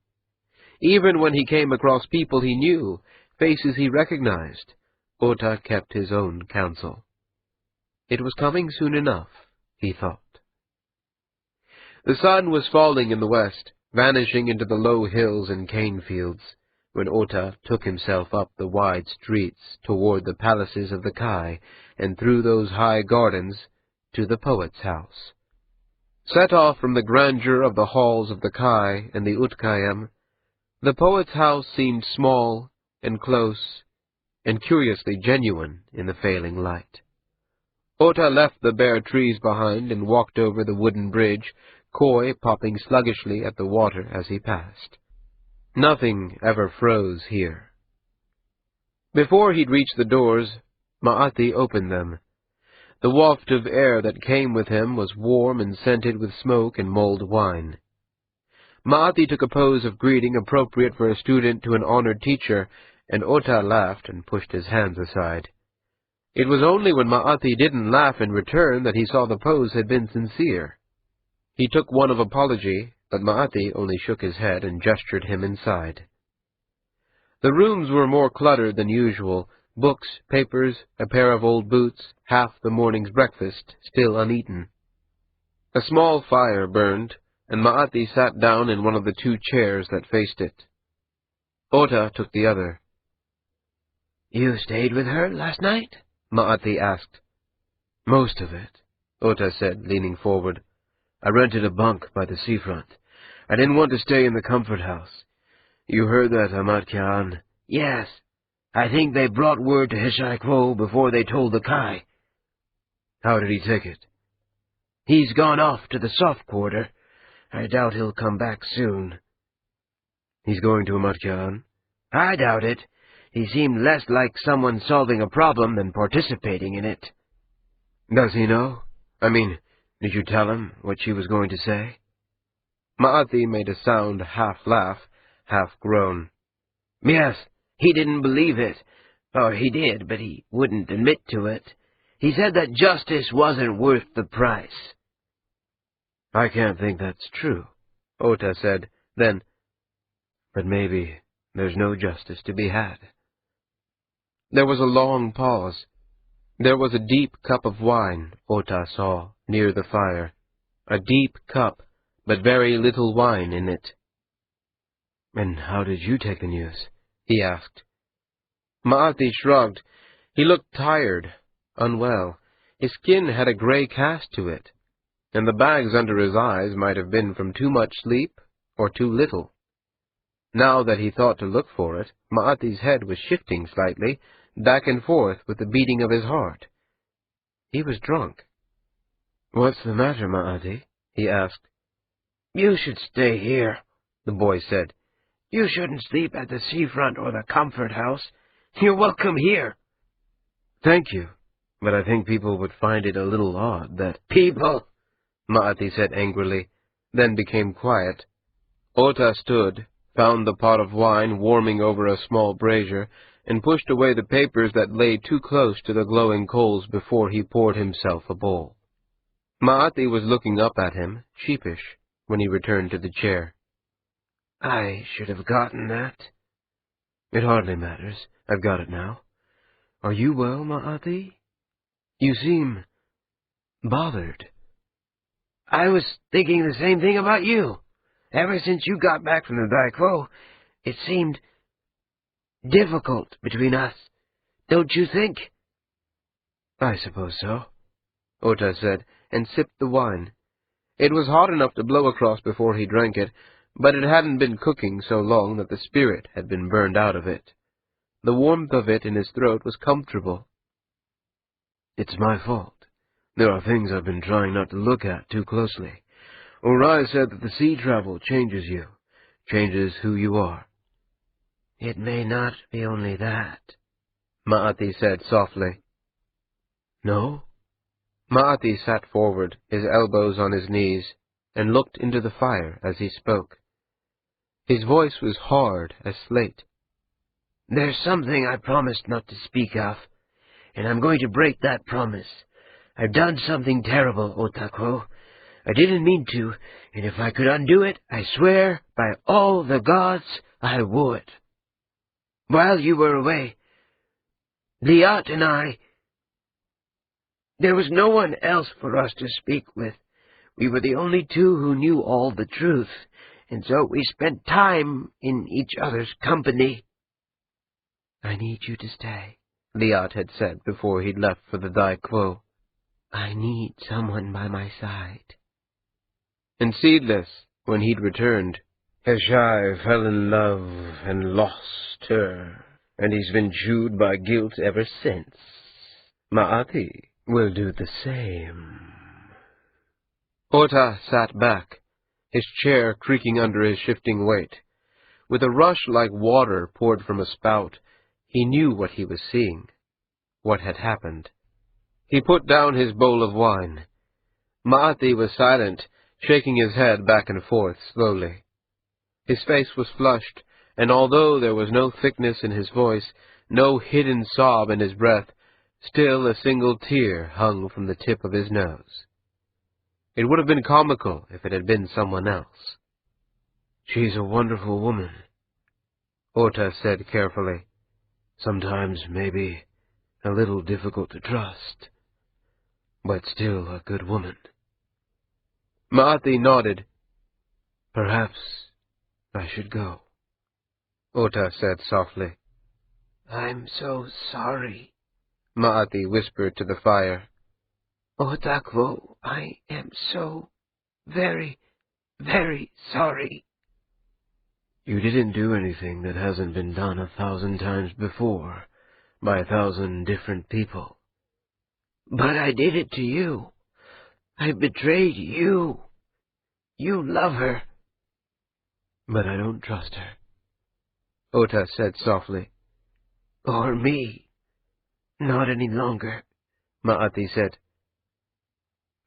Even when he came across people he knew, faces he recognized, Ota kept his own counsel. It was coming soon enough, he thought. The sun was falling in the west, vanishing into the low hills and cane fields, when Ota took himself up the wide streets toward the palaces of the Kai, and through those high gardens to the poet's house. Set off from the grandeur of the halls of the Kai and the Utkayem, the poet's house seemed small and close and curiously genuine in the failing light. Ota left the bare trees behind and walked over the wooden bridge, koi popping sluggishly at the water as he passed. Nothing ever froze here. Before he'd reached the doors, Ma'ati opened them. The waft of air that came with him was warm and scented with smoke and mulled wine. Ma'ati took a pose of greeting appropriate for a student to an honored teacher, and Ota laughed and pushed his hands aside. It was only when Ma'ati didn't laugh in return that he saw the pose had been sincere. He took one of apology, but Ma'ati only shook his head and gestured him inside. The rooms were more cluttered than usual, books, papers, a pair of old boots, half the morning's breakfast still uneaten. A small fire burned, and Ma'ati sat down in one of the 2 chairs that faced it. Ota took the other. "You stayed with her last night?" Ma'ati asked. "Most of it," Ota said, leaning forward. "I rented a bunk by the seafront. I didn't want to stay in the comfort house. You heard that, Amatyan? Yes. I think they brought word to Hishai-Kwo before they told the Kai. How did he take it? He's gone off to the soft quarter. I doubt he'll come back soon. He's going to Amatyan? I doubt it. He seemed less like someone solving a problem than participating in it. Does he know? I mean, did you tell him what she was going to say? Ma'ati made a sound half-laugh, half-groan. Yes, he didn't believe it. Or he did, but he wouldn't admit to it. He said that justice wasn't worth the price. I can't think that's true, Ota said. Then, but maybe there's no justice to be had. There was a long pause. There was a deep cup of wine, Ota saw, near the fire. A deep cup, but very little wine in it. And how did you take the news? He asked. Ma'ati shrugged. He looked tired, unwell. His skin had a gray cast to it, and the bags under his eyes might have been from too much sleep or too little. Now that he thought to look for it, Ma'ati's head was shifting slightly, back and forth with the beating of his heart. He was drunk. "What's the matter, Ma'ati?" he asked. You should stay here, the boy said. You shouldn't sleep at the seafront or the comfort house. You're welcome here. Thank you, but I think people would find it a little odd that— People, Ma'ati said angrily, then became quiet. Ota stood, found the pot of wine warming over a small brazier, and pushed away the papers that lay too close to the glowing coals before he poured himself a bowl. Ma'ati was looking up at him, sheepish, when he returned to the chair. I should have gotten that. It hardly matters. I've got it now. Are you well, Ma'ati? You seem bothered. I was thinking the same thing about you. Ever since you got back from the Daikwo, it seemed difficult between us. Don't you think? I suppose so, Ota said, and sipped the wine. It was hot enough to blow across before he drank it, but it hadn't been cooking so long that the spirit had been burned out of it. The warmth of it in his throat was comfortable. It's my fault. There are things I've been trying not to look at too closely. Uri said that the sea travel changes you, changes who you are. It may not be only that, Ma'ati said softly. No? Ma'ati sat forward, his elbows on his knees, and looked into the fire as he spoke. His voice was hard as slate. There's something I promised not to speak of, and I'm going to break that promise. I've done something terrible, Otakwo. I didn't mean to, and if I could undo it, I swear by all the gods I would. While you were away, Liat and I, there was no one else for us to speak with. We were the only two who knew all the truth, and so we spent time in each other's company. I need you to stay, Liat had said before he'd left for the Daikwo. I need someone by my side. And Seedless, when he'd returned, Heshai fell in love and lost her, and he's been chewed by guilt ever since. Ma'ati will do the same. Ota sat back, his chair creaking under his shifting weight. With a rush like water poured from a spout, he knew what he was seeing, what had happened. He put down his bowl of wine. Ma'ati was silent, shaking his head back and forth slowly. His face was flushed, and although there was no thickness in his voice, no hidden sob in his breath, still a single tear hung from the tip of his nose. It would have been comical if it had been someone else. She's a wonderful woman, Ota said carefully. Sometimes, maybe, a little difficult to trust, but still a good woman. Ma'ati nodded. Perhaps I should go, Ota said softly. I'm so sorry, Ma'ati whispered to the fire. Otakwo, I am so very, very sorry. You didn't do anything that hasn't been done 1,000 times before, by 1,000 different people. But I did it to you. I betrayed you. You love her. But I don't trust her, Ota said softly. Or me. Not any longer, Ma'ati said.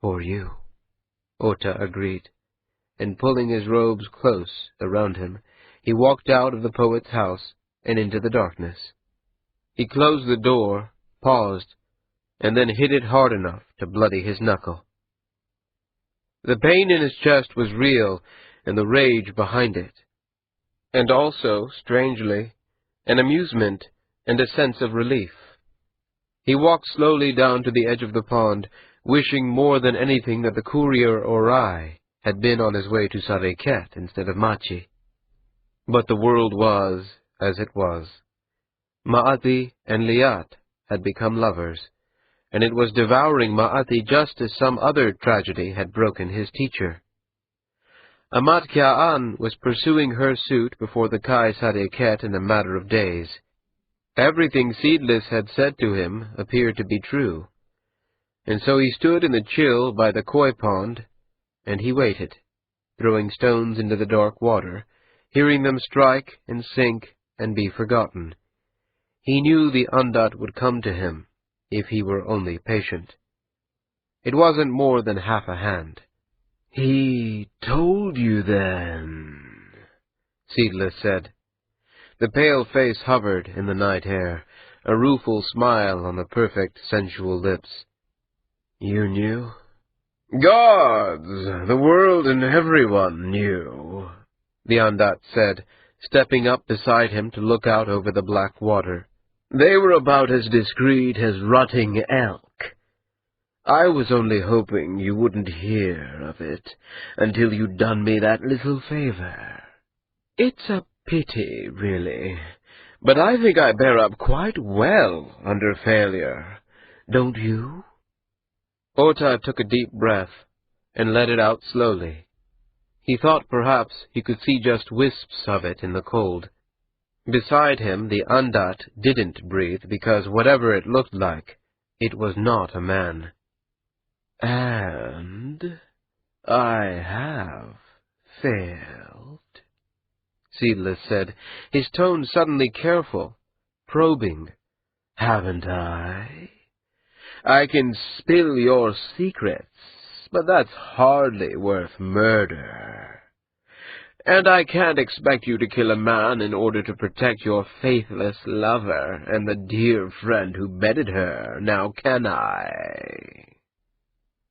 Or you, Ota agreed, and pulling his robes close around him, he walked out of the poet's house and into the darkness. He closed the door, paused, and then hit it hard enough to bloody his knuckle. The pain in his chest was real, and the rage behind it, and also, strangely, an amusement and a sense of relief. He walked slowly down to the edge of the pond, wishing more than anything that the courier Orai had been on his way to Sareket instead of Machi. But the world was as it was. Ma'ati and Liat had become lovers, and it was devouring Ma'ati just as some other tragedy had broken his teacher. Amat Kya'an was pursuing her suit before the Kai Sareket in a matter of days. Everything Seedless had said to him appeared to be true, and so he stood in the chill by the koi pond, and he waited, throwing stones into the dark water, hearing them strike and sink and be forgotten. He knew the Ondat would come to him, if he were only patient. It wasn't more than half a hand. He told you then, Seedless said. The pale face hovered in the night air, a rueful smile on the perfect, sensual lips. You knew? Gods, the world and everyone knew, the Ondat said, stepping up beside him to look out over the black water. They were about as discreet as rotting elk. I was only hoping you wouldn't hear of it until you'd done me that little favor. It's a pity, really, but I think I bear up quite well under failure, don't you? Ota took a deep breath and let it out slowly. He thought perhaps he could see just wisps of it in the cold. Beside him, the Ondat didn't breathe because whatever it looked like, it was not a man. And I have failed, Seedless said, his tone suddenly careful, probing. Haven't I? I can spill your secrets, but that's hardly worth murder. And I can't expect you to kill a man in order to protect your faithless lover and the dear friend who bedded her, now can I?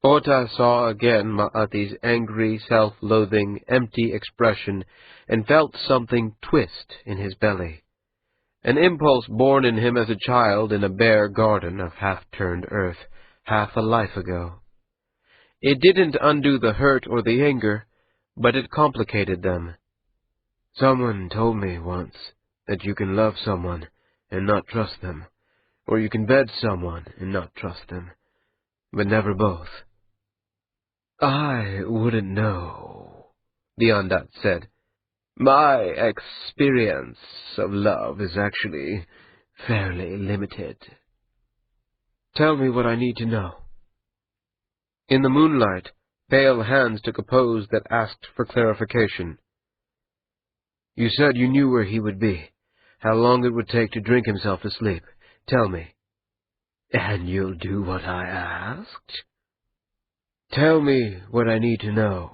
Ota saw again Ma'ati's angry, self-loathing, empty expression and felt something twist in his belly. An impulse born in him as a child in a bare garden of half-turned earth, half a life ago. It didn't undo the hurt or the anger, but it complicated them. Someone told me once that you can love someone and not trust them, or you can bed someone and not trust them, but never both. I wouldn't know, the Ondat said. My experience of love is actually fairly limited. Tell me what I need to know. In the moonlight, pale hands took a pose that asked for clarification. You said you knew where he would be, how long it would take to drink himself to sleep. Tell me. And you'll do what I asked? Tell me what I need to know,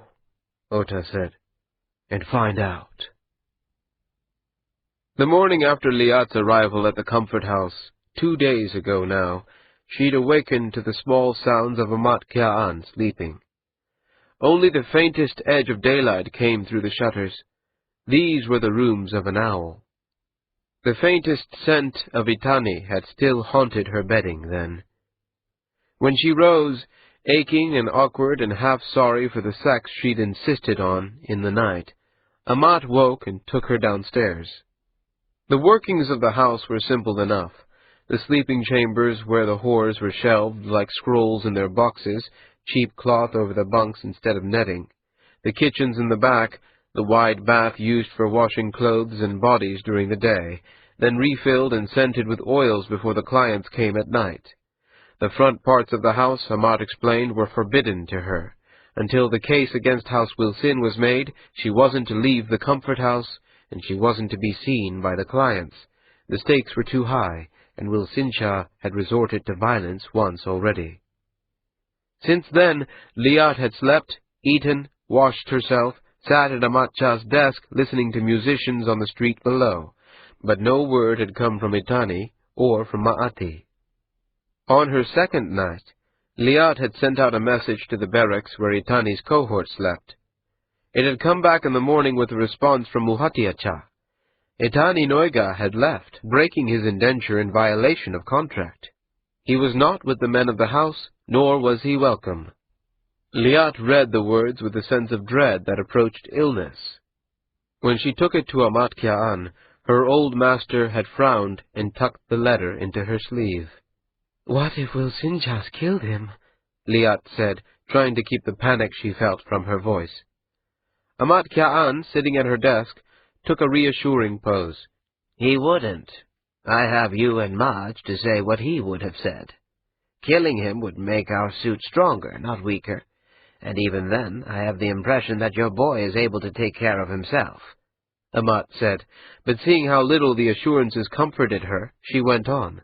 Ota said, and find out. The morning after Liat's arrival at the comfort house, 2 days ago now, she'd awakened to the small sounds of Amat Kya'an sleeping. Only the faintest edge of daylight came through the shutters. These were the rooms of an owl. The faintest scent of Itani had still haunted her bedding then. When she rose, aching and awkward and half sorry for the sex she'd insisted on in the night, Amat woke and took her downstairs. The workings of the house were simple enough. The sleeping chambers where the whores were shelved like scrolls in their boxes, cheap cloth over the bunks instead of netting. The kitchens in the back, the wide bath used for washing clothes and bodies during the day, then refilled and scented with oils before the clients came at night. The front parts of the house, Amat explained, were forbidden to her. Until the case against House Wilsin was made, she wasn't to leave the comfort house, and she wasn't to be seen by the clients. The stakes were too high, and Wilsin Shah had resorted to violence once already. Since then, Liat had slept, eaten, washed herself, sat at Amat Shah's desk listening to musicians on the street below, but no word had come from Itani or from Ma'ati. On her second night, Liat had sent out a message to the barracks where Itani's cohort slept. It had come back in the morning with a response from Muhatiacha. Itani Noiga had left, breaking his indenture in violation of contract. He was not with the men of the house, nor was he welcome. Liat read the words with a sense of dread that approached illness. When she took it to Amat Kya'an, her old master had frowned and tucked the letter into her sleeve. "What if Wilsin Shah's killed him?" Liat said, trying to keep the panic she felt from her voice. Amat Kya'an, sitting at her desk, took a reassuring pose. "He wouldn't. I have you and Maj to say what he would have said. Killing him would make our suit stronger, not weaker, and even then I have the impression that your boy is able to take care of himself," Amat said, but seeing how little the assurances comforted her, she went on.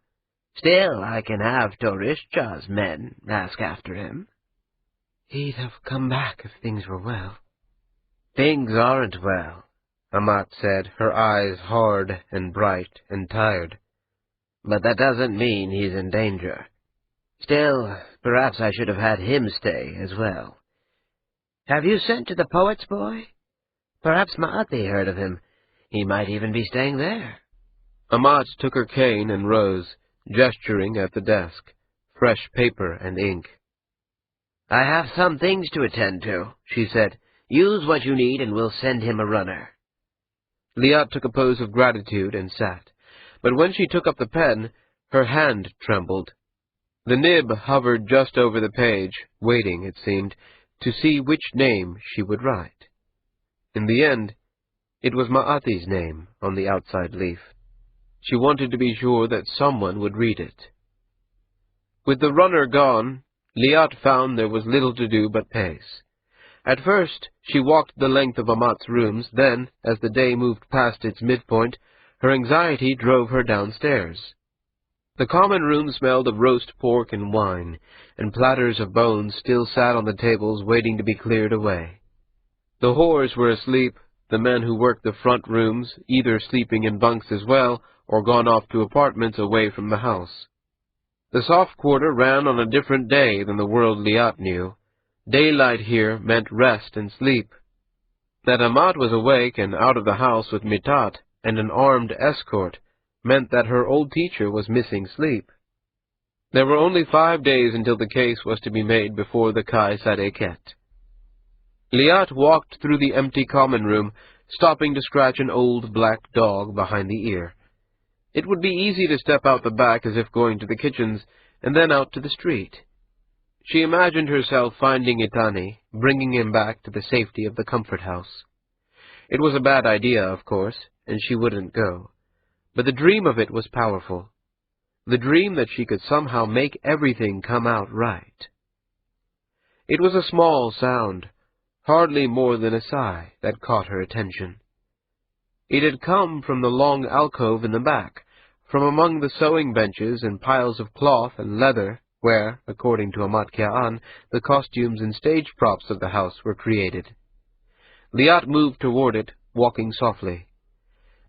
"Still, I can have Torishcha's men ask after him." "He'd have come back if things were well." "Things aren't well," Amat said, her eyes hard and bright and tired. "But that doesn't mean he's in danger. Still, perhaps I should have had him stay as well. Have you sent to the poet's boy? Perhaps Ma'ati heard of him. He might even be staying there." Amat took her cane and rose, gesturing at the desk, fresh paper and ink. "I have some things to attend to," she said. "Use what you need and we'll send him a runner." Liat took a pose of gratitude and sat, but when she took up the pen, her hand trembled. The nib hovered just over the page, waiting, it seemed, to see which name she would write. In the end, it was Ma'ati's name on the outside leaf. She wanted to be sure that someone would read it. With the runner gone, Liat found there was little to do but pace. At first, she walked the length of Amat's rooms, then, as the day moved past its midpoint, her anxiety drove her downstairs. The common room smelled of roast pork and wine, and platters of bones still sat on the tables waiting to be cleared away. The whores were asleep, the men who worked the front rooms either sleeping in bunks as well, or gone off to apartments away from the house. The soft quarter ran on a different day than the world Liat knew. Daylight here meant rest and sleep. That Amat was awake and out of the house with Mitat and an armed escort meant that her old teacher was missing sleep. There were only 5 days until the case was to be made before the Kai Sadeket. Liat walked through the empty common room, stopping to scratch an old black dog behind the ear. It would be easy to step out the back as if going to the kitchens, and then out to the street. She imagined herself finding Itani, bringing him back to the safety of the comfort house. It was a bad idea, of course, and she wouldn't go. But the dream of it was powerful. The dream that she could somehow make everything come out right. It was a small sound, hardly more than a sigh, that caught her attention. It had come from the long alcove in the back, from among the sewing benches and piles of cloth and leather, where, according to Amat Kya'an, the costumes and stage props of the house were created. Liat moved toward it, walking softly.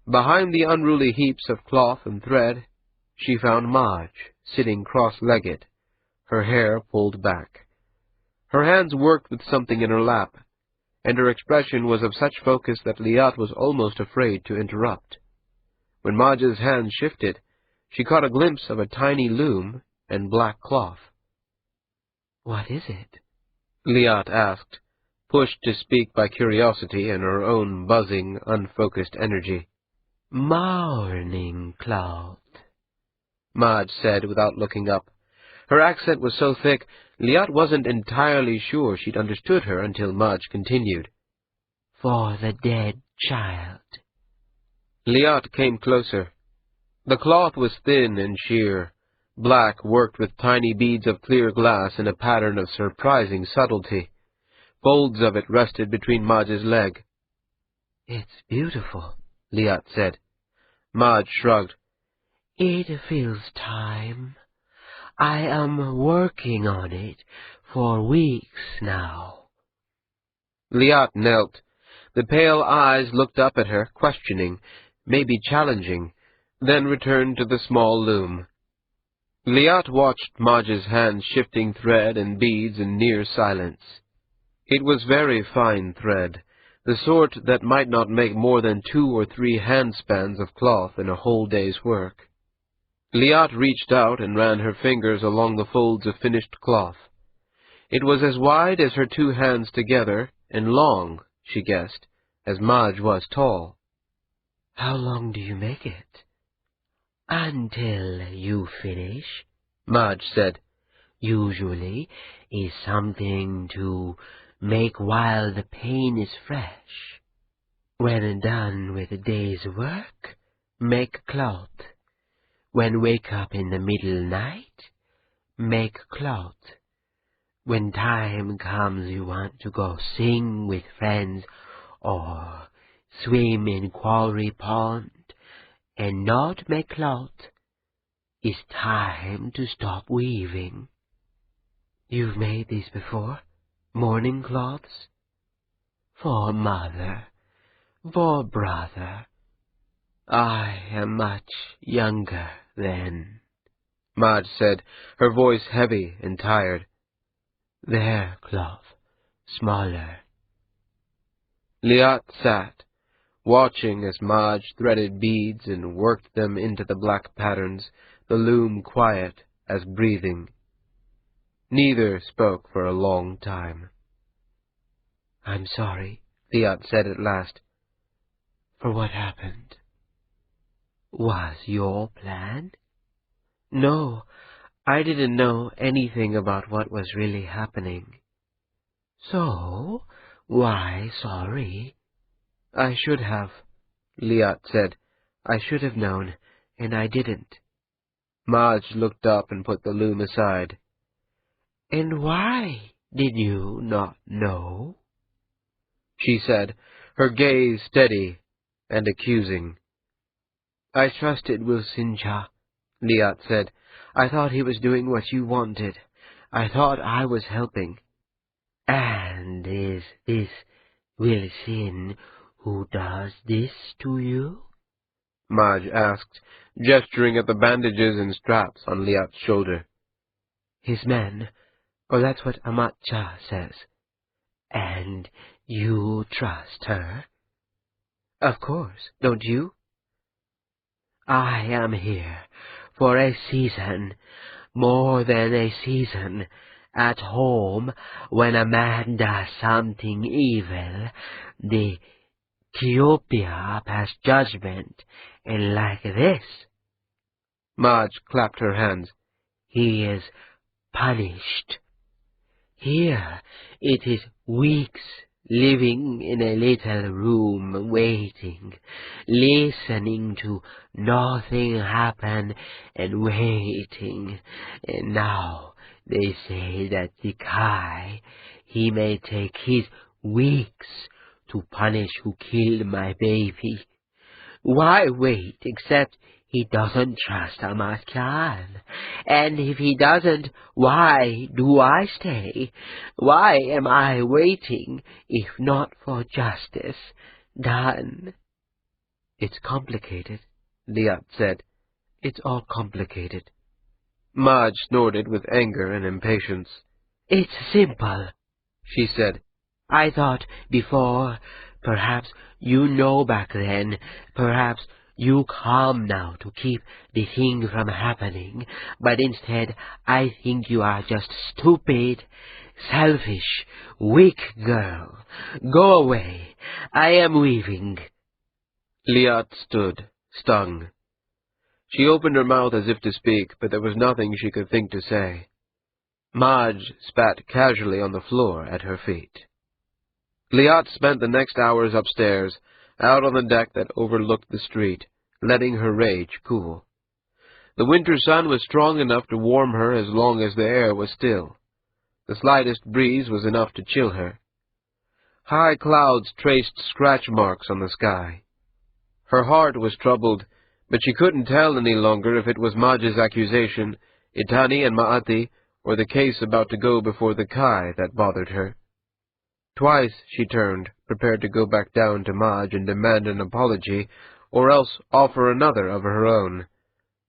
Behind the unruly heaps of cloth and thread, she found Maj, sitting cross-legged, her hair pulled back. Her hands worked with something in her lap, and her expression was of such focus that Liat was almost afraid to interrupt. When Maj's hands shifted, she caught a glimpse of a tiny loom and black cloth. "What is it?" Liat asked, pushed to speak by curiosity and her own buzzing, unfocused energy. "Mourning cloth," Maj said without looking up. Her accent was so thick, Liat wasn't entirely sure she'd understood her until Maj continued. for the dead child. Liat came closer. The cloth was thin and sheer, black, worked with tiny beads of clear glass in a pattern of surprising subtlety. Folds of it rested between Madge's leg. "It's beautiful," Liat said. Madge shrugged. "It feels time. I am working on it for weeks now." Liat knelt. The pale eyes looked up at her, questioning, maybe challenging, then returned to the small loom. Liat watched Madge's hands shifting thread and beads in near silence. It was very fine thread, the sort that might not make more than 2 or 3 handspans of cloth in a whole day's work. Liat reached out and ran her fingers along the folds of finished cloth. It was as wide as her 2 hands together, and long, she guessed, as Madge was tall. "How long do you make it?" "Until you finish," Madge said. "Usually is something to make while the pain is fresh. When done with a day's work, make cloth. When wake up in the middle night, make cloth. When time comes you want to go sing with friends or swim in quarry pond and not make cloth, it's time to stop weaving." "You've made these before? Morning cloths?" "For mother, for brother. I am much younger then," Madge said, her voice heavy and tired. "Their cloth smaller." Liat sat, watching as Madge threaded beads and worked them into the black patterns, the loom quiet as breathing. Neither spoke for a long time. "I'm sorry," Liat said at last, "for what happened." Was your plan? "No, I didn't know anything about what was really happening." So, why sorry? "I should have," Liat said. "I should have known, and I didn't." Madge looked up and put the loom aside. "And why did you not know?" she said, her gaze steady and accusing. "I trusted Wilsincha," Liat said. "I thought he was doing what you wanted. I thought I was helping." "And is this Wilson who does this to you?" Madge asked, gesturing at the bandages and straps on Liat's shoulder. "His men, or that's what Amatcha says." "And you trust her?" "Of course, don't you?" "I am here for a season, more than a season. At home, when a man does something evil, the Ethiopia pass judgment, and like this." Madge clapped her hands. "He is punished. Here it is weeks living in a little room, waiting, listening to nothing happen and waiting. And now they say that the Kai, he may take his weeks to punish who killed my baby. Why wait except he doesn't trust Amat Khan? And if he doesn't, why do I stay? Why am I waiting, if not for justice done?" "It's complicated," Liat said. "It's all complicated." Madge snorted with anger and impatience. "It's simple," she said. "I thought before, perhaps you know back then, perhaps you come now to keep the thing from happening, but instead I think you are just stupid, selfish, weak girl. Go away, I am weaving." Liat stood, stung. She opened her mouth as if to speak, but there was nothing she could think to say. Madge spat casually on the floor at her feet. Liat spent the next hours upstairs, out on the deck that overlooked the street, letting her rage cool. The winter sun was strong enough to warm her as long as the air was still. The slightest breeze was enough to chill her. High clouds traced scratch marks on the sky. Her heart was troubled, but she couldn't tell any longer if it was Maj's accusation, Itani and Maati, or the case about to go before the Kai that bothered her. Twice she turned, prepared to go back down to Maj and demand an apology, or else offer another of her own.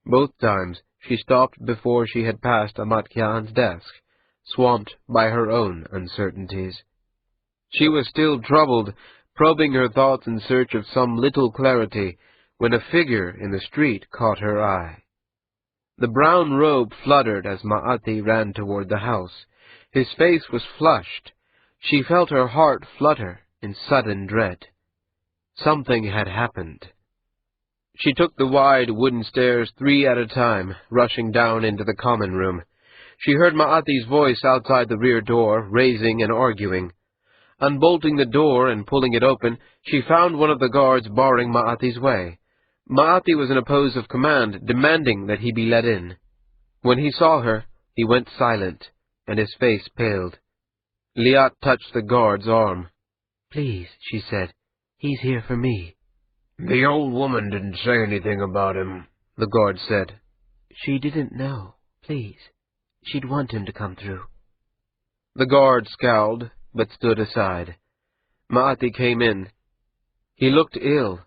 Both times she stopped before she had passed Amatkian's desk, swamped by her own uncertainties. She was still troubled, probing her thoughts in search of some little clarity, when a figure in the street caught her eye. The brown robe fluttered as Maati ran toward the house. His face was flushed. She felt her heart flutter in sudden dread. Something had happened. She took the wide wooden stairs 3 at a time, rushing down into the common room. She heard Maati's voice outside the rear door, raising and arguing. Unbolting the door and pulling it open, she found one of the guards barring Maati's way. Maati was in a pose of command, demanding that he be let in. When he saw her, he went silent, and his face paled. Liat touched the guard's arm. "Please," she said, "he's here for me." The old woman didn't say anything about him, the guard said. "She didn't know. Please. She'd want him to come through." The guard scowled, but stood aside. Maati came in. He looked ill,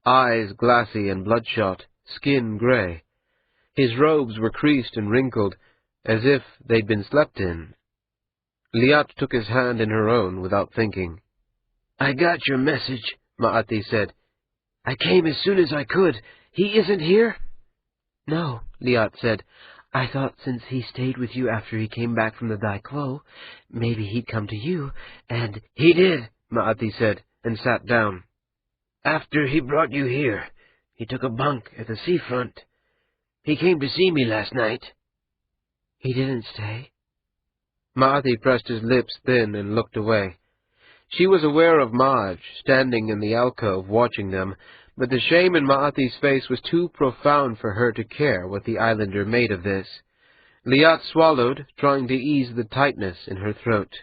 eyes glassy and bloodshot, skin gray. His robes were creased and wrinkled, as if they'd been slept in. Liat took his hand in her own without thinking. "I got your message," Maati said. "I came as soon as I could. He isn't here?" "No," Liat said. "I thought since he stayed with you after he came back from the Daiklo, maybe he'd come to you, and—" "He did," Maati said, and sat down. "After he brought you here, he took a bunk at the seafront. He came to see me last night." "He didn't stay?" Maati pressed his lips thin and looked away. She was aware of Maj, standing in the alcove watching them, but the shame in Maati's face was too profound for her to care what the islander made of this. Liat swallowed, trying to ease the tightness in her throat.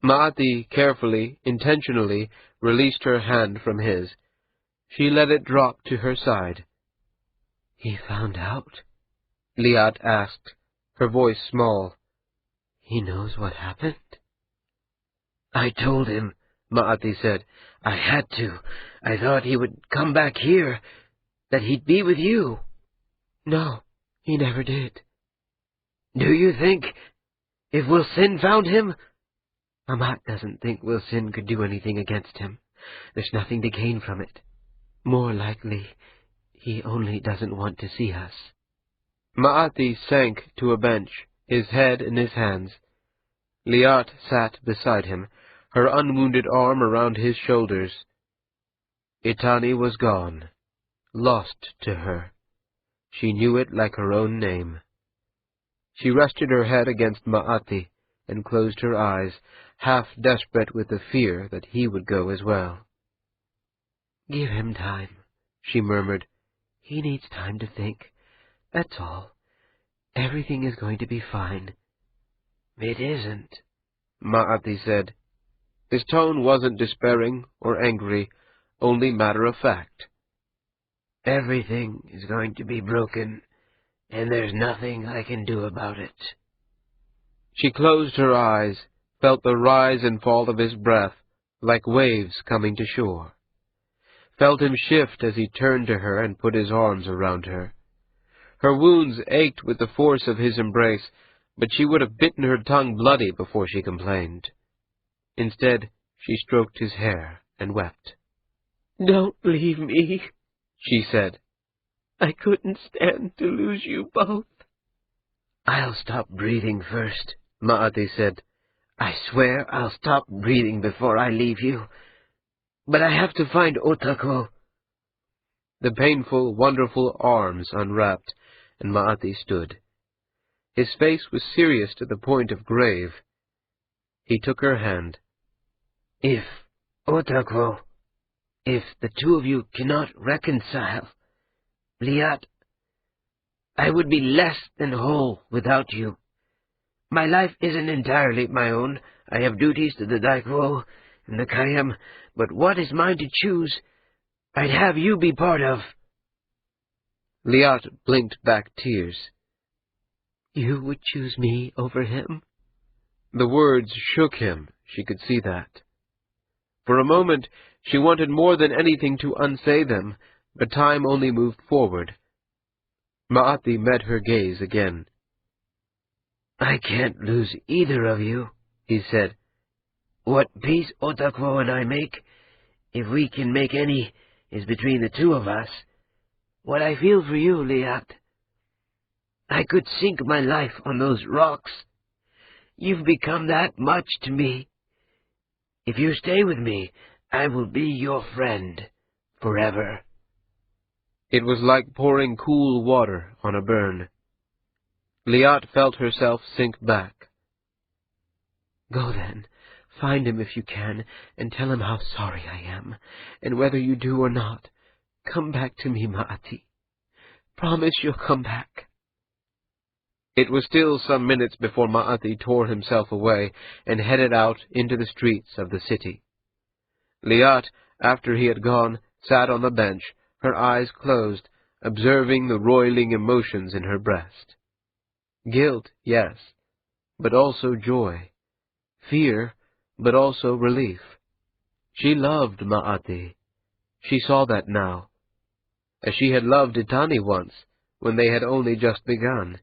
Maati carefully, intentionally, released her hand from his. She let it drop to her side. "He found out?" Liat asked, her voice small. "He knows what happened?" "I told him," Maati said. "I had to. I thought he would come back here, that he'd be with you." "No, he never did." "Do you think? If Wilsin found him?" "Amat doesn't think Wilsin could do anything against him. There's nothing to gain from it. More likely, he only doesn't want to see us." Maati sank to a bench, his head in his hands. Liat sat beside him, her unwounded arm around his shoulders. Itani was gone, lost to her. She knew it like her own name. She rested her head against Maati and closed her eyes, half desperate with the fear that he would go as well. "Give him time," she murmured. "He needs time to think. That's all. Everything is going to be fine." "It isn't," Maati said. His tone wasn't despairing or angry, only matter-of-fact. "Everything is going to be broken, and there's nothing I can do about it." She closed her eyes, felt the rise and fall of his breath, like waves coming to shore. Felt him shift as he turned to her and put his arms around her. Her wounds ached with the force of his embrace, but she would have bitten her tongue bloody before she complained. Instead, she stroked his hair and wept. "Don't leave me," she said. "I couldn't stand to lose you both." "I'll stop breathing first," Maati said. "I swear I'll stop breathing before I leave you. But I have to find Otako." The painful, wonderful arms unwrapped, and Maati stood. His face was serious to the point of grave. He took her hand. "If Otakwo, if the two of you cannot reconcile, Liat, I would be less than whole without you. My life isn't entirely my own. I have duties to the Daikwo and the Kayam, but what is mine to choose, I'd have you be part of. Liat blinked back tears. You would choose me over him? The words shook him, she could see that. For a moment she wanted more than anything to unsay them, but time only moved forward. Ma'ati met her gaze again. I can't lose either of you, he said. What peace Otakwo and I make, if we can make any, is between the two of us. What I feel for you, Liat, I could sink my life on those rocks. You've become that much to me. If you stay with me, I will be your friend forever. It was like pouring cool water on a burn. Liat felt herself sink back. Go then, find him if you can, and tell him how sorry I am, and whether you do or not, come back to me, Ma'ati. Promise you'll come back. It was still some minutes before Ma'ati tore himself away and headed out into the streets of the city. Liat, after he had gone, sat on the bench, her eyes closed, observing the roiling emotions in her breast. Guilt, yes, but also joy. Fear, but also relief. She loved Ma'ati. She saw that now, as she had loved Itani once, when they had only just begun.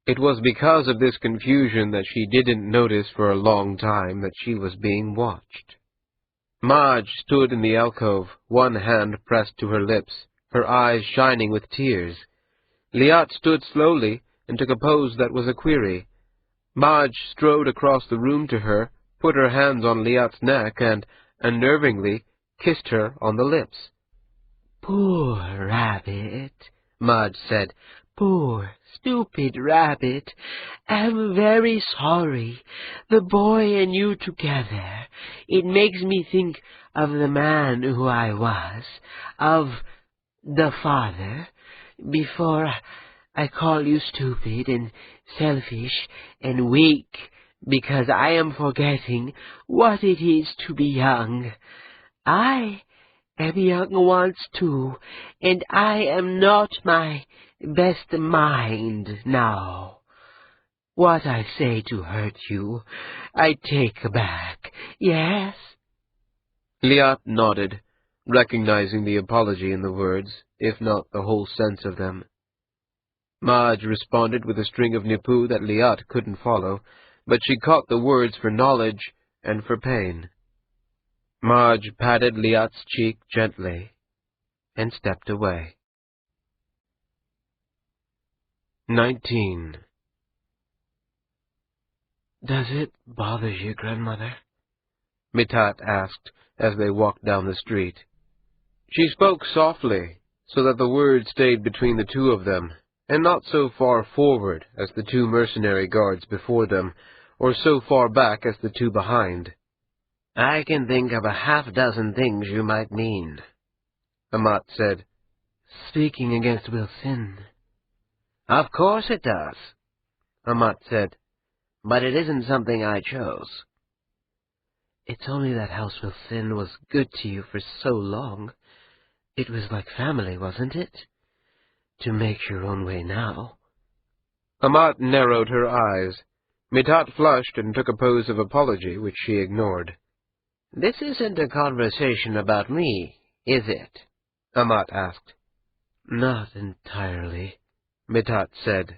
It was because of this confusion that she didn't notice for a long time that she was being watched. Maj stood in the alcove, one hand pressed to her lips, her eyes shining with tears. Liat stood slowly and took a pose that was a query. Maj strode across the room to her, put her hands on Liat's neck, and, unnervingly, kissed her on the lips. Poor rabbit, Maj said. Poor, stupid rabbit. I'm very sorry. The boy and you together. It makes me think of the man who I was, of the father, before I call you stupid and selfish and weak, because I am forgetting what it is to be young. I am young once too, and I am not my best mind now. What I say to hurt you, I take back, yes? Liat nodded, recognizing the apology in the words, if not the whole sense of them. Maj responded with a string of nipu that Liat couldn't follow, but she caught the words for knowledge and for pain. Maj patted Liat's cheek gently and stepped away. 19. Does it bother you, grandmother? Mitat asked as they walked down the street. She spoke softly, so that the words stayed between the two of them, and not so far forward as the two mercenary guards before them, or so far back as the two behind. I can think of a half-dozen things you might mean, Amat said. Speaking against Will Sin. Of course it does, Amat said, but it isn't something I chose. It's only that House Will Sin was good to you for so long. It was like family, wasn't it? To make your own way now. Amat narrowed her eyes. Mitat flushed and took a pose of apology, which she ignored. This isn't a conversation about me, is it? Amat asked. Not entirely, Mitat said.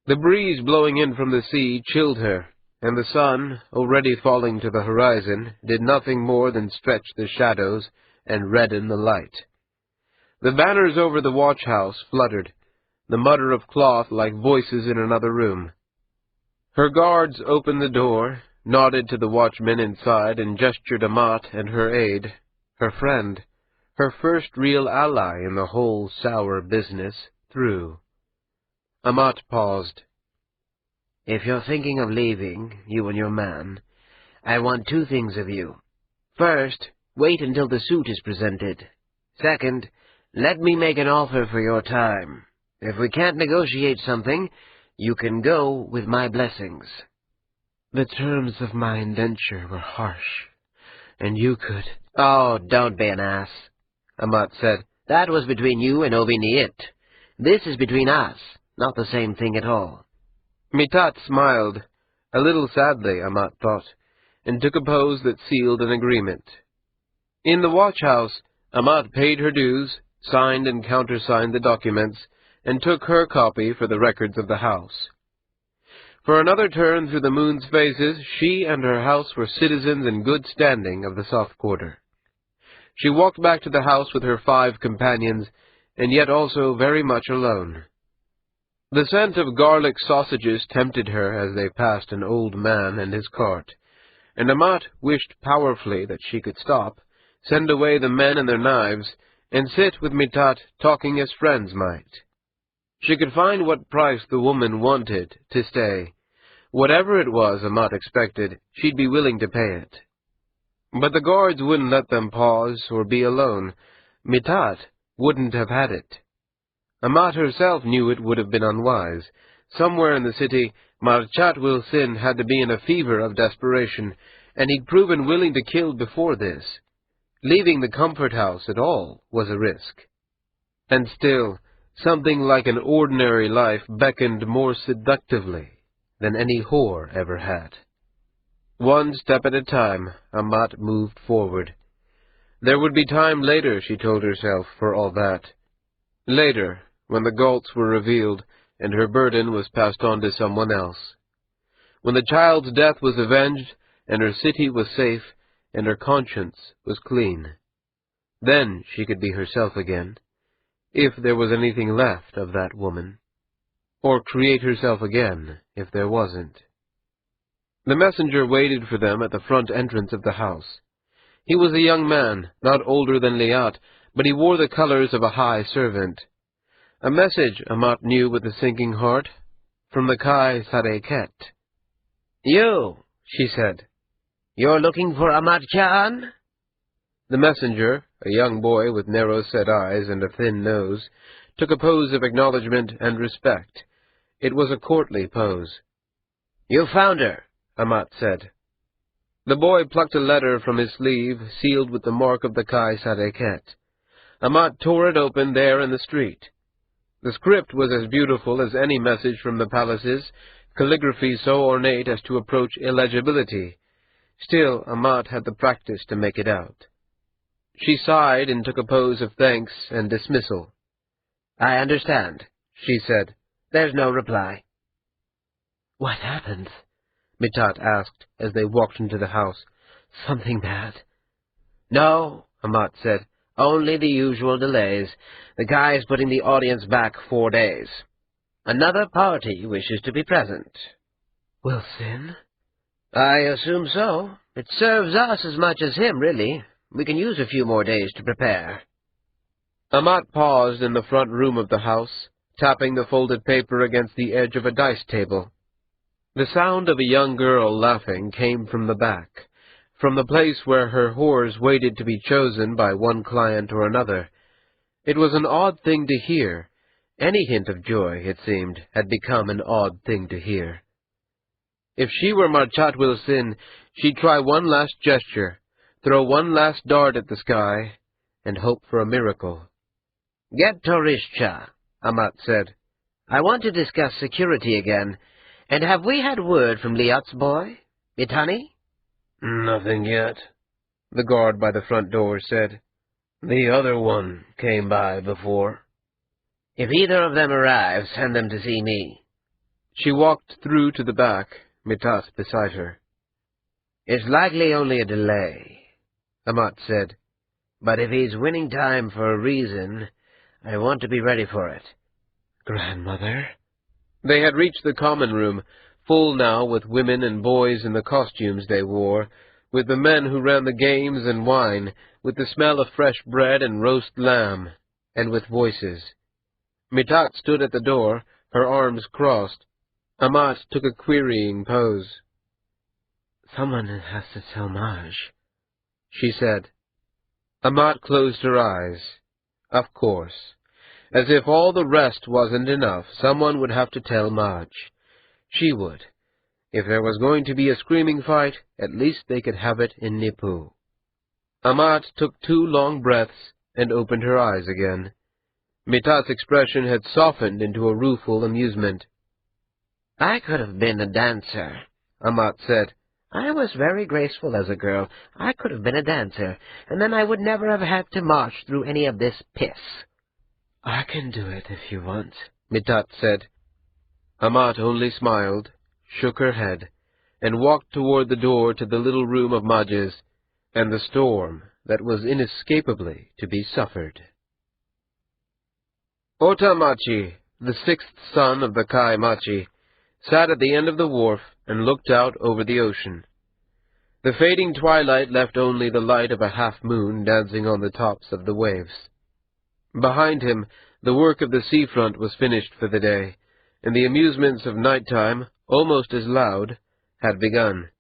The breeze blowing in from the sea chilled her, and the sun, already falling to the horizon, did nothing more than stretch the shadows and redden the light. The banners over the watch-house fluttered, the mutter of cloth like voices in another room. Her guards opened the door, nodded to the watchman inside, and gestured Amat and her aide, her friend, her first real ally in the whole sour business, through. Amat paused. If you're thinking of leaving, you and your man, I want two things of you. First, wait until the suit is presented. Second, let me make an offer for your time. If we can't negotiate something, you can go with my blessings." "The terms of my indenture were harsh, and you could—" "Oh, don't be an ass," Amat said. "That was between you and Oviniit. This is between us, not the same thing at all." Mitat smiled, a little sadly, Amat thought, and took a pose that sealed an agreement. In the watch-house, Amat paid her dues, signed and countersigned the documents, and took her copy for the records of the house. For another turn through the moon's phases, she and her house were citizens in good standing of the South Quarter. She walked back to the house with her 5 companions, and yet also very much alone. The scent of garlic sausages tempted her as they passed an old man and his cart, and Amat wished powerfully that she could stop, send away the men and their knives, and sit with Mitat talking as friends might. She could find what price the woman wanted to stay. Whatever it was Amat expected, she'd be willing to pay it. But the guards wouldn't let them pause or be alone. Mitat wouldn't have had it. Amat herself knew it would have been unwise. Somewhere in the city, Marchat Wilsin had to be in a fever of desperation, and he'd proven willing to kill before this. Leaving the comfort house at all was a risk. And still, something like an ordinary life beckoned more seductively than any whore ever had. One step at a time, Amat moved forward. There would be time later, she told herself, for all that. Later, when the gaults were revealed, and her burden was passed on to someone else. When the child's death was avenged, and her city was safe, and her conscience was clean. Then she could be herself again, if there was anything left of that woman, or create herself again if there wasn't. The messenger waited for them at the front entrance of the house. He was a young man, not older than Liat, but he wore the colors of a high servant. A message, Amat knew with a sinking heart, from the Kai Sareket. "You," she said. "You're looking for Amat Khan?" The messenger, a young boy with narrow-set eyes and a thin nose, took a pose of acknowledgment and respect. It was a courtly pose. "You found her," Amat said. The boy plucked a letter from his sleeve, sealed with the mark of the Kai Sareket. Amat tore it open there in the street. The script was as beautiful as any message from the palaces, calligraphy so ornate as to approach illegibility. Still, Amat had the practice to make it out. She sighed and took a pose of thanks and dismissal. "I understand," she said. "There's no reply." "What happened?" Mitat asked as they walked into the house. "Something bad?" "No," Amat said. "Only the usual delays. The guy's putting the audience back 4 days. Another party wishes to be present." "Wilson?" "I assume so. It serves us as much as him, really. We can use a few more days to prepare." Amat paused in the front room of the house, tapping the folded paper against the edge of a dice table. The sound of a young girl laughing came from the back, from the place where her whores waited to be chosen by one client or another. It was an odd thing to hear. Any hint of joy, it seemed, had become an odd thing to hear. If she were Marchat Wilsin, she'd try one last gesture, throw one last dart at the sky, and hope for a miracle. "Get to Rishcha," Amat said. "I want to discuss security again. And have we had word from Liat's boy, Itani?" "Nothing yet," the guard by the front door said. "The other one came by before." "If either of them arrive, send them to see me." She walked through to the back, Mitat beside her. "It's likely only a delay," Amat said. "But if he's winning time for a reason, I want to be ready for it." "Grandmother?" They had reached the common room, full now with women and boys in the costumes they wore, with the men who ran the games and wine, with the smell of fresh bread and roast lamb, and with voices. Mitat stood at the door, her arms crossed. Amat took a querying pose. "Someone has to tell Marge." she said. Amat closed her eyes. Of course. As if all the rest wasn't enough, someone would have to tell Madge. She would. If there was going to be a screaming fight, at least they could have it in Nippur. Amat took 2 long breaths and opened her eyes again. Mitat's expression had softened into a rueful amusement. "I could have been a dancer," Amat said. "I was very graceful as a girl. I could have been a dancer, and then I would never have had to march through any of this piss." "I can do it if you want," Mitat said. Amat only smiled, shook her head, and walked toward the door to the little room of Madge's, and the storm that was inescapably to be suffered. Ota Machi, the 6th son of the Kai Machi, sat at the end of the wharf and looked out over the ocean. The fading twilight left only the light of a half-moon dancing on the tops of the waves. Behind him, the work of the seafront was finished for the day, and the amusements of night-time, almost as loud, had begun.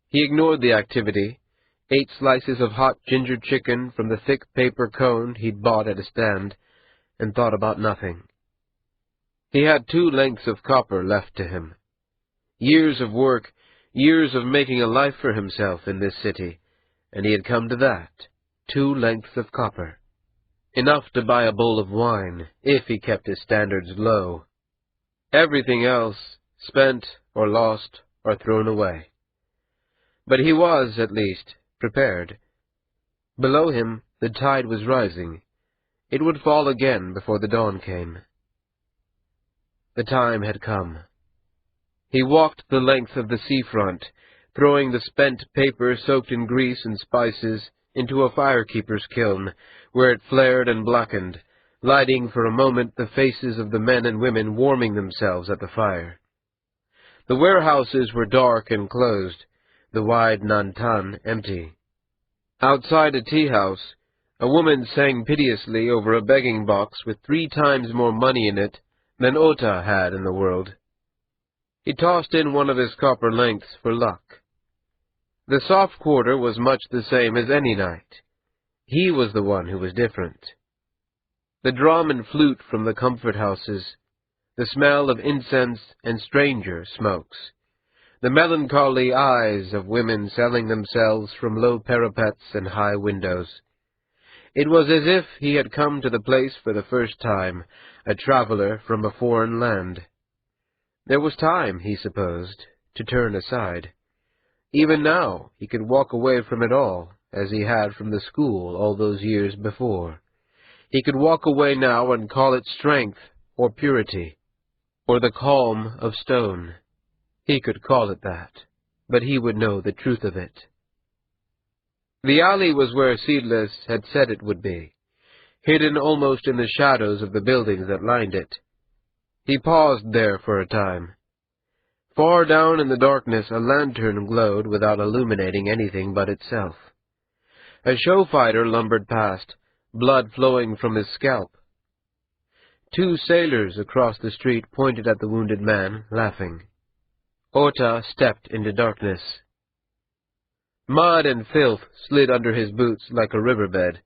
He ignored the activity, ate slices of hot ginger chicken from the thick paper cone he'd bought at a stand, and thought about nothing. He had 2 lengths of copper left to him. Years of work, years of making a life for himself in this city, and he had come to that, 2 lengths of copper. Enough to buy a bowl of wine, if he kept his standards low. Everything else, spent or lost or thrown away. But he was, at least, prepared. Below him, the tide was rising. It would fall again before the dawn came. The time had come. He walked the length of the seafront, throwing the spent paper soaked in grease and spices into a firekeeper's kiln, where it flared and blackened, lighting for a moment the faces of the men and women warming themselves at the fire. The warehouses were dark and closed, the wide Nantan empty. Outside a tea-house, a woman sang piteously over a begging box with 3 times more money in it than Ota had in the world. He tossed in one of his copper lengths for luck. The soft quarter was much the same as any night. He was the one who was different. The drum and flute from the comfort houses, the smell of incense and stranger smokes, the melancholy eyes of women selling themselves from low parapets and high windows. It was as if he had come to the place for the first time, a traveler from a foreign land. There was time, he supposed, to turn aside. Even now he could walk away from it all, as he had from the school all those years before. He could walk away now and call it strength, or purity, or the calm of stone. He could call it that, but he would know the truth of it. The alley was where Seedless had said it would be, hidden almost in the shadows of the buildings that lined it. He paused there for a time. Far down in the darkness a lantern glowed without illuminating anything but itself. A show fighter lumbered past, blood flowing from his scalp. 2 sailors across the street pointed at the wounded man, laughing. Ota stepped into darkness. Mud and filth slid under his boots like a riverbed.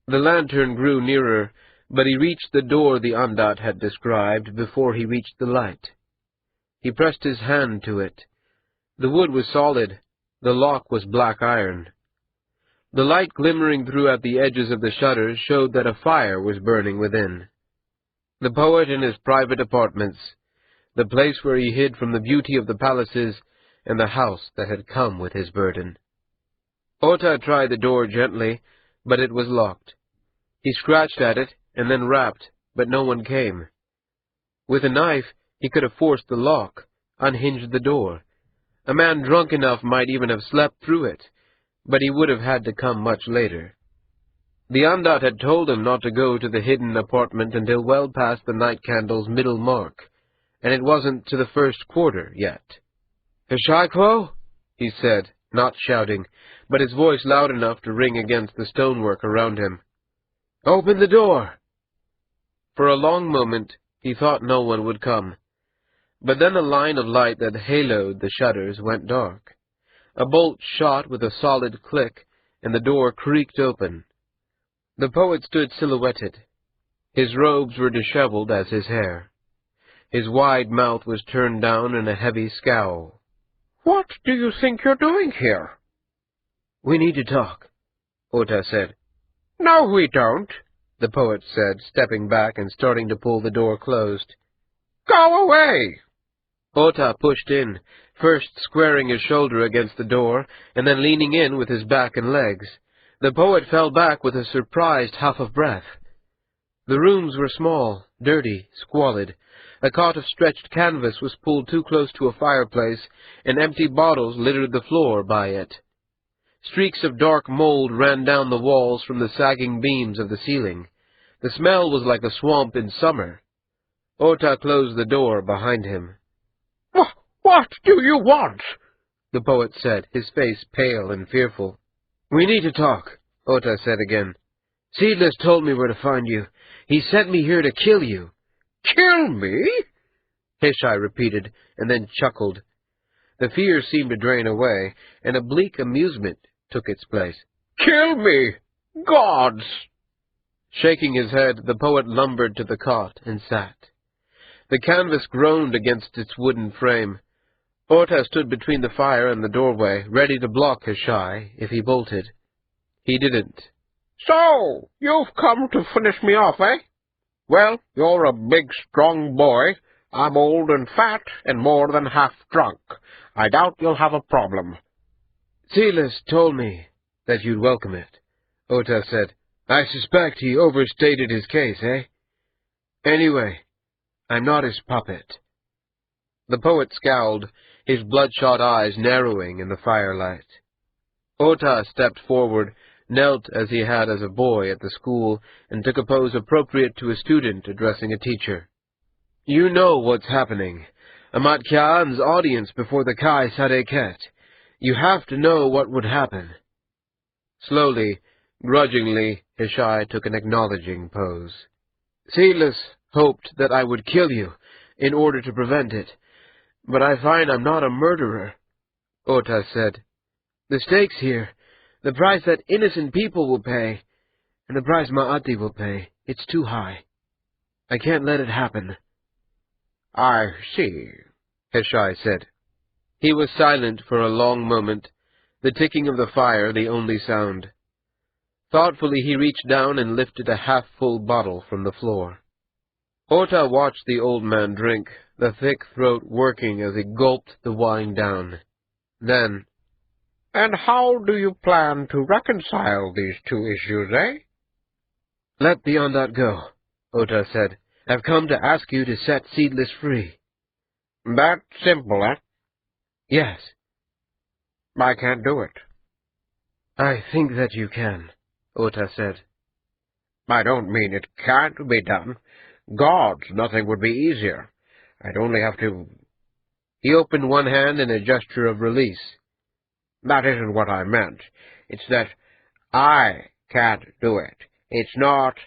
The lantern grew nearer, but he reached the door the Andat had described before he reached the light. He pressed his hand to it. The wood was solid. The lock was black iron. The light glimmering through at the edges of the shutters showed that a fire was burning within. The poet in his private apartments, the place where he hid from the beauty of the palaces and the house that had come with his burden. Ota tried the door gently, but it was locked. He scratched at it and then rapped, but no one came. With a knife, he could have forced the lock, unhinged the door. A man drunk enough might even have slept through it, but he would have had to come much later. The Andat had told him not to go to the hidden apartment until well past the night candle's middle mark, and it wasn't to the 1st quarter yet. "Heshikwo?" he said, not shouting, but his voice loud enough to ring against the stonework around him. "Open the door!" For a long moment he thought no one would come. But then the line of light that haloed the shutters went dark. A bolt shot with a solid click, and the door creaked open. The poet stood silhouetted. His robes were disheveled as his hair. His wide mouth was turned down in a heavy scowl. "What do you think you're doing here?" "We need to talk," Ota said. "No, we don't," the poet said, stepping back and starting to pull the door closed. "Go away!" Ota pushed in, first squaring his shoulder against the door, and then leaning in with his back and legs. The poet fell back with a surprised huff of breath. The rooms were small, dirty, squalid. A cot of stretched canvas was pulled too close to a fireplace, and empty bottles littered the floor by it. Streaks of dark mold ran down the walls from the sagging beams of the ceiling. The smell was like a swamp in summer. Ota closed the door behind him. "What do you want?" the poet said, his face pale and fearful. "We need to talk," Ota said again. "Seedless told me where to find you. He sent me here to kill you." "Kill me?" Hishai repeated, and then chuckled. The fear seemed to drain away, and a bleak amusement took its place. "Kill me? Gods!" Shaking his head, the poet lumbered to the cot and sat. The canvas groaned against its wooden frame. Ota stood between the fire and the doorway, ready to block Hishai if he bolted. He didn't. "So, you've come to finish me off, eh? Well, you're a big, strong boy. I'm old and fat and more than half drunk. I doubt you'll have a problem." "Seedless told me that you'd welcome it," Ota said. "I suspect he overstated his case, eh? Anyway, I'm not his puppet." The poet scowled, his bloodshot eyes narrowing in the firelight. Ota stepped forward, knelt as he had as a boy at the school, and took a pose appropriate to a student addressing a teacher. "You know what's happening. Amat Khan's audience before the Kai Sadeket. You have to know what would happen." Slowly, grudgingly, Hishai took an acknowledging pose. "Seedless hoped that I would kill you in order to prevent it, but I find I'm not a murderer," Ota said. "The stakes here, the price that innocent people will pay, and the price Ma'ati will pay, it's too high. I can't let it happen." "I see," Hishai said. He was silent for a long moment, the ticking of the fire the only sound. Thoughtfully he reached down and lifted a half-full bottle from the floor. Ota watched the old man drink, the thick throat working as he gulped the wine down. Then, "And how do you plan to reconcile these two issues, eh?" "Let the Ondat go," Ota said. "I've come to ask you to set Seedless free." "That simple, eh?" "Yes." "I can't do it." "I think that you can," Ota said. "I don't mean it can't be done. Gods, nothing would be easier. I'd only have to—" He opened one hand in a gesture of release. "That isn't what I meant. It's that I can't do it. It's not—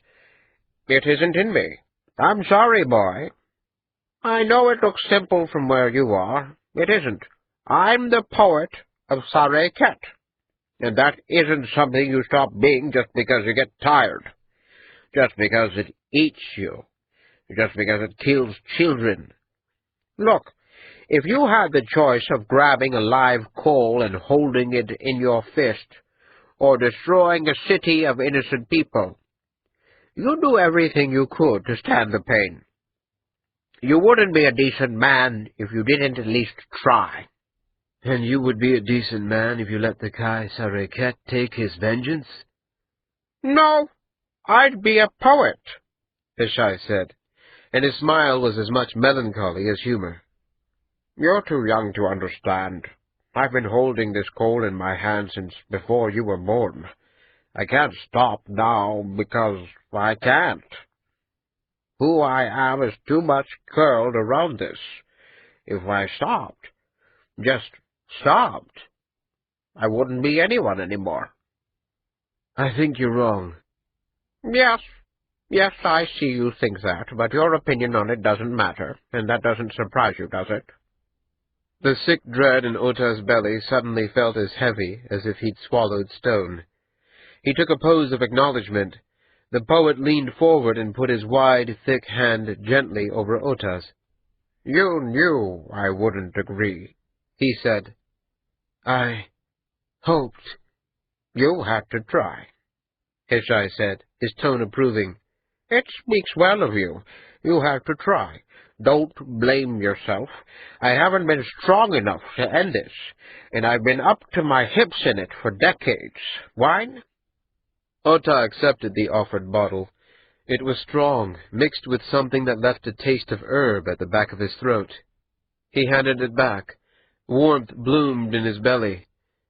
It isn't in me. I'm sorry, boy. I know it looks simple from where you are. It isn't. I'm the poet of Sadeket, and that isn't something you stop being just because you get tired, just because it eats you, just because it kills children. Look, if you had the choice of grabbing a live coal and holding it in your fist, or destroying a city of innocent people, you'd do everything you could to stand the pain. You wouldn't be a decent man if you didn't at least try." "And you would be a decent man if you let the Kai Sadeket take his vengeance?" "No, I'd be a poet," Hishai said, and his smile was as much melancholy as humor. "You're too young to understand. I've been holding this coal in my hand since before you were born. I can't stop now because I can't. Who I am is too much curled around this. If I stopped, just stopped, I wouldn't be anyone anymore." "I think you're wrong." Yes, I see you think that, but your opinion on it doesn't matter, and that doesn't surprise you, does it?" The sick dread in Ota's belly suddenly felt as heavy as if he'd swallowed stone. He took a pose of acknowledgment. The poet leaned forward and put his wide, thick hand gently over Ota's. "You knew I wouldn't agree," he said. "I hoped." "You had to try," Hishai said, his tone approving. "It speaks well of you. You had to try. Don't blame yourself. I haven't been strong enough to end this, and I've been up to my hips in it for decades. Wine?" Ota accepted the offered bottle. It was strong, mixed with something that left a taste of herb at the back of his throat. He handed it back. Warmth bloomed in his belly.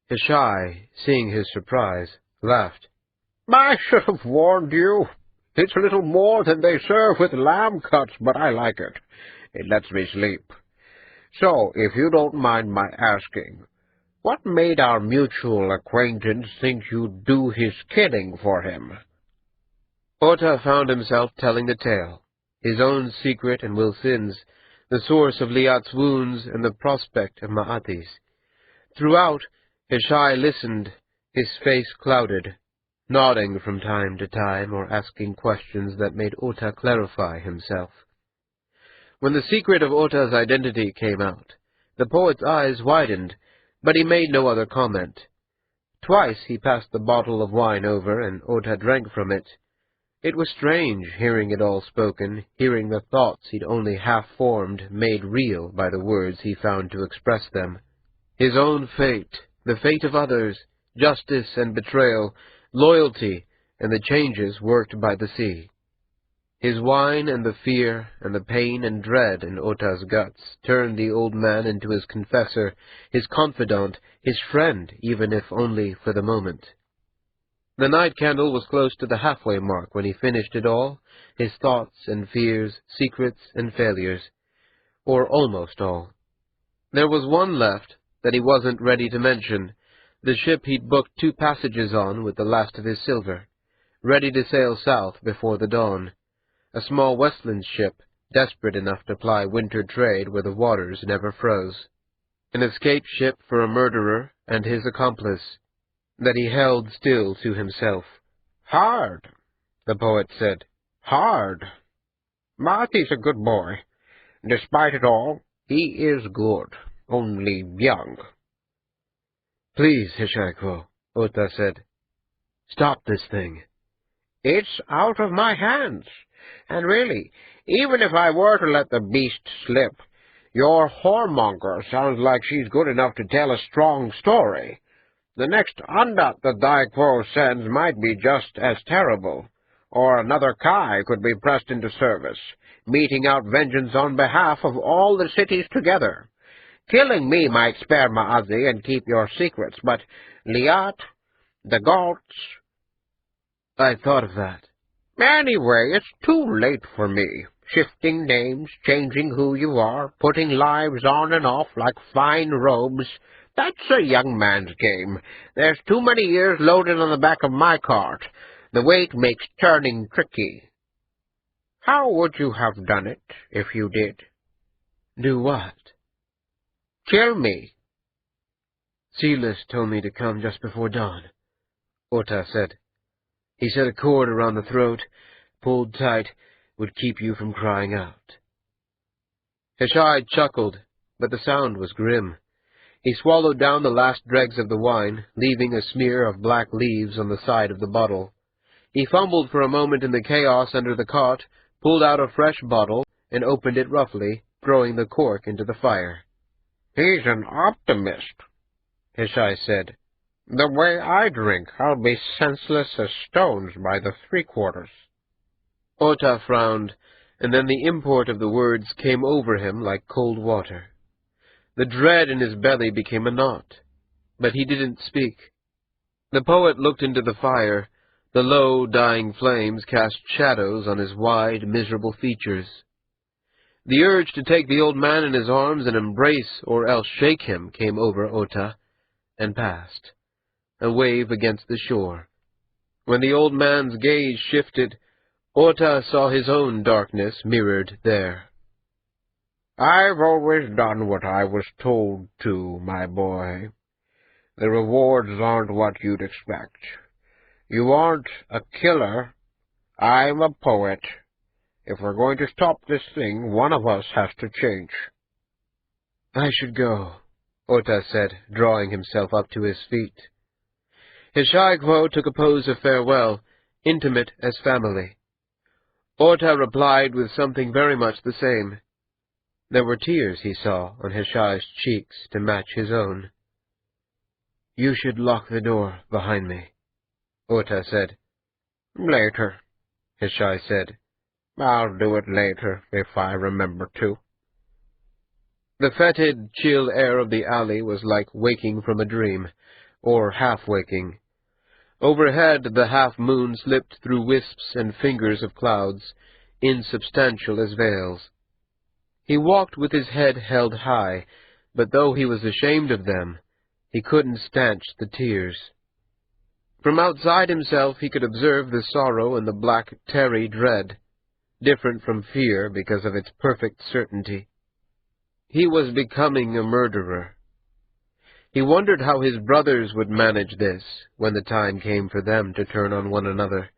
Hishai, seeing his surprise, laughed. "I should have warned you. It's a little more than they serve with lamb cuts, but I like it. It lets me sleep. So, if you don't mind my asking, what made our mutual acquaintance think you'd do his killing for him?" Ota found himself telling the tale, his own secret and Wilsin's, the source of Liat's wounds and the prospect of Ma'ati's. Throughout, Hishai listened, his face clouded, nodding from time to time or asking questions that made Ota clarify himself. When the secret of Ota's identity came out, the poet's eyes widened, but he made no other comment. Twice he passed the bottle of wine over, and Ota drank from it. It was strange, hearing it all spoken, hearing the thoughts he'd only half-formed made real by the words he found to express them. His own fate, the fate of others, justice and betrayal, loyalty, and the changes worked by the sea. His wine and the fear and the pain and dread in Ota's guts turned the old man into his confessor, his confidant, his friend, even if only for the moment. The night candle was close to the halfway mark when he finished it all, his thoughts and fears, secrets and failures, or almost all. There was one left that he wasn't ready to mention, the ship he'd booked 2 passages on with the last of his silver, ready to sail south before the dawn. A small Westland ship, desperate enough to ply winter trade where the waters never froze. An escape ship for a murderer and his accomplice, that he held still to himself. "Hard," the poet said. "Hard. Marty's a good boy. Despite it all, he is good, only young." "Please, Hishai-Quo," Ota said. "Stop this thing." "It's out of my hands. And really, even if I were to let the beast slip, your whoremonger sounds like she's good enough to tell a strong story. The next undat that Dai-Quo sends might be just as terrible, or another Kai could be pressed into service, meting out vengeance on behalf of all the cities together. Killing me might spare Ma'azi and keep your secrets, but Liat, the Galts... "I thought of that." "Anyway, it's too late for me. Shifting names, changing who you are, putting lives on and off like fine robes. That's a young man's game. There's too many years loaded on the back of my cart. The weight makes turning tricky." "How would you have done it, if you did?" "Do what?" "Kill me." "Silas told me to come just before dawn," Ota said. "He said a cord around the throat, pulled tight, would keep you from crying out." Hishai chuckled, but the sound was grim. He swallowed down the last dregs of the wine, leaving a smear of black leaves on the side of the bottle. He fumbled for a moment in the chaos under the cot, pulled out a fresh bottle, and opened it roughly, throwing the cork into the fire. "He's an optimist," Hishai said. "The way I drink, I'll be senseless as stones by the 3/4." Ota frowned, and then the import of the words came over him like cold water. The dread in his belly became a knot, but he didn't speak. The poet looked into the fire. The low, dying flames cast shadows on his wide, miserable features. The urge to take the old man in his arms and embrace or else shake him came over Ota, and passed, a wave against the shore. When the old man's gaze shifted, Ota saw his own darkness mirrored there. "I've always done what I was told to, my boy. The rewards aren't what you'd expect. You aren't a killer. I'm a poet. If we're going to stop this thing, one of us has to change. I should go, Ota said, drawing himself up to his feet. Hishaikwo took a pose of farewell, intimate as family. Ota replied with something very much the same. There were tears, he saw, on Hishai's cheeks to match his own. You should lock the door behind me, Ota said. Later, Hishai said. I'll do it later, if I remember to. The fetid, chill air of the alley was like waking from a dream, or half-waking. Overhead the half-moon slipped through wisps and fingers of clouds, insubstantial as veils. He walked with his head held high, but though he was ashamed of them, he couldn't stanch the tears. From outside himself he could observe the sorrow and the black, tarry dread, different from fear because of its perfect certainty. He was becoming a murderer. He wondered how his brothers would manage this when the time came for them to turn on one another,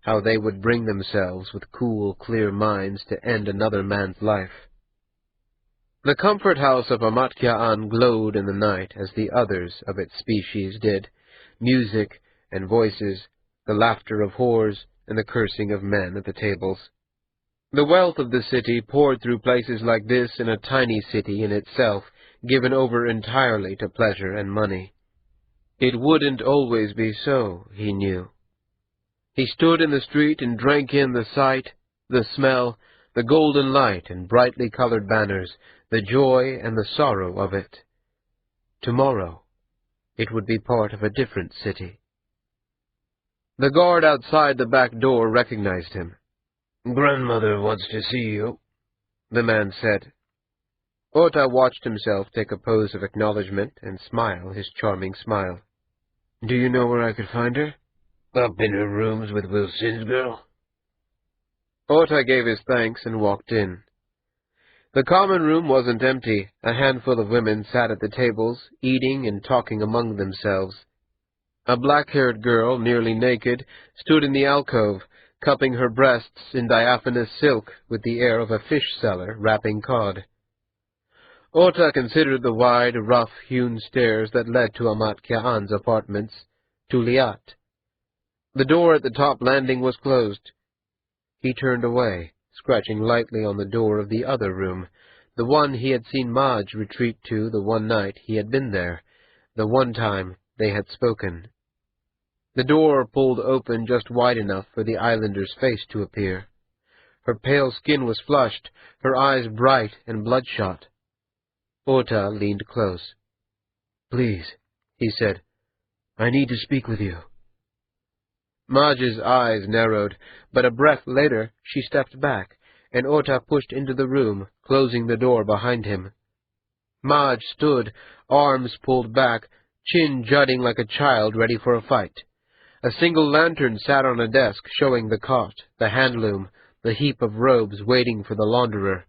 how they would bring themselves with cool, clear minds to end another man's life. The comfort house of Amatya'an glowed in the night as the others of its species did, music and voices, the laughter of whores and the cursing of men at the tables. The wealth of the city poured through places like this in a tiny city in itself, given over entirely to pleasure and money. It wouldn't always be so, he knew. He stood in the street and drank in the sight, the smell, the golden light and brightly colored banners, the joy and the sorrow of it. Tomorrow, it would be part of a different city. The guard outside the back door recognized him. Grandmother wants to see you, the man said. Ota watched himself take a pose of acknowledgment and smile his charming smile. Do you know where I could find her? Up in her rooms with Wilson's girl. Ota gave his thanks and walked in. The common room wasn't empty. A handful of women sat at the tables, eating and talking among themselves. A black-haired girl, nearly naked, stood in the alcove, cupping her breasts in diaphanous silk with the air of a fish-seller wrapping cod. Ota considered the wide, rough-hewn stairs that led to Amatya'an's apartments, to Liat. The door at the top landing was closed. He turned away, scratching lightly on the door of the other room, the one he had seen Madge retreat to the one night he had been there, the one time they had spoken. The door pulled open just wide enough for the islander's face to appear. Her pale skin was flushed, her eyes bright and bloodshot. Ota leaned close. "Please," he said, "I need to speak with you." Madge's eyes narrowed, but a breath later she stepped back, and Ota pushed into the room, closing the door behind him. Madge stood, arms pulled back, chin jutting like a child ready for a fight. A single lantern sat on a desk, showing the cot, the handloom, the heap of robes waiting for the launderer.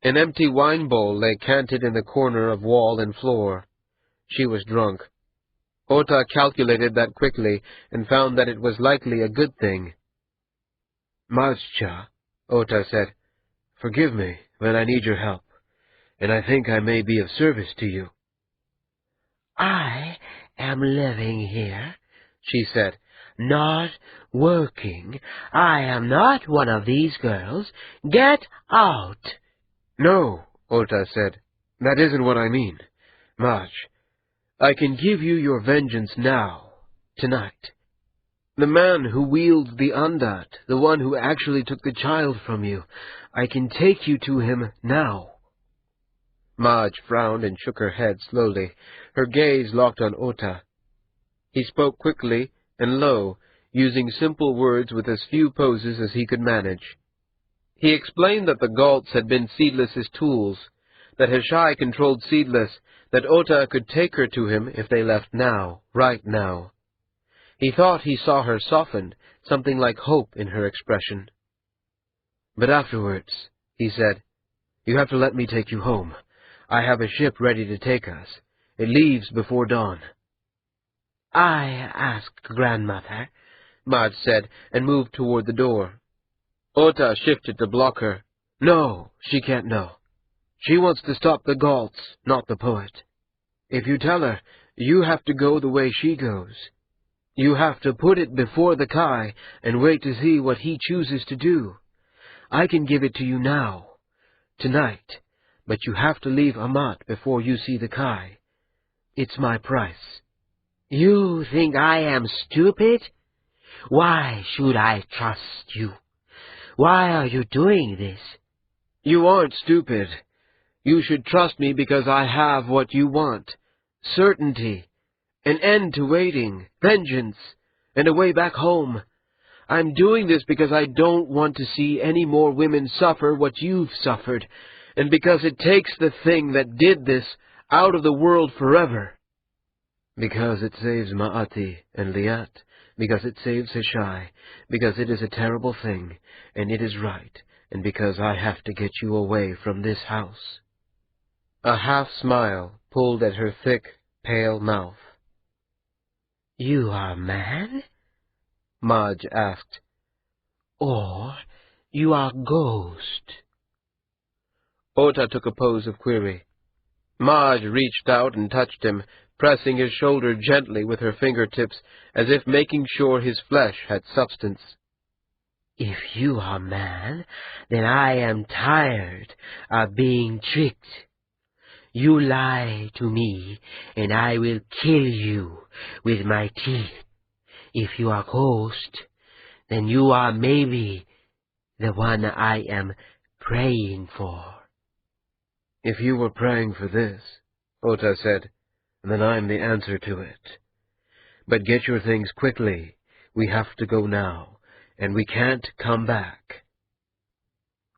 An empty wine bowl lay canted in the corner of wall and floor. She was drunk. Ota calculated that quickly, and found that it was likely a good thing. "Madge-cha," Ota said, "forgive me, but I need your help, and I think I may be of service to you." "I am living here," she said, "not working. I am not one of these girls. Get out." "No," Ota said, "that isn't what I mean. Madge, I can give you your vengeance now, tonight. The man who wields the Andat, the one who actually took the child from you, I can take you to him now." Madge frowned and shook her head slowly, her gaze locked on Ota. He spoke quickly and low, using simple words with as few poses as he could manage. He explained that the Galts had been Seedless's tools, that Hishai controlled Seedless, that Ota could take her to him if they left now, right now. He thought he saw her soften, something like hope in her expression. "But afterwards," he said, "you have to let me take you home. I have a ship ready to take us. It leaves before dawn." "I asked grandmother. Madge said, and moved toward the door. Ota shifted to block her. No, she can't know. She wants to stop the Gaults, not the poet. If you tell her, you have to go the way she goes. You have to put it before the Kai and wait to see what he chooses to do. I can give it to you now, tonight, but you have to leave Amat before you see the Kai. It's my price. You think I am stupid? Why should I trust you? Why are you doing this? You aren't stupid. You should trust me because I have what you want. Certainty. An end to waiting. Vengeance. And a way back home. I'm doing this because I don't want to see any more women suffer what you've suffered, and because it takes the thing that did this out of the world forever. Because it saves Ma'ati and Liat, because it saves Hishai, because it is a terrible thing, and it is right, and because I have to get you away from this house. A half-smile pulled at her thick, pale mouth. You are mad? Madge asked. Or you are ghost? Ota took a pose of query. Madge reached out and touched him, pressing his shoulder gently with her fingertips, as if making sure his flesh had substance. If you are mad, then I am tired of being tricked. You lie to me, and I will kill you with my teeth. If you are ghost, then you are maybe the one I am praying for. If you were praying for this, Ota said, then I'm the answer to it. But get your things quickly. We have to go now, and we can't come back.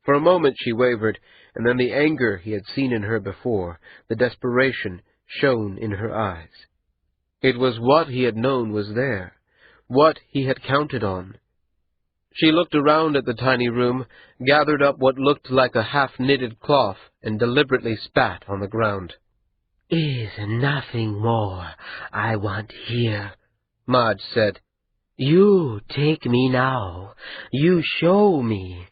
For a moment she wavered, and then the anger he had seen in her before, the desperation, shone in her eyes. It was what he had known was there, what he had counted on. She looked around at the tiny room, gathered up what looked like a half-knitted cloth, and deliberately spat on the ground. Is nothing more I want here, Madge said. You take me now. You show me.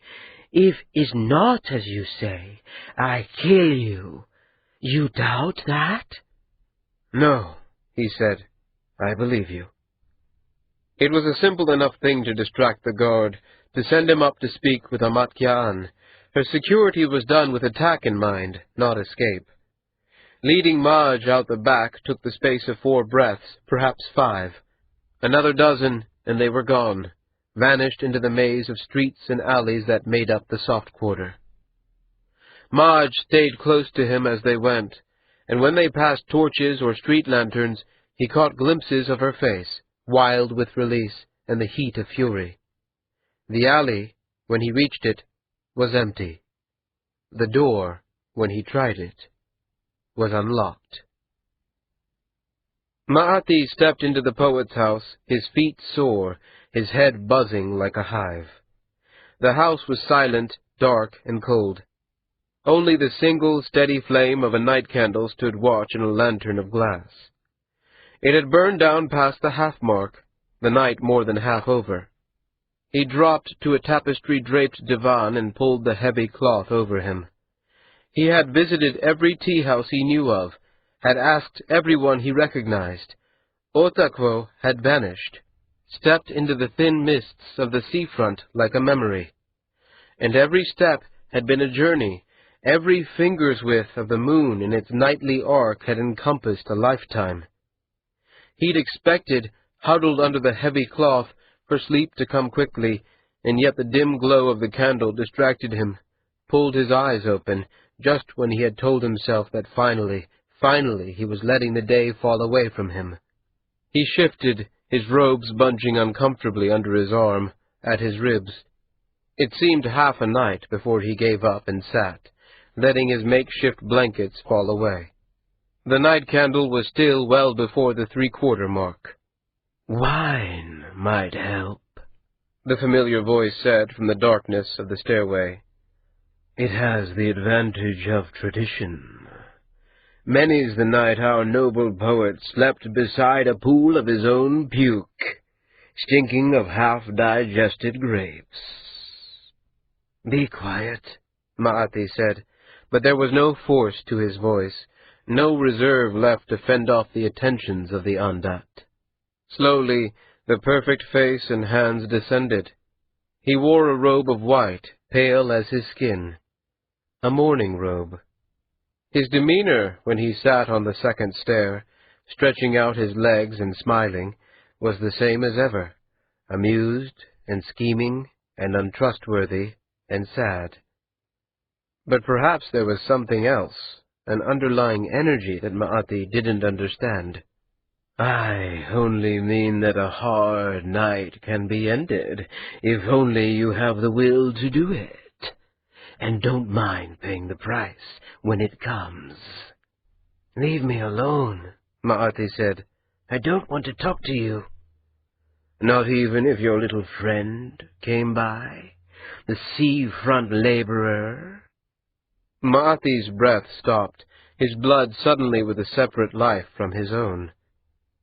If is not as you say, I kill you. You doubt that? No, he said. I believe you. It was a simple enough thing to distract the guard, to send him up to speak with Amat Kyaan. Her security was done with attack in mind, not escape. Leading Madge out the back took the space of 4 breaths, perhaps 5. Another dozen, and they were gone, vanished into the maze of streets and alleys that made up the soft quarter. Madge stayed close to him as they went, and when they passed torches or street lanterns, he caught glimpses of her face, wild with release and the heat of fury. The alley, when he reached it, was empty. The door, when he tried it, was unlocked. Ma'ati stepped into the poet's house, his feet sore, his head buzzing like a hive. The house was silent, dark, and cold. Only the single, steady flame of a night candle stood watch in a lantern of glass. It had burned down past the half-mark, the night more than half over. He dropped to a tapestry-draped divan and pulled the heavy cloth over him. He had visited every tea-house he knew of, had asked everyone he recognized. Otakwo had vanished, stepped into the thin mists of the seafront like a memory. And every step had been a journey. Every finger's width of the moon in its nightly arc had encompassed a lifetime. He'd expected, huddled under the heavy cloth, for sleep to come quickly, and yet the dim glow of the candle distracted him, pulled his eyes open, just when he had told himself that finally he was letting the day fall away from him. He shifted, his robes bunching uncomfortably under his arm, at his ribs. It seemed half a night before he gave up and sat, letting his makeshift blankets fall away. The night candle was still well before the 3/4 mark. Wine might help, the familiar voice said from the darkness of the stairway. It has the advantage of tradition. Many's the night our noble poet slept beside a pool of his own puke. stinking of half-digested grapes. "Be quiet," Ma'ati said, but there was no force to his voice, no reserve left to fend off the attentions of the Ondat. Slowly, the perfect face and hands descended. He wore a robe of white, pale as his skin, a mourning robe. His demeanor, when he sat on the second stair, stretching out his legs and smiling, was the same as ever, amused and scheming and untrustworthy and sad. But perhaps there was something else, an underlying energy that Ma'ati didn't understand. "I only mean that a hard night can be ended, if only you have the will to do it, and don't mind paying the price when it comes." "Leave me alone," Ma'ati said. "I don't want to talk to you." "Not even if your little friend came by, the seafront laborer?" Ma'ati's breath stopped, his blood suddenly with a separate life from his own.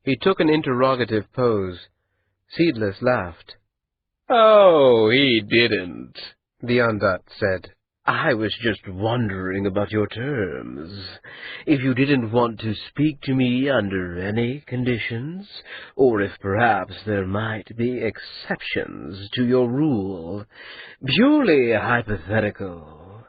He took an interrogative pose. Seedless laughed. "Oh, he didn't," the Ondat said. "I was just wondering about your terms. If you didn't want to speak to me under any conditions, or if perhaps there might be exceptions to your rule. Purely hypothetical."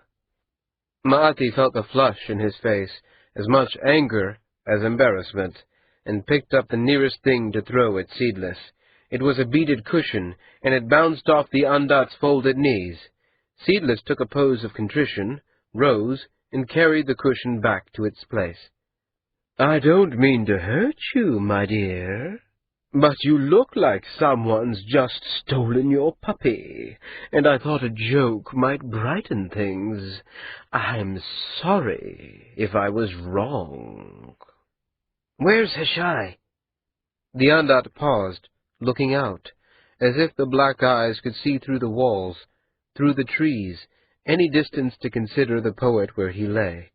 Ma'ati felt a flush in his face, as much anger as embarrassment, and picked up the nearest thing to throw at Seedless. It was a beaded cushion, and it bounced off the Ondat's folded knees. Seedless took a pose of contrition, rose, and carried the cushion back to its place. "I don't mean to hurt you, my dear, but you look like someone's just stolen your puppy, and I thought a joke might brighten things. I'm sorry if I was wrong." "Where's Hishai?" The Ondat paused, looking out, as if the black eyes could see through the walls, through the trees, any distance to consider the poet where he lay.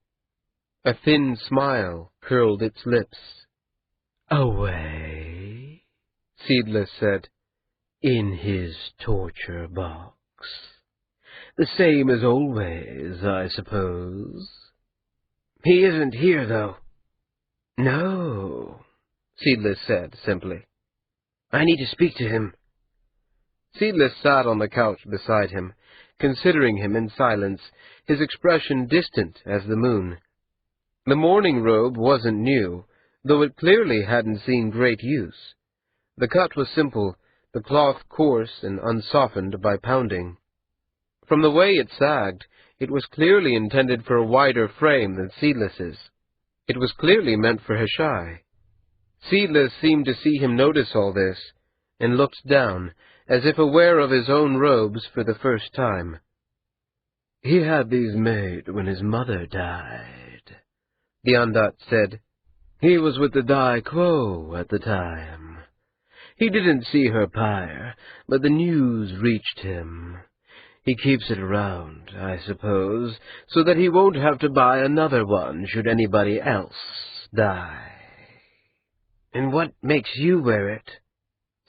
A thin smile curled its lips. "Away," Seedless said. "in his torture box. The same as always, I suppose." "He isn't here, though." "No," Seedless said simply. "I need to speak to him." Seedless sat on the couch beside him, considering him in silence, his expression distant as the moon. The mourning robe wasn't new, though it clearly hadn't seen great use. The cut was simple, the cloth coarse and unsoftened by pounding. From the way it sagged, it was clearly intended for a wider frame than Seedless's. It was clearly meant for Hishai. Seedless seemed to see him notice all this, and looked down, as if aware of his own robes for the first time. "He had these made when his mother died," the Ondat said. "He was with the Dai Quo at the time. He didn't see her pyre, but the news reached him. He keeps it around, I suppose, so that he won't have to buy another one should anybody else die." "And what makes you wear it?"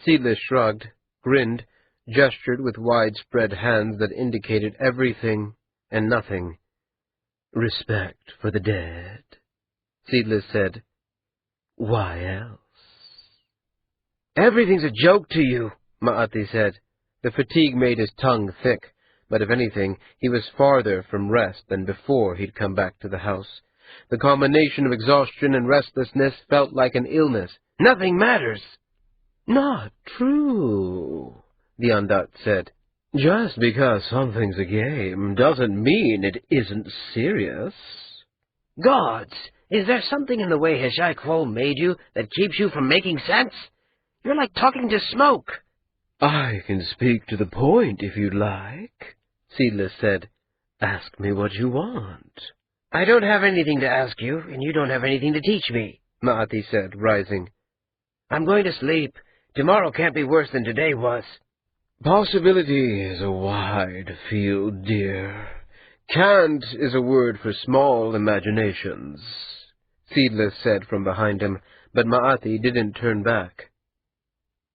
Seedless shrugged, grinned, gestured with widespread hands that indicated everything and nothing. "Respect for the dead," Seedless said. "Why else?" "Everything's a joke to you," Ma'ati said. The fatigue made his tongue thick, but if anything, he was farther from rest than before he'd come back to the house. The combination of exhaustion and restlessness felt like an illness. "Nothing matters." "Not true," the Ondat said. "Just because something's a game doesn't mean it isn't serious." "Gods, is there something in the way Hishai Quo made you that keeps you from making sense? You're like talking to smoke." "I can speak to the point if you'd like," Seedless said. "Ask me what you want." "I don't have anything to ask you, and you don't have anything to teach me," Ma'ati said, rising. "I'm going to sleep. Tomorrow can't be worse than today was." "Possibility is a wide field, dear. Can't is a word for small imaginations," Seedless said from behind him, but Ma'ati didn't turn back.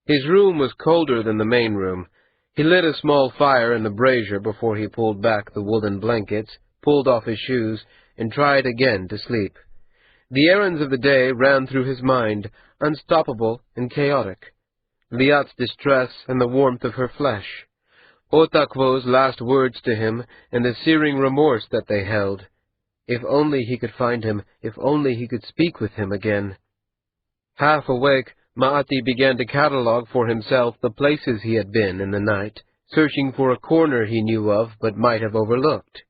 His room was colder than the main room. He lit a small fire in the brazier before he pulled back the woolen blankets, pulled off his shoes, and tried again to sleep. The errands of the day ran through his mind, unstoppable and chaotic. Liat's distress and the warmth of her flesh. Otakvo's last words to him and the searing remorse that they held. If only he could find him, if only he could speak with him again. Half awake, Maati began to catalogue for himself the places he had been in the night, searching for a corner he knew of but might have overlooked.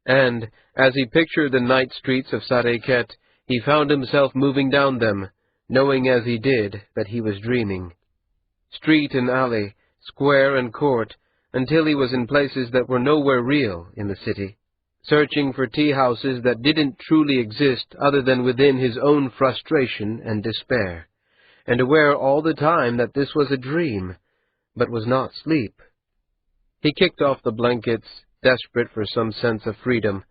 And, as he pictured the night streets of Sareket, he found himself moving down them, knowing as he did that he was dreaming. Street and alley, square and court, until he was in places that were nowhere real in the city, searching for tea-houses that didn't truly exist other than within his own frustration and despair, and aware all the time that this was a dream, but was not sleep. He kicked off the blankets, desperate for some sense of freedom,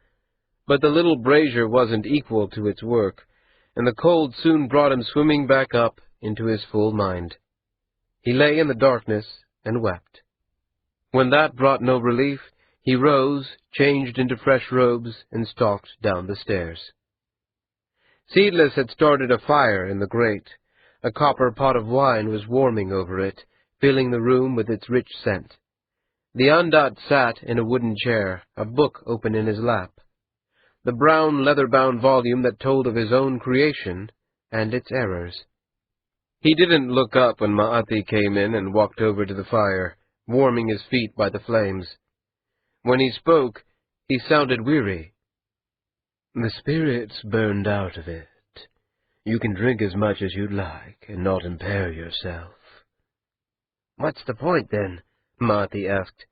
but the little brazier wasn't equal to its work, and the cold soon brought him swimming back up into his full mind. He lay in the darkness and wept. When that brought no relief, he rose, changed into fresh robes, and stalked down the stairs. Seedless had started a fire in the grate. A copper pot of wine was warming over it, filling the room with its rich scent. The Andat sat in a wooden chair, a book open in his lap, the brown leather-bound volume that told of his own creation and its errors. He didn't look up when Maati came in and walked over to the fire, warming his feet by the flames. When he spoke, he sounded weary. "The spirit's burned out of it. You can drink as much as you'd like and not impair yourself." "What's the point, then?" Maati asked.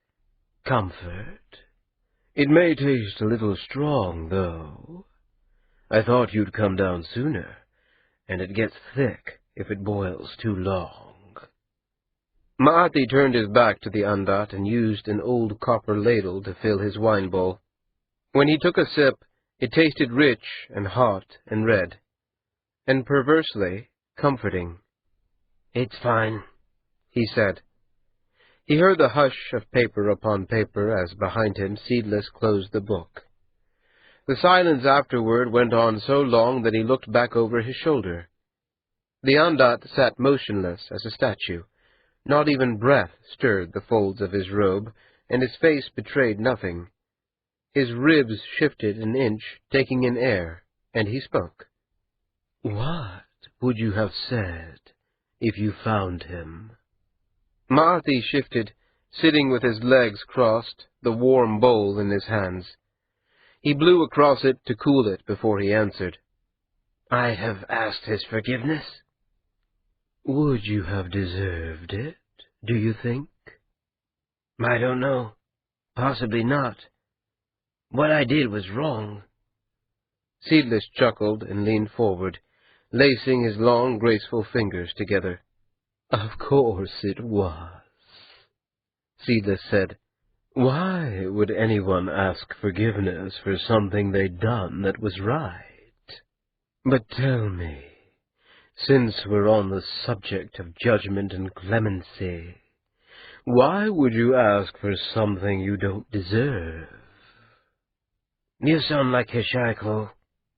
"Comfort. It may taste a little strong, though. I thought you'd come down sooner, and it gets thick if it boils too long." Maati turned his back to the Andat and used an old copper ladle to fill his wine bowl. When he took a sip, it tasted rich and hot and red, and perversely comforting. "It's fine," he said. He heard the hush of paper upon paper as behind him Seedless closed the book. The silence afterward went on so long that he looked back over his shoulder. The Andat sat motionless as a statue. Not even breath stirred the folds of his robe, and his face betrayed nothing. His ribs shifted an inch, taking in air, and he spoke. "What would you have said if you found him?" Maati shifted, sitting with his legs crossed, the warm bowl in his hands. He blew across it to cool it before he answered. "I have asked his forgiveness." "Would you have deserved it, do you think?" "I don't know. Possibly not. What I did was wrong." Seedless chuckled and leaned forward, lacing his long, graceful fingers together. "Of course it was," Seedless said. "Why would anyone ask forgiveness for something they'd done that was right? But tell me, since we're on the subject of judgment and clemency, why would you ask for something you don't deserve?" "You sound like Hishiko."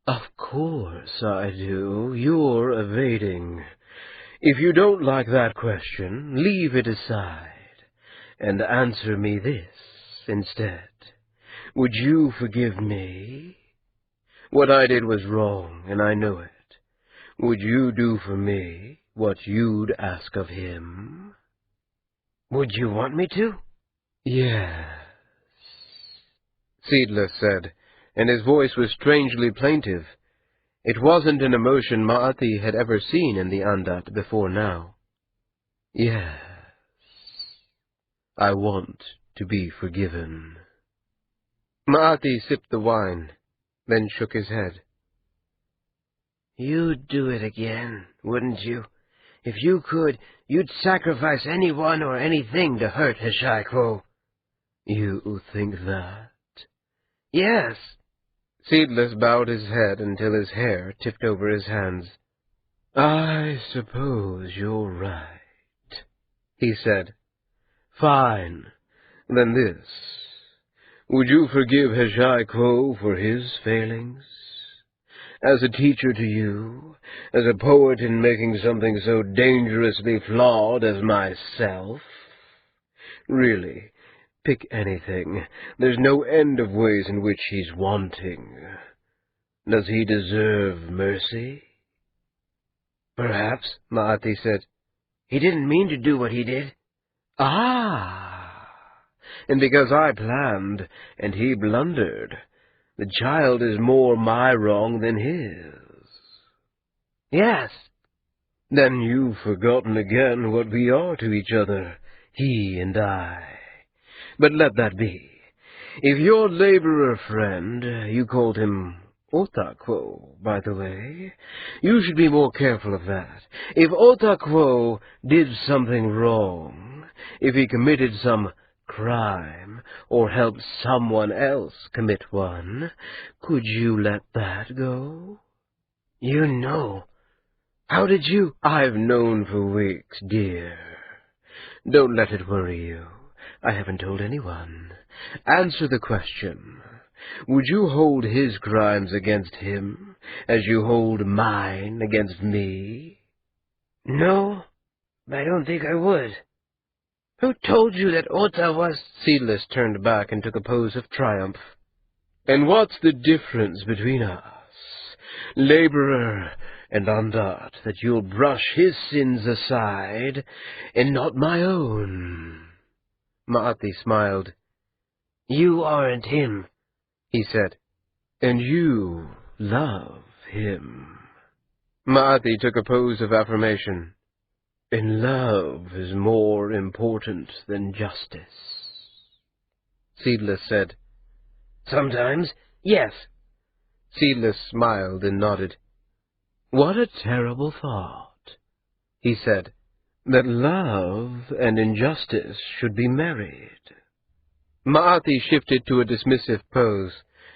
"Of course I do. You're evading. If you don't like that question, leave it aside, and answer me this instead. Would you forgive me? What I did was wrong, and I know it. Would you do for me what you'd ask of him?" "Would you want me to?" "Yes," Seedless said, and his voice was strangely plaintive. It wasn't an emotion Maati had ever seen in the Andat before now. "Yes, I want to be forgiven." Maati sipped the wine, then shook his head. "You'd do it again, wouldn't you? If you could, you'd sacrifice anyone or anything to hurt Hishiko." "You think that?" "Yes." Seedless bowed his head until his hair tipped over his hands. "I suppose you're right." he said. Fine. Then this. Would you forgive Heshai Quo for his failings? As a teacher to you, as a poet in making something so dangerously flawed as myself? Really, pick anything. There's no end of ways in which he's wanting. Does he deserve mercy? Perhaps, Ma'ati said. He didn't mean to do what he did. Ah! And because I planned, and he blundered, the child is more my wrong than his. Yes. Then you've forgotten again what we are to each other, he and I. But let that be. If your laborer friend, you called him Otakwo, by the way, you should be more careful of that. If Otakwo did something wrong, if he committed some crime, or helped someone else commit one, could you let that go? You know. How did you? I've known for weeks, dear. Don't let it worry you. I haven't told anyone. Answer the question. Would you hold his crimes against him, as you hold mine against me? No, I don't think I would. Who told you that Ota was... Seedless turned back and took a pose of triumph. And what's the difference between us, laborer and Ondat, that you'll brush his sins aside, and not my own? Ma'ati smiled. You aren't him, he said. And you love him. Ma'ati took a pose of affirmation. And love is more important than justice. Seedless said. Sometimes, yes. Seedless smiled and nodded. What a terrible thought, he said, that love and injustice should be married. Ma'ati shifted to a dismissive pose,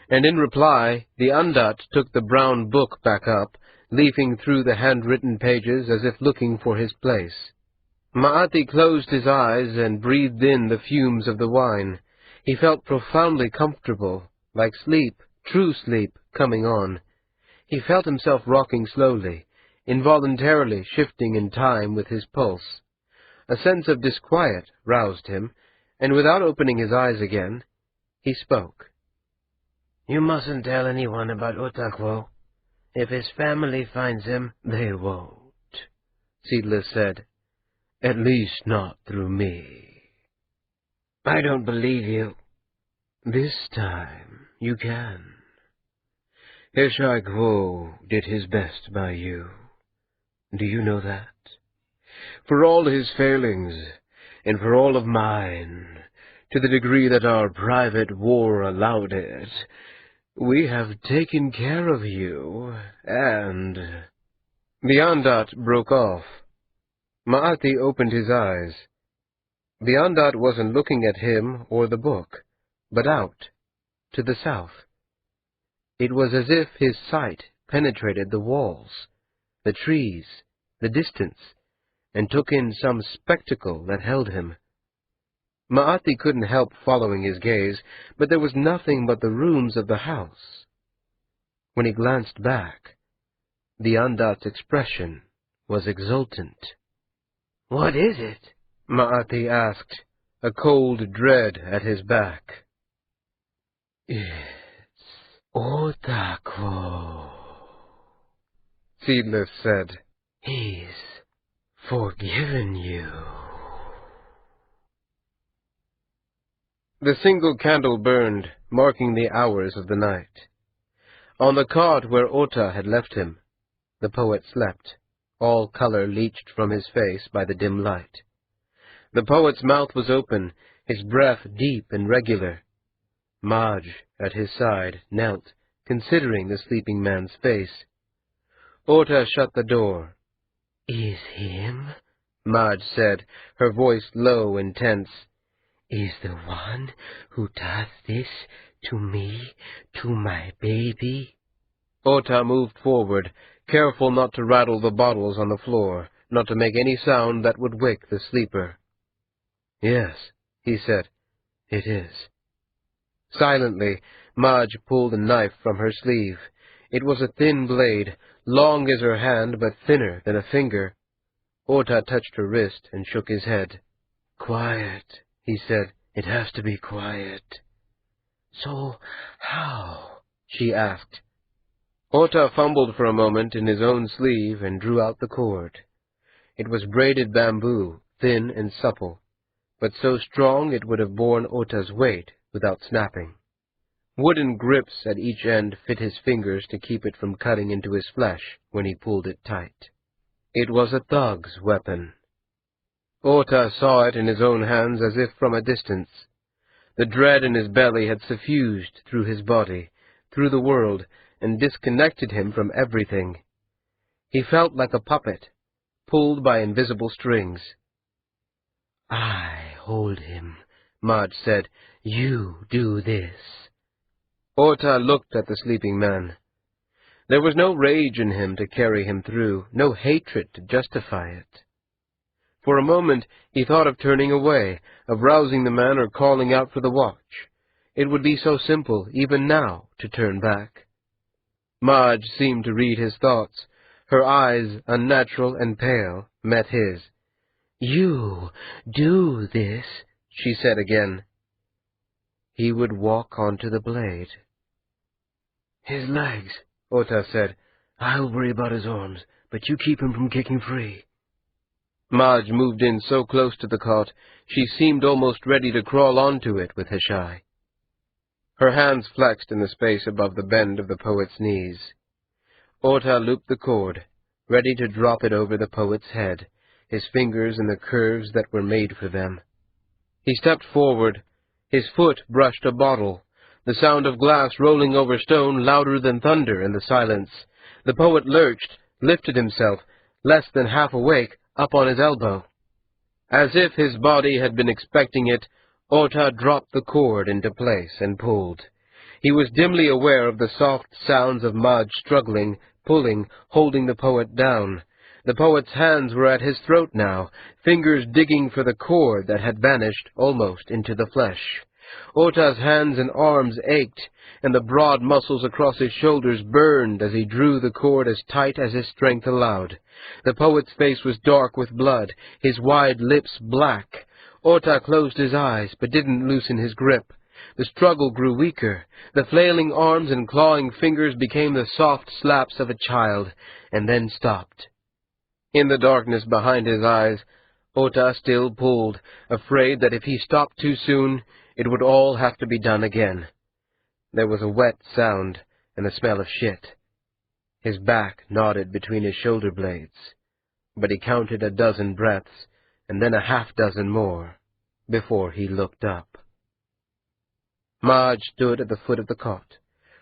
and in reply the Ondat took the brown book back up, leafing through the handwritten pages as if looking for his place. Ma'ati closed his eyes and breathed in the fumes of the wine. He felt profoundly comfortable, like sleep, true sleep, coming on. He felt himself rocking slowly, involuntarily shifting in time with his pulse. A sense of disquiet roused him, and without opening his eyes again, he spoke. You mustn't tell anyone about Otakwo. If his family finds him, they won't, Seedless said. At least not through me. I don't believe you. This time you can. Heshai Quo did his best by you. Do you know that? For all his failings, and for all of mine, to the degree that our private war allowed it, we have taken care of you, and... The Ondat broke off. Ma'ati opened his eyes. The Ondat wasn't looking at him or the book, but out, to the south. It was as if his sight penetrated the walls, the trees, the distance, and took in some spectacle that held him. Ma'ati couldn't help following his gaze, but there was nothing but the rooms of the house. When he glanced back, the Ondat's expression was exultant. What is it? Ma'ati asked, a cold dread at his back. It's Otakwo, Seedless said. He's forgiven you. The single candle burned, marking the hours of the night. On the cot where Ota had left him, the poet slept, all color leached from his face by the dim light. The poet's mouth was open, his breath deep and regular. Madge, at his side, knelt, considering the sleeping man's face. Ota shut the door. Is him, Madge said, her voice low and tense. Is the one who does this to me, to my baby? Ota moved forward, careful not to rattle the bottles on the floor, not to make any sound that would wake the sleeper. "Yes," he said, "it is." Silently, Madge pulled a knife from her sleeve. It was a thin blade, long as her hand, but thinner than a finger. Ota touched her wrist and shook his head. "Quiet," he said. "It has to be quiet." "So how?" she asked. Ota fumbled for a moment in his own sleeve and drew out the cord. It was braided bamboo, thin and supple, but so strong it would have borne Ota's weight without snapping. Wooden grips at each end fit his fingers to keep it from cutting into his flesh when he pulled it tight. It was a thug's weapon. Ota saw it in his own hands as if from a distance. The dread in his belly had suffused through his body, through the world, and disconnected him from everything. He felt like a puppet, pulled by invisible strings. "I hold him," Madge said. "You do this." Ota looked at the sleeping man. There was no rage in him to carry him through, no hatred to justify it. For a moment he thought of turning away, of rousing the man or calling out for the watch. It would be so simple, even now, to turn back. Madge seemed to read his thoughts. Her eyes, unnatural and pale, met his. "You do this," she said again. He would walk onto the blade. "His legs," Ota said. "I'll worry about his arms, but you keep him from kicking free." Madge moved in so close to the cot, she seemed almost ready to crawl onto it with Hishai. Her hands flexed in the space above the bend of the poet's knees. Ota looped the cord, ready to drop it over the poet's head, his fingers in the curves that were made for them. He stepped forward. His foot brushed a bottle, the sound of glass rolling over stone louder than thunder in the silence. The poet lurched, lifted himself, less than half awake, up on his elbow. As if his body had been expecting it, Ota dropped the cord into place and pulled. He was dimly aware of the soft sounds of Madge struggling, pulling, holding the poet down. The poet's hands were at his throat now, fingers digging for the cord that had vanished almost into the flesh. Ota's hands and arms ached, and the broad muscles across his shoulders burned as he drew the cord as tight as his strength allowed. The poet's face was dark with blood, his wide lips black. Ota closed his eyes, but didn't loosen his grip. The struggle grew weaker. The flailing arms and clawing fingers became the soft slaps of a child, and then stopped. In the darkness behind his eyes, Ota still pulled, afraid that if he stopped too soon, it would all have to be done again. There was a wet sound and the smell of shit. His back nodded between his shoulder blades, but he counted a dozen breaths, and then a half-dozen more, before he looked up. Madge stood at the foot of the cot.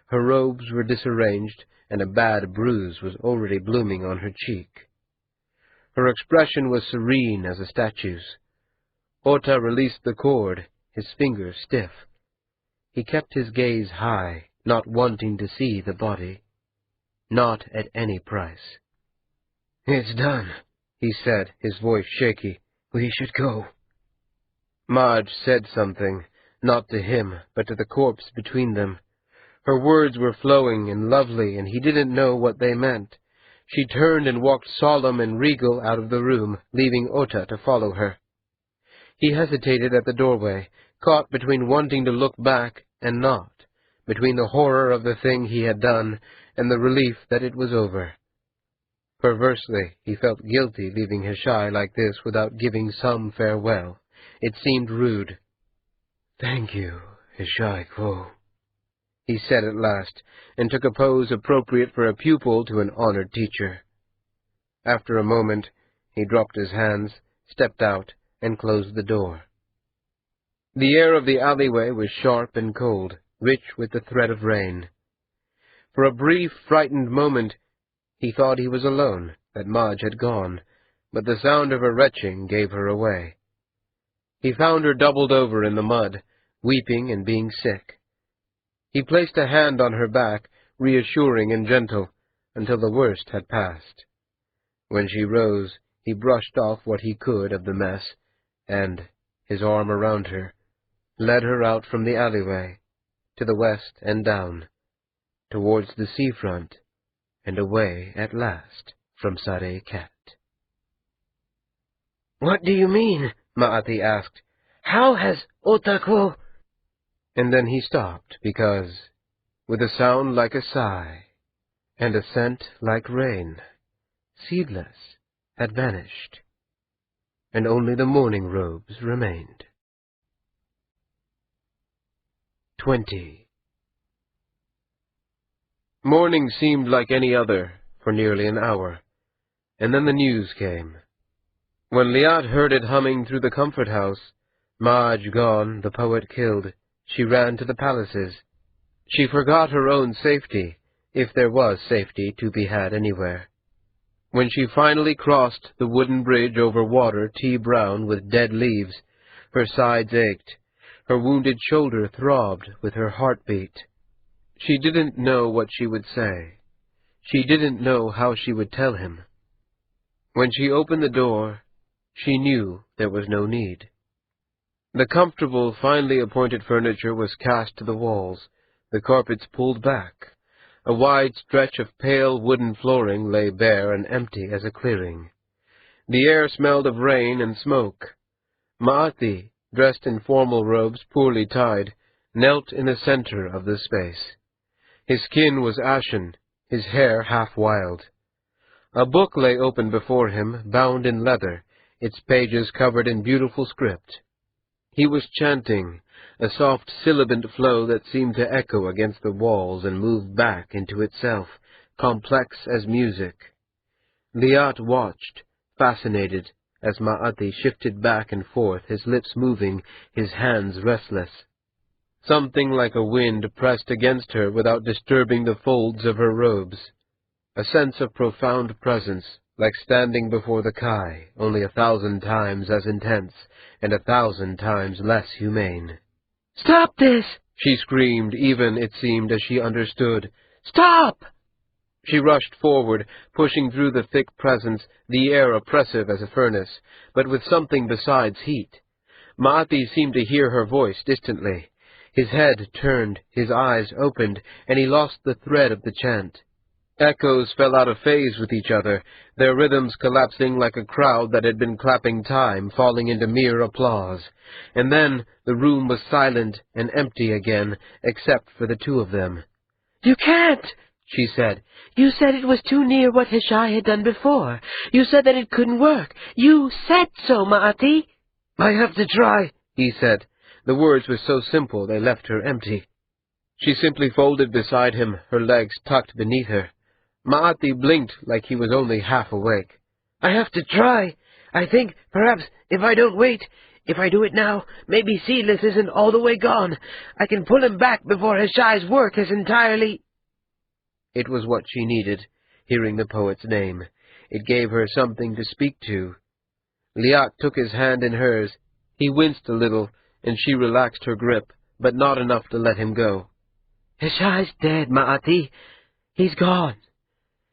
Her robes were disarranged, and a bad bruise was already blooming on her cheek. Her expression was serene as a statue's. Ota released the cord, his fingers stiff. He kept his gaze high, not wanting to see the body. Not at any price. "It's done," he said, his voice shaky. "We should go." Madge said something, not to him, but to the corpse between them. Her words were flowing and lovely, and he didn't know what they meant. She turned and walked solemn and regal out of the room, leaving Ota to follow her. He hesitated at the doorway, caught between wanting to look back and not, between the horror of the thing he had done and the relief that it was over. Perversely, he felt guilty leaving Hishai like this without giving some farewell. It seemed rude. "Thank you, Hishai Quo," he said at last, and took a pose appropriate for a pupil to an honored teacher. After a moment, he dropped his hands, stepped out, and closed the door. The air of the alleyway was sharp and cold, rich with the threat of rain. For a brief, frightened moment, he thought he was alone, that Madge had gone, but the sound of her retching gave her away. He found her doubled over in the mud, weeping and being sick. He placed a hand on her back, reassuring and gentle, until the worst had passed. When she rose, he brushed off what he could of the mess, and his arm around her, led her out from the alleyway, to the west and down, towards the seafront, and away at last from Quartet. "What do you mean?" Ma'ati asked. "How has Otaku—" And then he stopped, because, with a sound like a sigh, and a scent like rain, Seedless had vanished, and only the mourning robes remained. 20. Morning seemed like any other for nearly an hour, and then the news came. When Liat heard it humming through the comfort house, Madge gone, the poet killed, she ran to the palaces. She forgot her own safety, if there was safety to be had anywhere. When she finally crossed the wooden bridge over water tea-brown with dead leaves, her sides ached, her wounded shoulder throbbed with her heartbeat. She didn't know what she would say. She didn't know how she would tell him. When she opened the door, she knew there was no need. The comfortable, finely appointed furniture was cast to the walls, the carpets pulled back. A wide stretch of pale wooden flooring lay bare and empty as a clearing. The air smelled of rain and smoke. Ma'ati, dressed in formal robes poorly tied, knelt in the center of the space. His skin was ashen, his hair half wild. A book lay open before him, bound in leather, its pages covered in beautiful script. He was chanting, a soft sibilant flow that seemed to echo against the walls and move back into itself, complex as music. Liat watched, fascinated, as Ma'ati shifted back and forth, his lips moving, his hands restless. Something like a wind pressed against her without disturbing the folds of her robes. A sense of profound presence, like standing before the Kai, only 1,000 times as intense, and 1,000 times less humane. "Stop this!" she screamed, even, it seemed, as she understood. "Stop!" She rushed forward, pushing through the thick presence, the air oppressive as a furnace, but with something besides heat. Ma'ati seemed to hear her voice distantly. His head turned, his eyes opened, and he lost the thread of the chant. Echoes fell out of phase with each other, their rhythms collapsing like a crowd that had been clapping time, falling into mere applause. And then the room was silent and empty again, except for the two of them. "You can't," she said. "You said it was too near what Hishai had done before. You said that it couldn't work. You said so, Ma'ati." "I have to try," he said. The words were so simple they left her empty. She simply folded beside him, her legs tucked beneath her. Ma'ati blinked like he was only half awake. "I have to try. I think, perhaps, if I don't wait, if I do it now, maybe Seedless isn't all the way gone. I can pull him back before Hishai's work is entirely—" It was what she needed, hearing the poet's name. It gave her something to speak to. Liat took his hand in hers. He winced a little, and she relaxed her grip, but not enough to let him go. "Hishai's dead, Ma'ati. He's gone.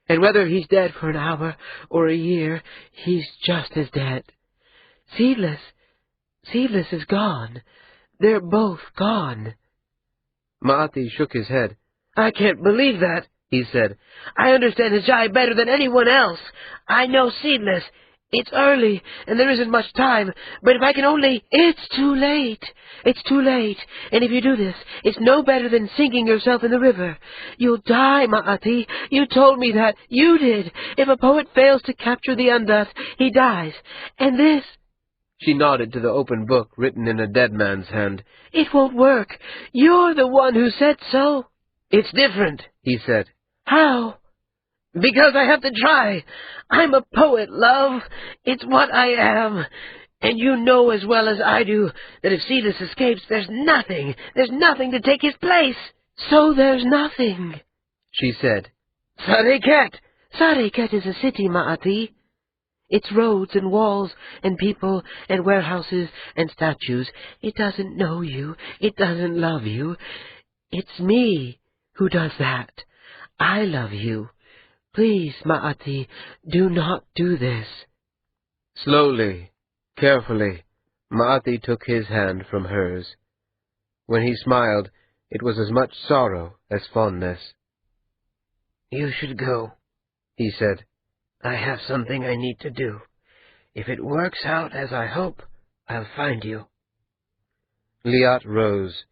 And whether he's dead for an hour or a year, he's just as dead. Seedless is gone. They're both gone." Ma'ati shook his head. "I can't believe that," he said. "I understand Hishai better than anyone else. I know Seedless. It's early, and there isn't much time, but if I can only—" "It's too late. It's too late. And if you do this, it's no better than sinking yourself in the river. You'll die, Ma'ati. You told me that. You did. If a poet fails to capture the Undath, he dies. And this—" She nodded to the open book written in a dead man's hand. "It won't work. You're the one who said so." "It's different," he said. "How?" "Because I have to try. I'm a poet, love. It's what I am. And you know as well as I do that if Seedless escapes, there's nothing to take his place." "So there's nothing," she said. Quartet is a city, Ma'ati. Its roads and walls and people and warehouses and statues. It doesn't know you. It doesn't love you. It's me who does that. I love you. Please, Ma'ati, do not do this." Slowly, carefully, Maati took his hand from hers. When he smiled, it was as much sorrow as fondness. "You should go," he said. "I have something I need to do. If it works out as I hope, I'll find you." Liat rose.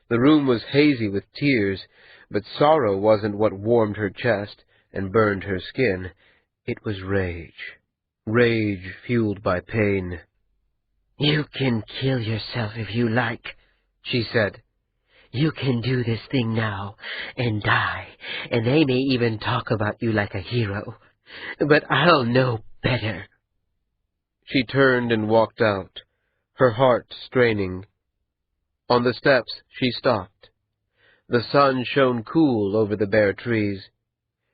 The room was hazy with tears, but sorrow wasn't what warmed her chest and burned her skin. It was rage. Rage fueled by pain. "You can kill yourself if you like," she said. "You can do this thing now and die, and they may even talk about you like a hero. But I'll know better." She turned and walked out, her heart straining. On the steps she stopped. The sun shone cool over the bare trees.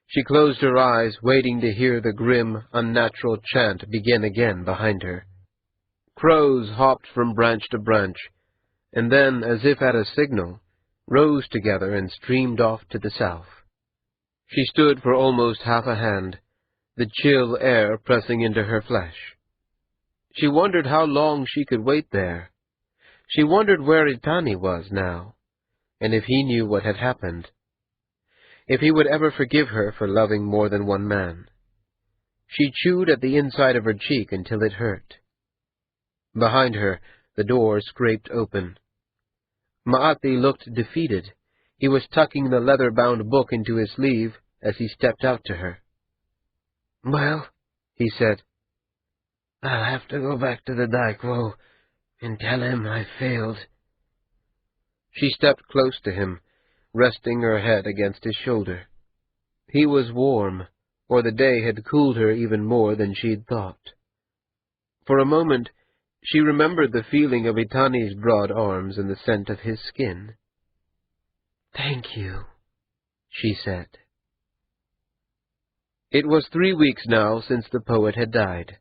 She closed her eyes, waiting to hear the grim, unnatural chant begin again behind her. Crows hopped from branch to branch, and then, as if at a signal, rose together and streamed off to the south. She stood for almost half a hand, the chill air pressing into her flesh. She wondered how long she could wait there. She wondered where Itani was now, and if he knew what had happened. If he would ever forgive her for loving more than one man. She chewed at the inside of her cheek until it hurt. Behind her, the door scraped open. Maati looked defeated. He was tucking the leather-bound book into his sleeve as he stepped out to her. "Well," he said, "I'll have to go back to the Daikwo and tell him I failed." She stepped close to him, resting her head against his shoulder. He was warm, or the day had cooled her even more than she'd thought. For a moment, she remembered the feeling of Itani's broad arms and the scent of his skin. "Thank you," she said. It was 3 weeks now since the poet had died.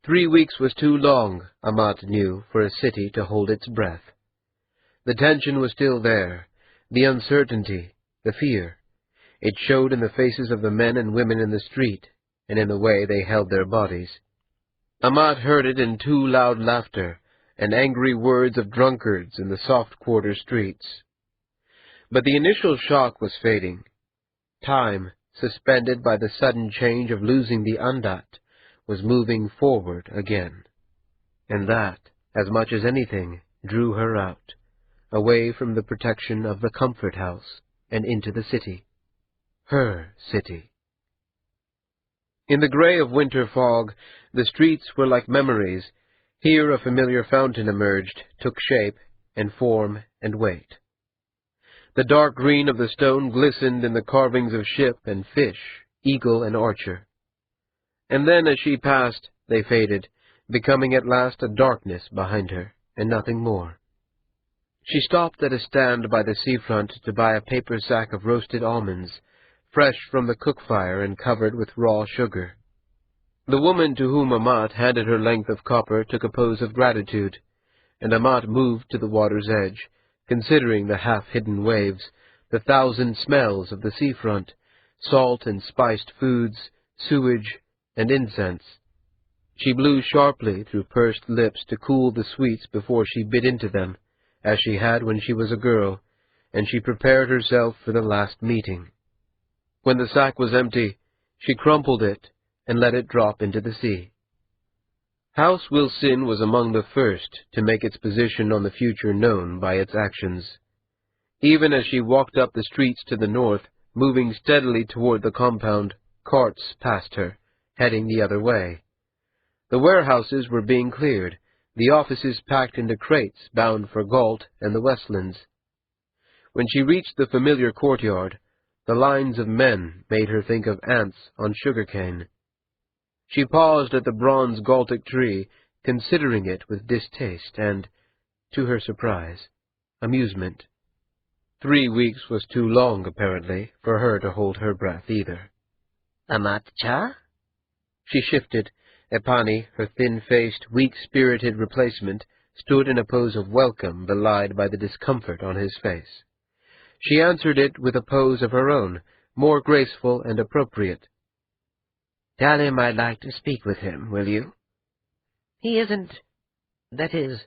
3 weeks was too long, Amat knew, for a city to hold its breath. The tension was still there, the uncertainty, the fear. It showed in the faces of the men and women in the street, and in the way they held their bodies. Amat heard it in too loud laughter, and angry words of drunkards in the soft quarter streets. But the initial shock was fading. Time, suspended by the sudden change of losing the Andat, was moving forward again. And that, as much as anything, drew her out, away from the protection of the comfort house, and into the city. Her city. In the gray of winter fog, the streets were like memories. Here a familiar fountain emerged, took shape, and form, and weight. The dark green of the stone glistened in the carvings of ship and fish, eagle and archer. And then, as she passed, they faded, becoming at last a darkness behind her, and nothing more. She stopped at a stand by the seafront to buy a paper sack of roasted almonds, fresh from the cook fire and covered with raw sugar. The woman to whom Amat handed her length of copper took a pose of gratitude, and Amat moved to the water's edge, considering the half-hidden waves, the thousand smells of the seafront, salt and spiced foods, sewage, and incense. She blew sharply through pursed lips to cool the sweets before she bit into them, as she had when she was a girl, and she prepared herself for the last meeting. When the sack was empty, she crumpled it and let it drop into the sea. House Wilson was among the first to make its position on the future known by its actions. Even as she walked up the streets to the north, moving steadily toward the compound, carts passed her, heading the other way. The warehouses were being cleared, the offices packed into crates bound for Galt and the Westlands. When she reached the familiar courtyard, the lines of men made her think of ants on sugar-cane. She paused at the bronze Galtic tree, considering it with distaste and, to her surprise, amusement. 3 weeks was too long, apparently, for her to hold her breath either. "Amat-cha?" She shifted. Epani, her thin-faced, weak-spirited replacement, stood in a pose of welcome belied by the discomfort on his face. She answered it with a pose of her own, more graceful and appropriate. "Tell him I'd like to speak with him, will you?" "He isn't That is,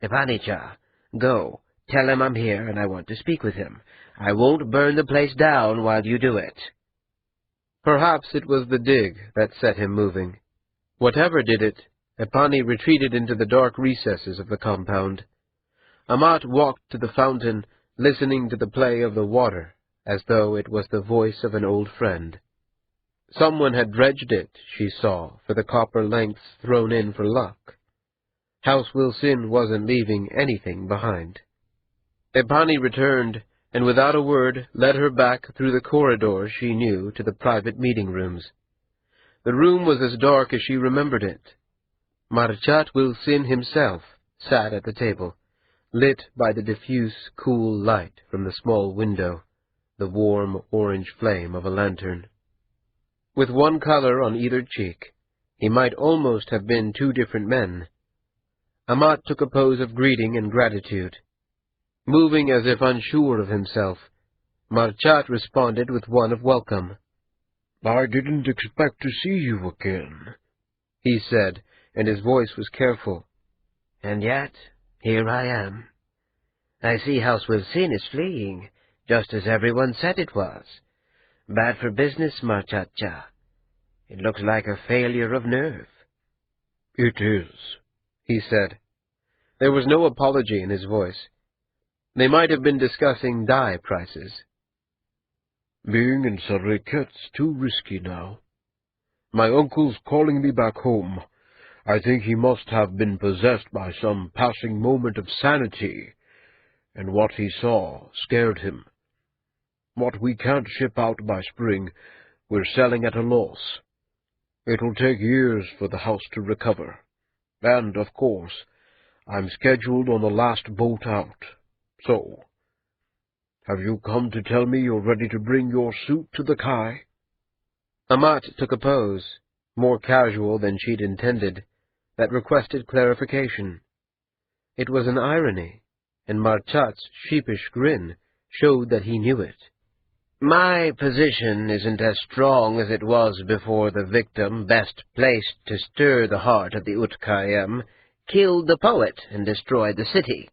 Epanicha, go, tell him I'm here and I want to speak with him. I won't burn the place down while you do it. Perhaps it was the dig that set him moving. Whatever did it, Epani retreated into the dark recesses of the compound. Amat walked to the fountain, listening to the play of the water, as though it was the voice of an old friend. Someone had dredged it, she saw, for the copper lengths thrown in for luck. House Wilson wasn't leaving anything behind. Epani returned, and without a word led her back through the corridor she knew to the private meeting rooms. The room was as dark as she remembered it. Marchat Wilson himself sat at the table, lit by the diffuse, cool light from the small window, the warm orange flame of a lantern. With one color on either cheek, he might almost have been two different men. Amat took a pose of greeting and gratitude. Moving as if unsure of himself, Marchat responded with one of welcome. "I didn't expect to see you again," he said, and his voice was careful. And yet, here I am. I see House Wilson is fleeing, just as everyone said it was. Bad for business, Marchacha. It looks like a failure of nerve. "It is," he said. There was no apology in his voice. They might have been discussing dye prices. "Being in Sariket's too risky now. My uncle's calling me back home. I think he must have been possessed by some passing moment of sanity, and what he saw scared him. What we can't ship out by spring, we're selling at a loss. It'll take years for the house to recover. And, of course, I'm scheduled on the last boat out. So, have you come to tell me you're ready to bring your suit to the Kai?" Amat took a pose, more casual than she'd intended, that requested clarification. It was an irony, and Marchat's sheepish grin showed that he knew it. My position isn't as strong as it was before the victim best placed to stir the heart of the Utkayem killed the poet and destroyed the city.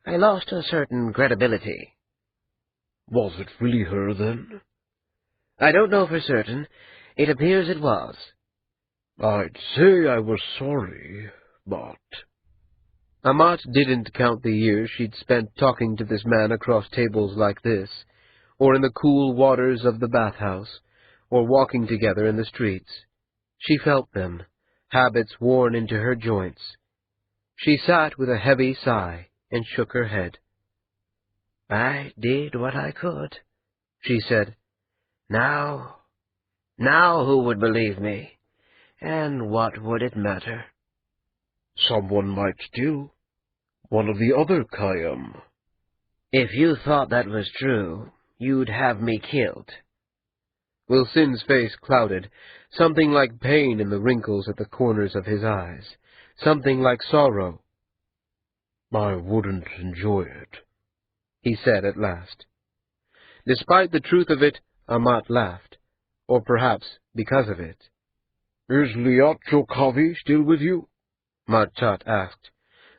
I lost a certain credibility. "Was it really her, then?" I don't know for certain. It appears it was. "I'd say I was sorry, but—" Amat didn't count the years she'd spent talking to this man across tables like this, or in the cool waters of the bathhouse, or walking together in the streets. She felt them, habits worn into her joints. She sat with a heavy sigh and shook her head. I did what I could, she said. Now who would believe me? And what would it matter? "Someone might steal. One of the other Kayam." If you thought that was true, you'd have me killed. Wilson's face clouded, something like pain in the wrinkles at the corners of his eyes, something like sorrow. "I wouldn't enjoy it," he said at last. Despite the truth of it, Amat laughed, or perhaps because of it. "Is Liat Chokavi still with you?" Marchat asked,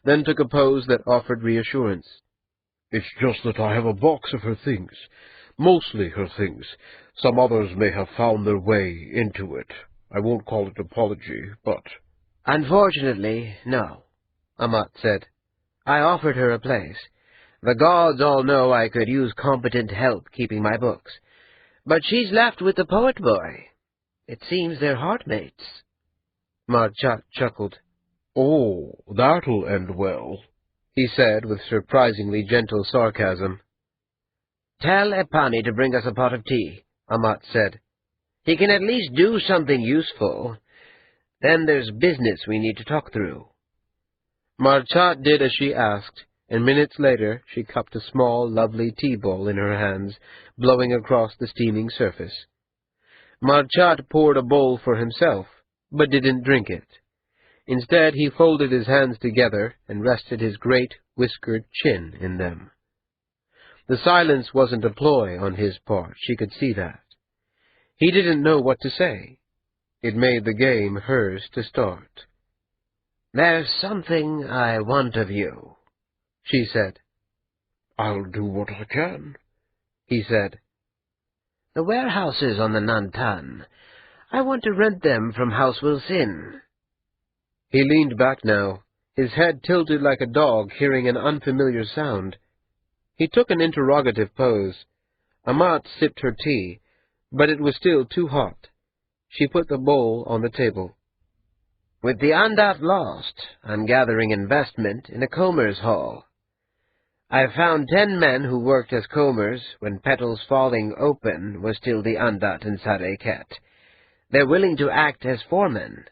then took a pose that offered reassurance. "It's just that I have a box of her things, mostly her things. Some others may have found their way into it. I won't call it apology, but—" Unfortunately, no, Amat said. I offered her a place. The gods all know I could use competent help keeping my books. But she's left with the poet boy. It seems they're heartmates. Marchat chuckled. "Oh, that'll end well," he said with surprisingly gentle sarcasm. Tell Epani to bring us a pot of tea, Amat said. He can at least do something useful. Then there's business we need to talk through. Marchat did as she asked, and minutes later she cupped a small, lovely tea bowl in her hands, blowing across the steaming surface. Marchat poured a bowl for himself, but didn't drink it. Instead, he folded his hands together and rested his great, whiskered chin in them. The silence wasn't a ploy on his part, she could see that. He didn't know what to say. It made the game hers to start. "There's something I want of you," she said. "I'll do what I can," he said. "The warehouses on the Nantan. I want to rent them from Housewell Sin." He leaned back now, his head tilted like a dog hearing an unfamiliar sound. He took an interrogative pose. Amat sipped her tea, but it was still too hot. She put the bowl on the table. "With the Andat lost, I'm gathering investment in a comber's hall. I found 10 men who worked as combers when Petals Falling Open was still the Andat in Sareket. They're willing to act as foremen.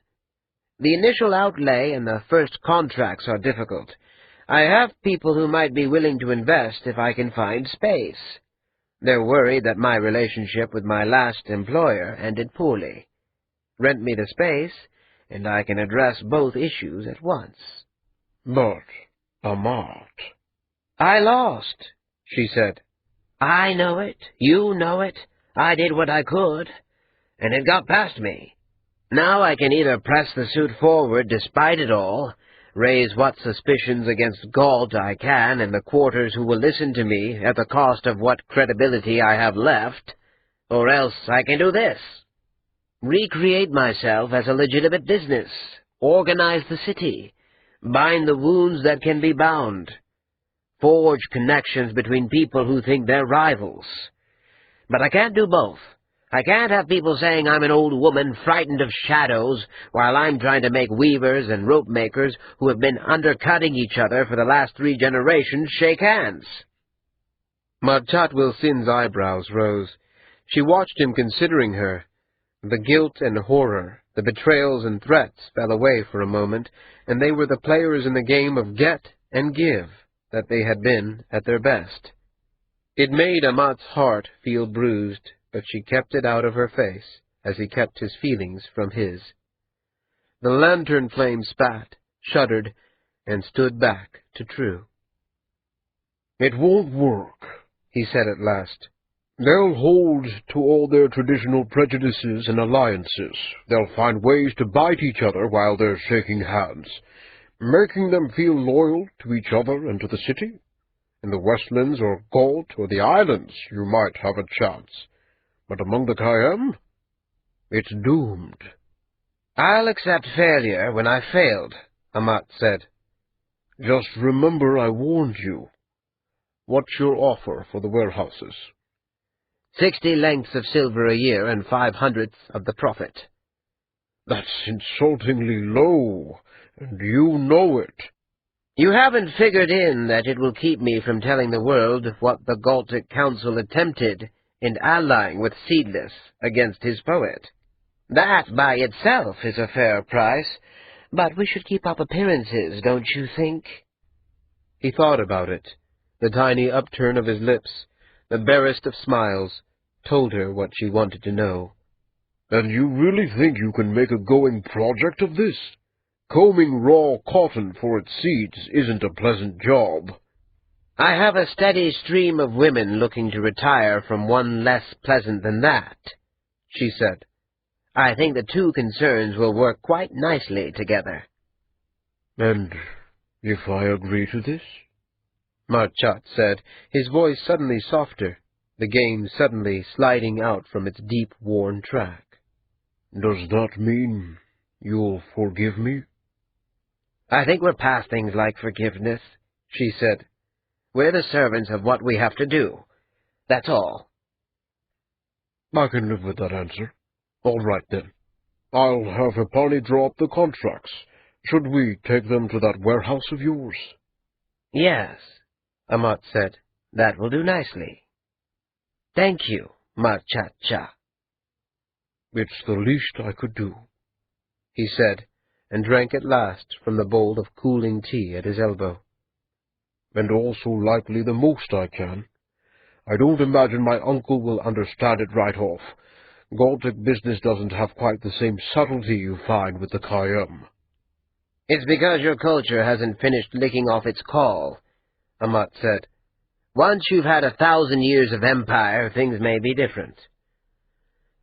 The initial outlay and the first contracts are difficult. I have people who might be willing to invest if I can find space. They're worried that my relationship with my last employer ended poorly. Rent me the space, and I can address both issues at once." "But, Amat—" "I lost," she said. "I know it. You know it. I did what I could, and it got past me. Now I can either press the suit forward despite it all, raise what suspicions against Galt I can in the quarters who will listen to me at the cost of what credibility I have left, or else I can do this. Recreate myself as a legitimate business, organize the city, bind the wounds that can be bound, forge connections between people who think they're rivals. But I can't do both. I can't have people saying I'm an old woman frightened of shadows while I'm trying to make weavers and rope makers who have been undercutting each other for the last 3 generations shake hands." Chatwell Sin's eyebrows rose. She watched him considering her. The guilt and horror, the betrayals and threats fell away for a moment, and they were the players in the game of get and give that they had been at their best. It made Amat's heart feel bruised, but she kept it out of her face, as he kept his feelings from his. The lantern flame spat, shuddered, and stood back to True. "It won't work," he said at last. "They'll hold to all their traditional prejudices and alliances. They'll find ways to bite each other while they're shaking hands, making them feel loyal to each other and to the city. In the Westlands or Galt or the islands you might have a chance, but among the Kayam, it's doomed." "I'll accept failure when I've failed," Amat said. "Just remember I warned you. What's your offer for the warehouses?" 60 lengths of silver a year and 5/100th of the profit." "That's insultingly low, and you know it." "You haven't figured in that it will keep me from telling the world what the Galtic Council attempted in allying with Seedless against his poet. That by itself is a fair price, but we should keep up appearances, don't you think?" He thought about it. The tiny upturn of his lips, the barest of smiles, told her what she wanted to know. "And you really think you can make a going project of this? Combing raw cotton for its seeds isn't a pleasant job." "I have a steady stream of women looking to retire from one less pleasant than that," she said. "I think the 2 concerns will work quite nicely together." "And if I agree to this?" Marchat said, his voice suddenly softer, the game suddenly sliding out from its deep, worn track. "Does that mean you'll forgive me?" "I think we're past things like forgiveness," she said. "We're the servants of what we have to do. That's all." "I can live with that answer. All right, then. I'll have Hipani draw up the contracts. Should we take them to that warehouse of yours?" "Yes," Amat said. "That will do nicely." "Thank you, Marchat-cha." "It's the least I could do," he said, and drank at last from the bowl of cooling tea at his elbow. "And also likely the most I can. I don't imagine my uncle will understand it right off. Galtic business doesn't have quite the same subtlety you find with the Kayam." "It's because your culture hasn't finished licking off its call," Amat said. "Once you've had 1,000 years of empire, things may be different."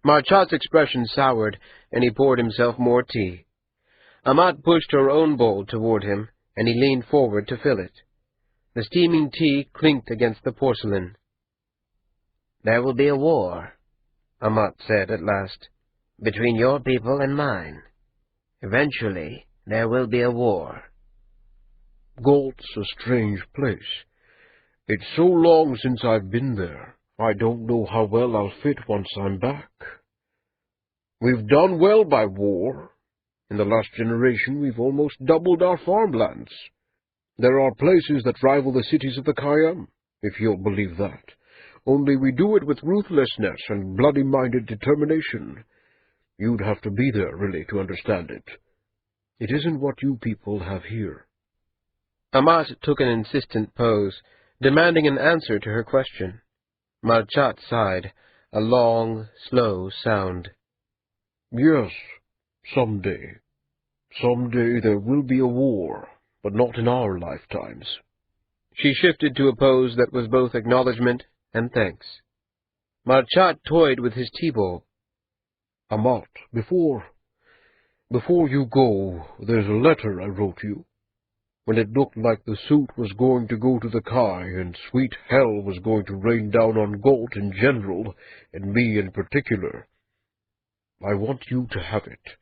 Marchat's expression soured, and he poured himself more tea. Amat pushed her own bowl toward him, and he leaned forward to fill it. The steaming tea clinked against the porcelain. "There will be a war," Amat said at last, "between your people and mine. Eventually, there will be a war." Gault's a strange place. It's so long since I've been there, I don't know how well I'll fit once I'm back. We've done well by war. In the last generation, we've almost doubled our farmlands. There are places that rival the cities of the Khayyam, if you'll believe that. Only we do it with ruthlessness and bloody-minded determination. You'd have to be there, really, to understand it. It isn't what you people have here. Amat took an insistent pose, demanding an answer to her question. Marchat sighed, a long, slow sound. Yes, someday. Someday there will be a war, but not in our lifetimes. She shifted to a pose that was both acknowledgment and thanks. Marchat toyed with his tea-bowl. Amat, before you go, there's a letter I wrote you. When it looked like the suit was going to go to the Kai, and sweet hell was going to rain down on Gault in general, and me in particular. I want you to have it.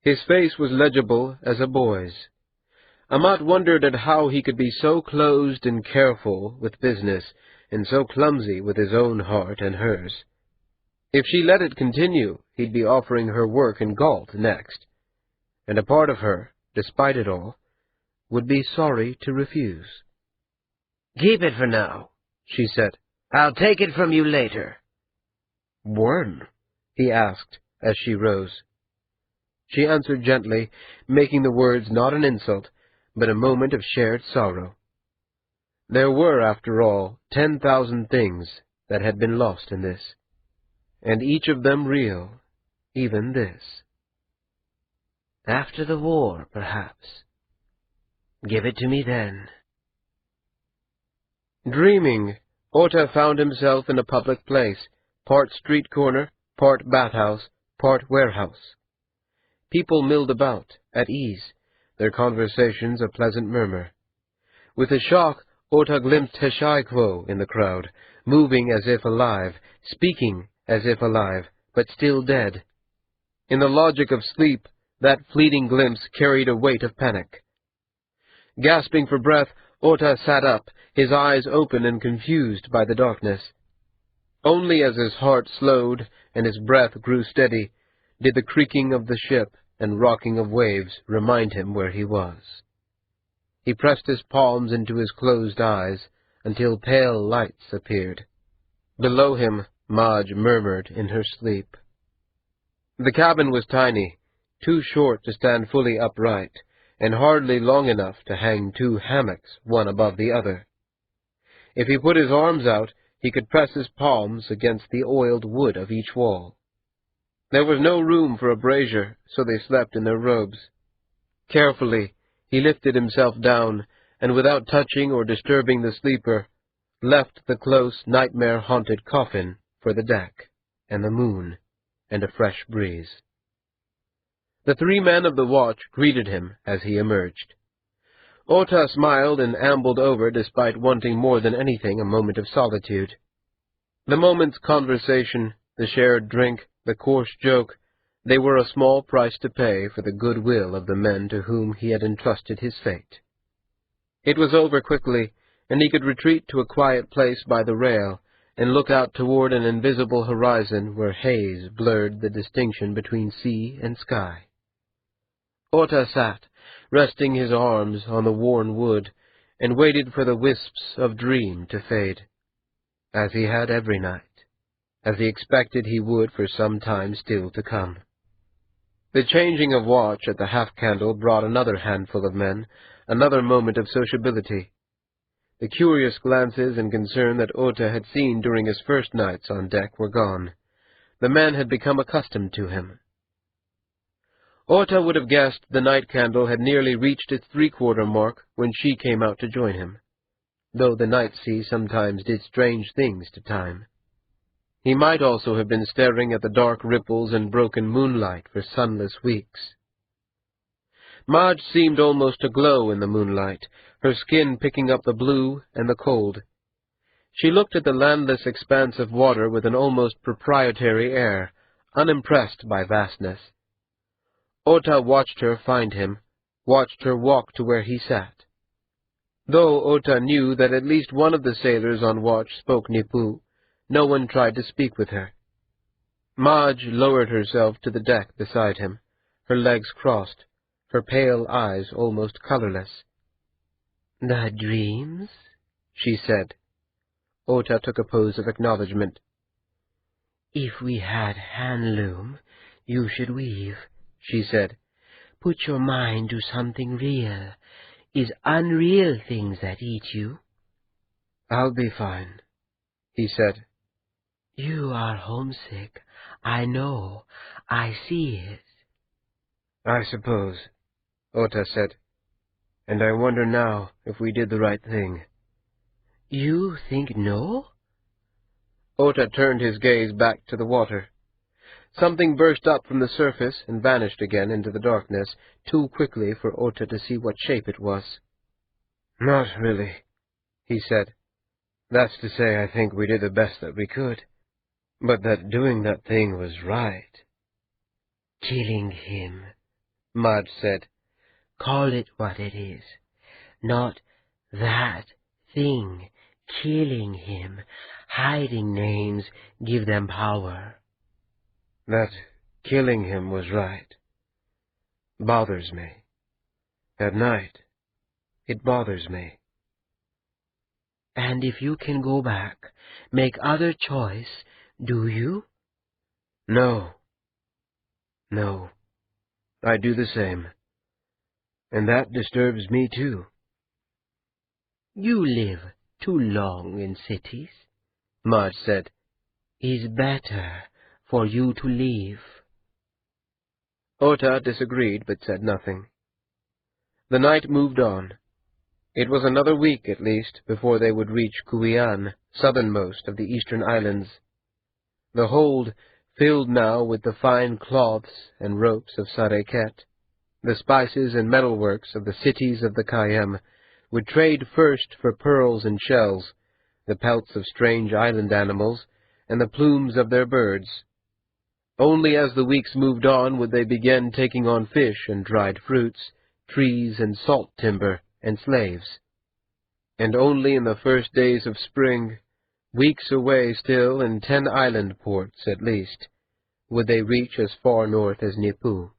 His face was legible as a boy's. Amat wondered at how he could be so closed and careful with business, and so clumsy with his own heart and hers. If she let it continue, he'd be offering her work in Gault next, and a part of her, despite it all, would be sorry to refuse. "Keep it for now," she said. "I'll take it from you later." When? He asked as she rose. She answered gently, making the words not an insult, but a moment of shared sorrow. There were, after all, 10,000 things that had been lost in this, and each of them real, even this. "After the war, perhaps. Give it to me then." Dreaming, Ota found himself in a public place, part street corner, part bathhouse, part warehouse. People milled about, at ease, their conversations a pleasant murmur. With a shock, Ota glimpsed Heshaikwo in the crowd, moving as if alive, speaking as if alive, but still dead. In the logic of sleep, that fleeting glimpse carried a weight of panic. Gasping for breath, Ota sat up, his eyes open and confused by the darkness. Only as his heart slowed and his breath grew steady did the creaking of the ship and rocking of waves remind him where he was. He pressed his palms into his closed eyes until pale lights appeared. Below him, Madge murmured in her sleep. The cabin was tiny, too short to stand fully upright, and hardly long enough to hang two hammocks one above the other. If he put his arms out, he could press his palms against the oiled wood of each wall. There was no room for a brazier, so they slept in their robes. Carefully, he lifted himself down, and without touching or disturbing the sleeper, left the close, nightmare-haunted coffin for the deck, and the moon, and a fresh breeze. The 3 men of the watch greeted him as he emerged. Ota smiled and ambled over despite wanting more than anything a moment of solitude. The moment's conversation, the shared drink, the coarse joke, they were a small price to pay for the goodwill of the men to whom he had entrusted his fate. It was over quickly, and he could retreat to a quiet place by the rail and look out toward an invisible horizon where haze blurred the distinction between sea and sky. Ota sat, resting his arms on the worn wood, and waited for the wisps of dream to fade, as he had every night, as he expected he would for some time still to come. The changing of watch at the half-candle brought another handful of men, another moment of sociability. The curious glances and concern that Ota had seen during his first nights on deck were gone. The men had become accustomed to him. Ota would have guessed the night candle had nearly reached its 3/4 mark when she came out to join him, though the night sea sometimes did strange things to time. He might also have been staring at the dark ripples and broken moonlight for sunless weeks. Marge seemed almost to glow in the moonlight, her skin picking up the blue and the cold. She looked at the landless expanse of water with an almost proprietary air, unimpressed by vastness. Ota watched her find him, watched her walk to where he sat. Though Ota knew that at least one of the sailors on watch spoke Nipu, no one tried to speak with her. Marge lowered herself to the deck beside him, her legs crossed, her pale eyes almost colorless. "The dreams?" she said. Ota took a pose of acknowledgment. "If we had handloom, you should weave," she said. "Put your mind to something real. Is unreal things that eat you?" "I'll be fine," he said. "You are homesick. I know. I see it." "I suppose," Ota said. "And I wonder now if we did the right thing." "You think no?" Ota turned his gaze back to the water. Something burst up from the surface and vanished again into the darkness, too quickly for Ota to see what shape it was. "Not really," he said. "That's to say, I think we did the best that we could. But that doing that thing was right." "Killing him," Marge said. "call it what it is. Not that thing. Killing him. Hiding names give them power." "That killing him was right. Bothers me. At night, it bothers me." "And if you can go back, make other choice, do you?" No. No. I do the same. And that disturbs me too. "You live too long in cities," Marge said. "It's better for you to leave." Ota disagreed, but said nothing. The night moved on. It was another week, at least, before they would reach Kuian, southernmost of the eastern islands. The hold, filled now with the fine cloths and ropes of Sareket, the spices and metalworks of the cities of the Kayem, would trade first for pearls and shells, the pelts of strange island animals, and the plumes of their birds. Only as the weeks moved on would they begin taking on fish and dried fruits, trees and salt timber, and slaves. And only in the first days of spring, weeks away still in 10 island ports at least, would they reach as far north as Nipu.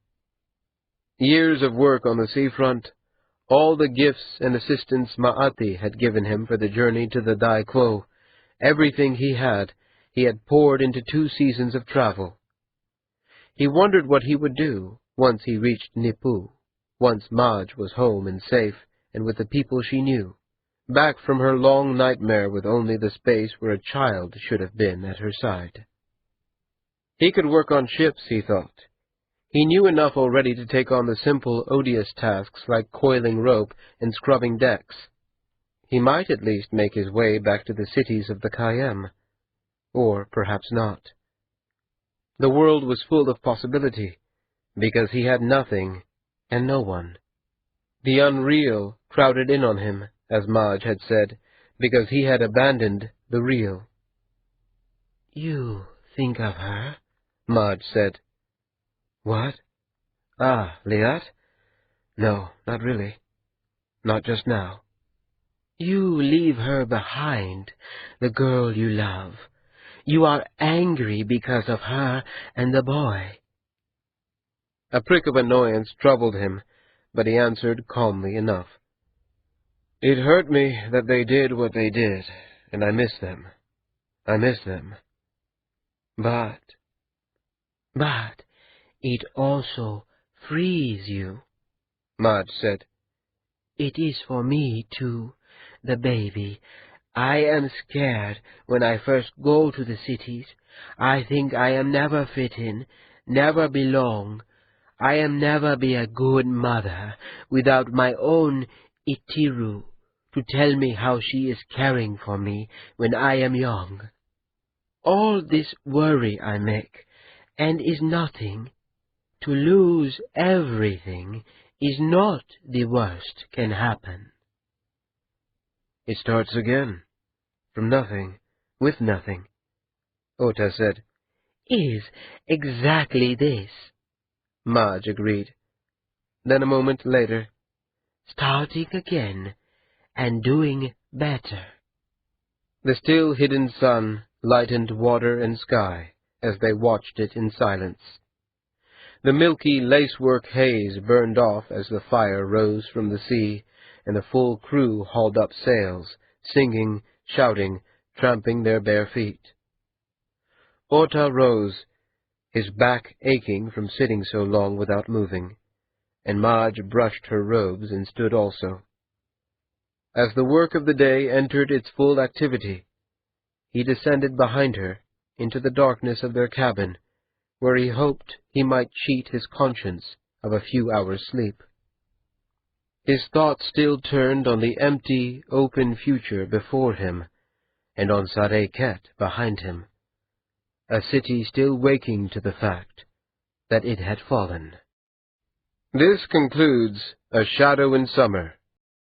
Years of work on the seafront, all the gifts and assistance Ma'ati had given him for the journey to the Dai Quo, everything he had poured into 2 seasons of travel. He wondered what he would do once he reached Nipu, once Marge was home and safe and with the people she knew, back from her long nightmare with only the space where a child should have been at her side. He could work on ships, he thought. He knew enough already to take on the simple, odious tasks like coiling rope and scrubbing decks. He might at least make his way back to the cities of the Kayem. Or perhaps not. The world was full of possibility, because he had nothing and no one. The unreal crowded in on him, as Marge had said, because he had abandoned the real. "You think of her?" Marge said. "What? Ah, Liat? No, not really. Not just now." "You leave her behind, the girl you love. You are angry because of her and the boy." A prick of annoyance troubled him, but he answered calmly enough. "It hurt me that they did what they did, and I miss them. I miss them. But it also frees you." Marge said. "It is for me, too, the baby. I am scared when I first go to the cities. I think I am never fit in, never belong. I am never be a good mother without my own Itiru to tell me how she is caring for me when I am young. All this worry I make, and is nothing. To lose everything is not the worst can happen. It starts again, from nothing, with nothing, Ota said. Is exactly this, Marge agreed. Then a moment later, starting again and doing better. the still hidden sun lightened water and sky as they watched it in silence. The milky lacework haze burned off as the fire rose from the sea, and the full crew hauled up sails, singing, shouting, tramping their bare feet. Ota rose, his back aching from sitting so long without moving, and Marge brushed her robes and stood also. As the work of the day entered its full activity, he descended behind her into the darkness of their cabin, where he hoped he might cheat his conscience of a few hours' sleep. His thoughts still turned on the empty, open future before him, and on Sarayket behind him, a city still waking to the fact that it had fallen. This concludes A Shadow in Summer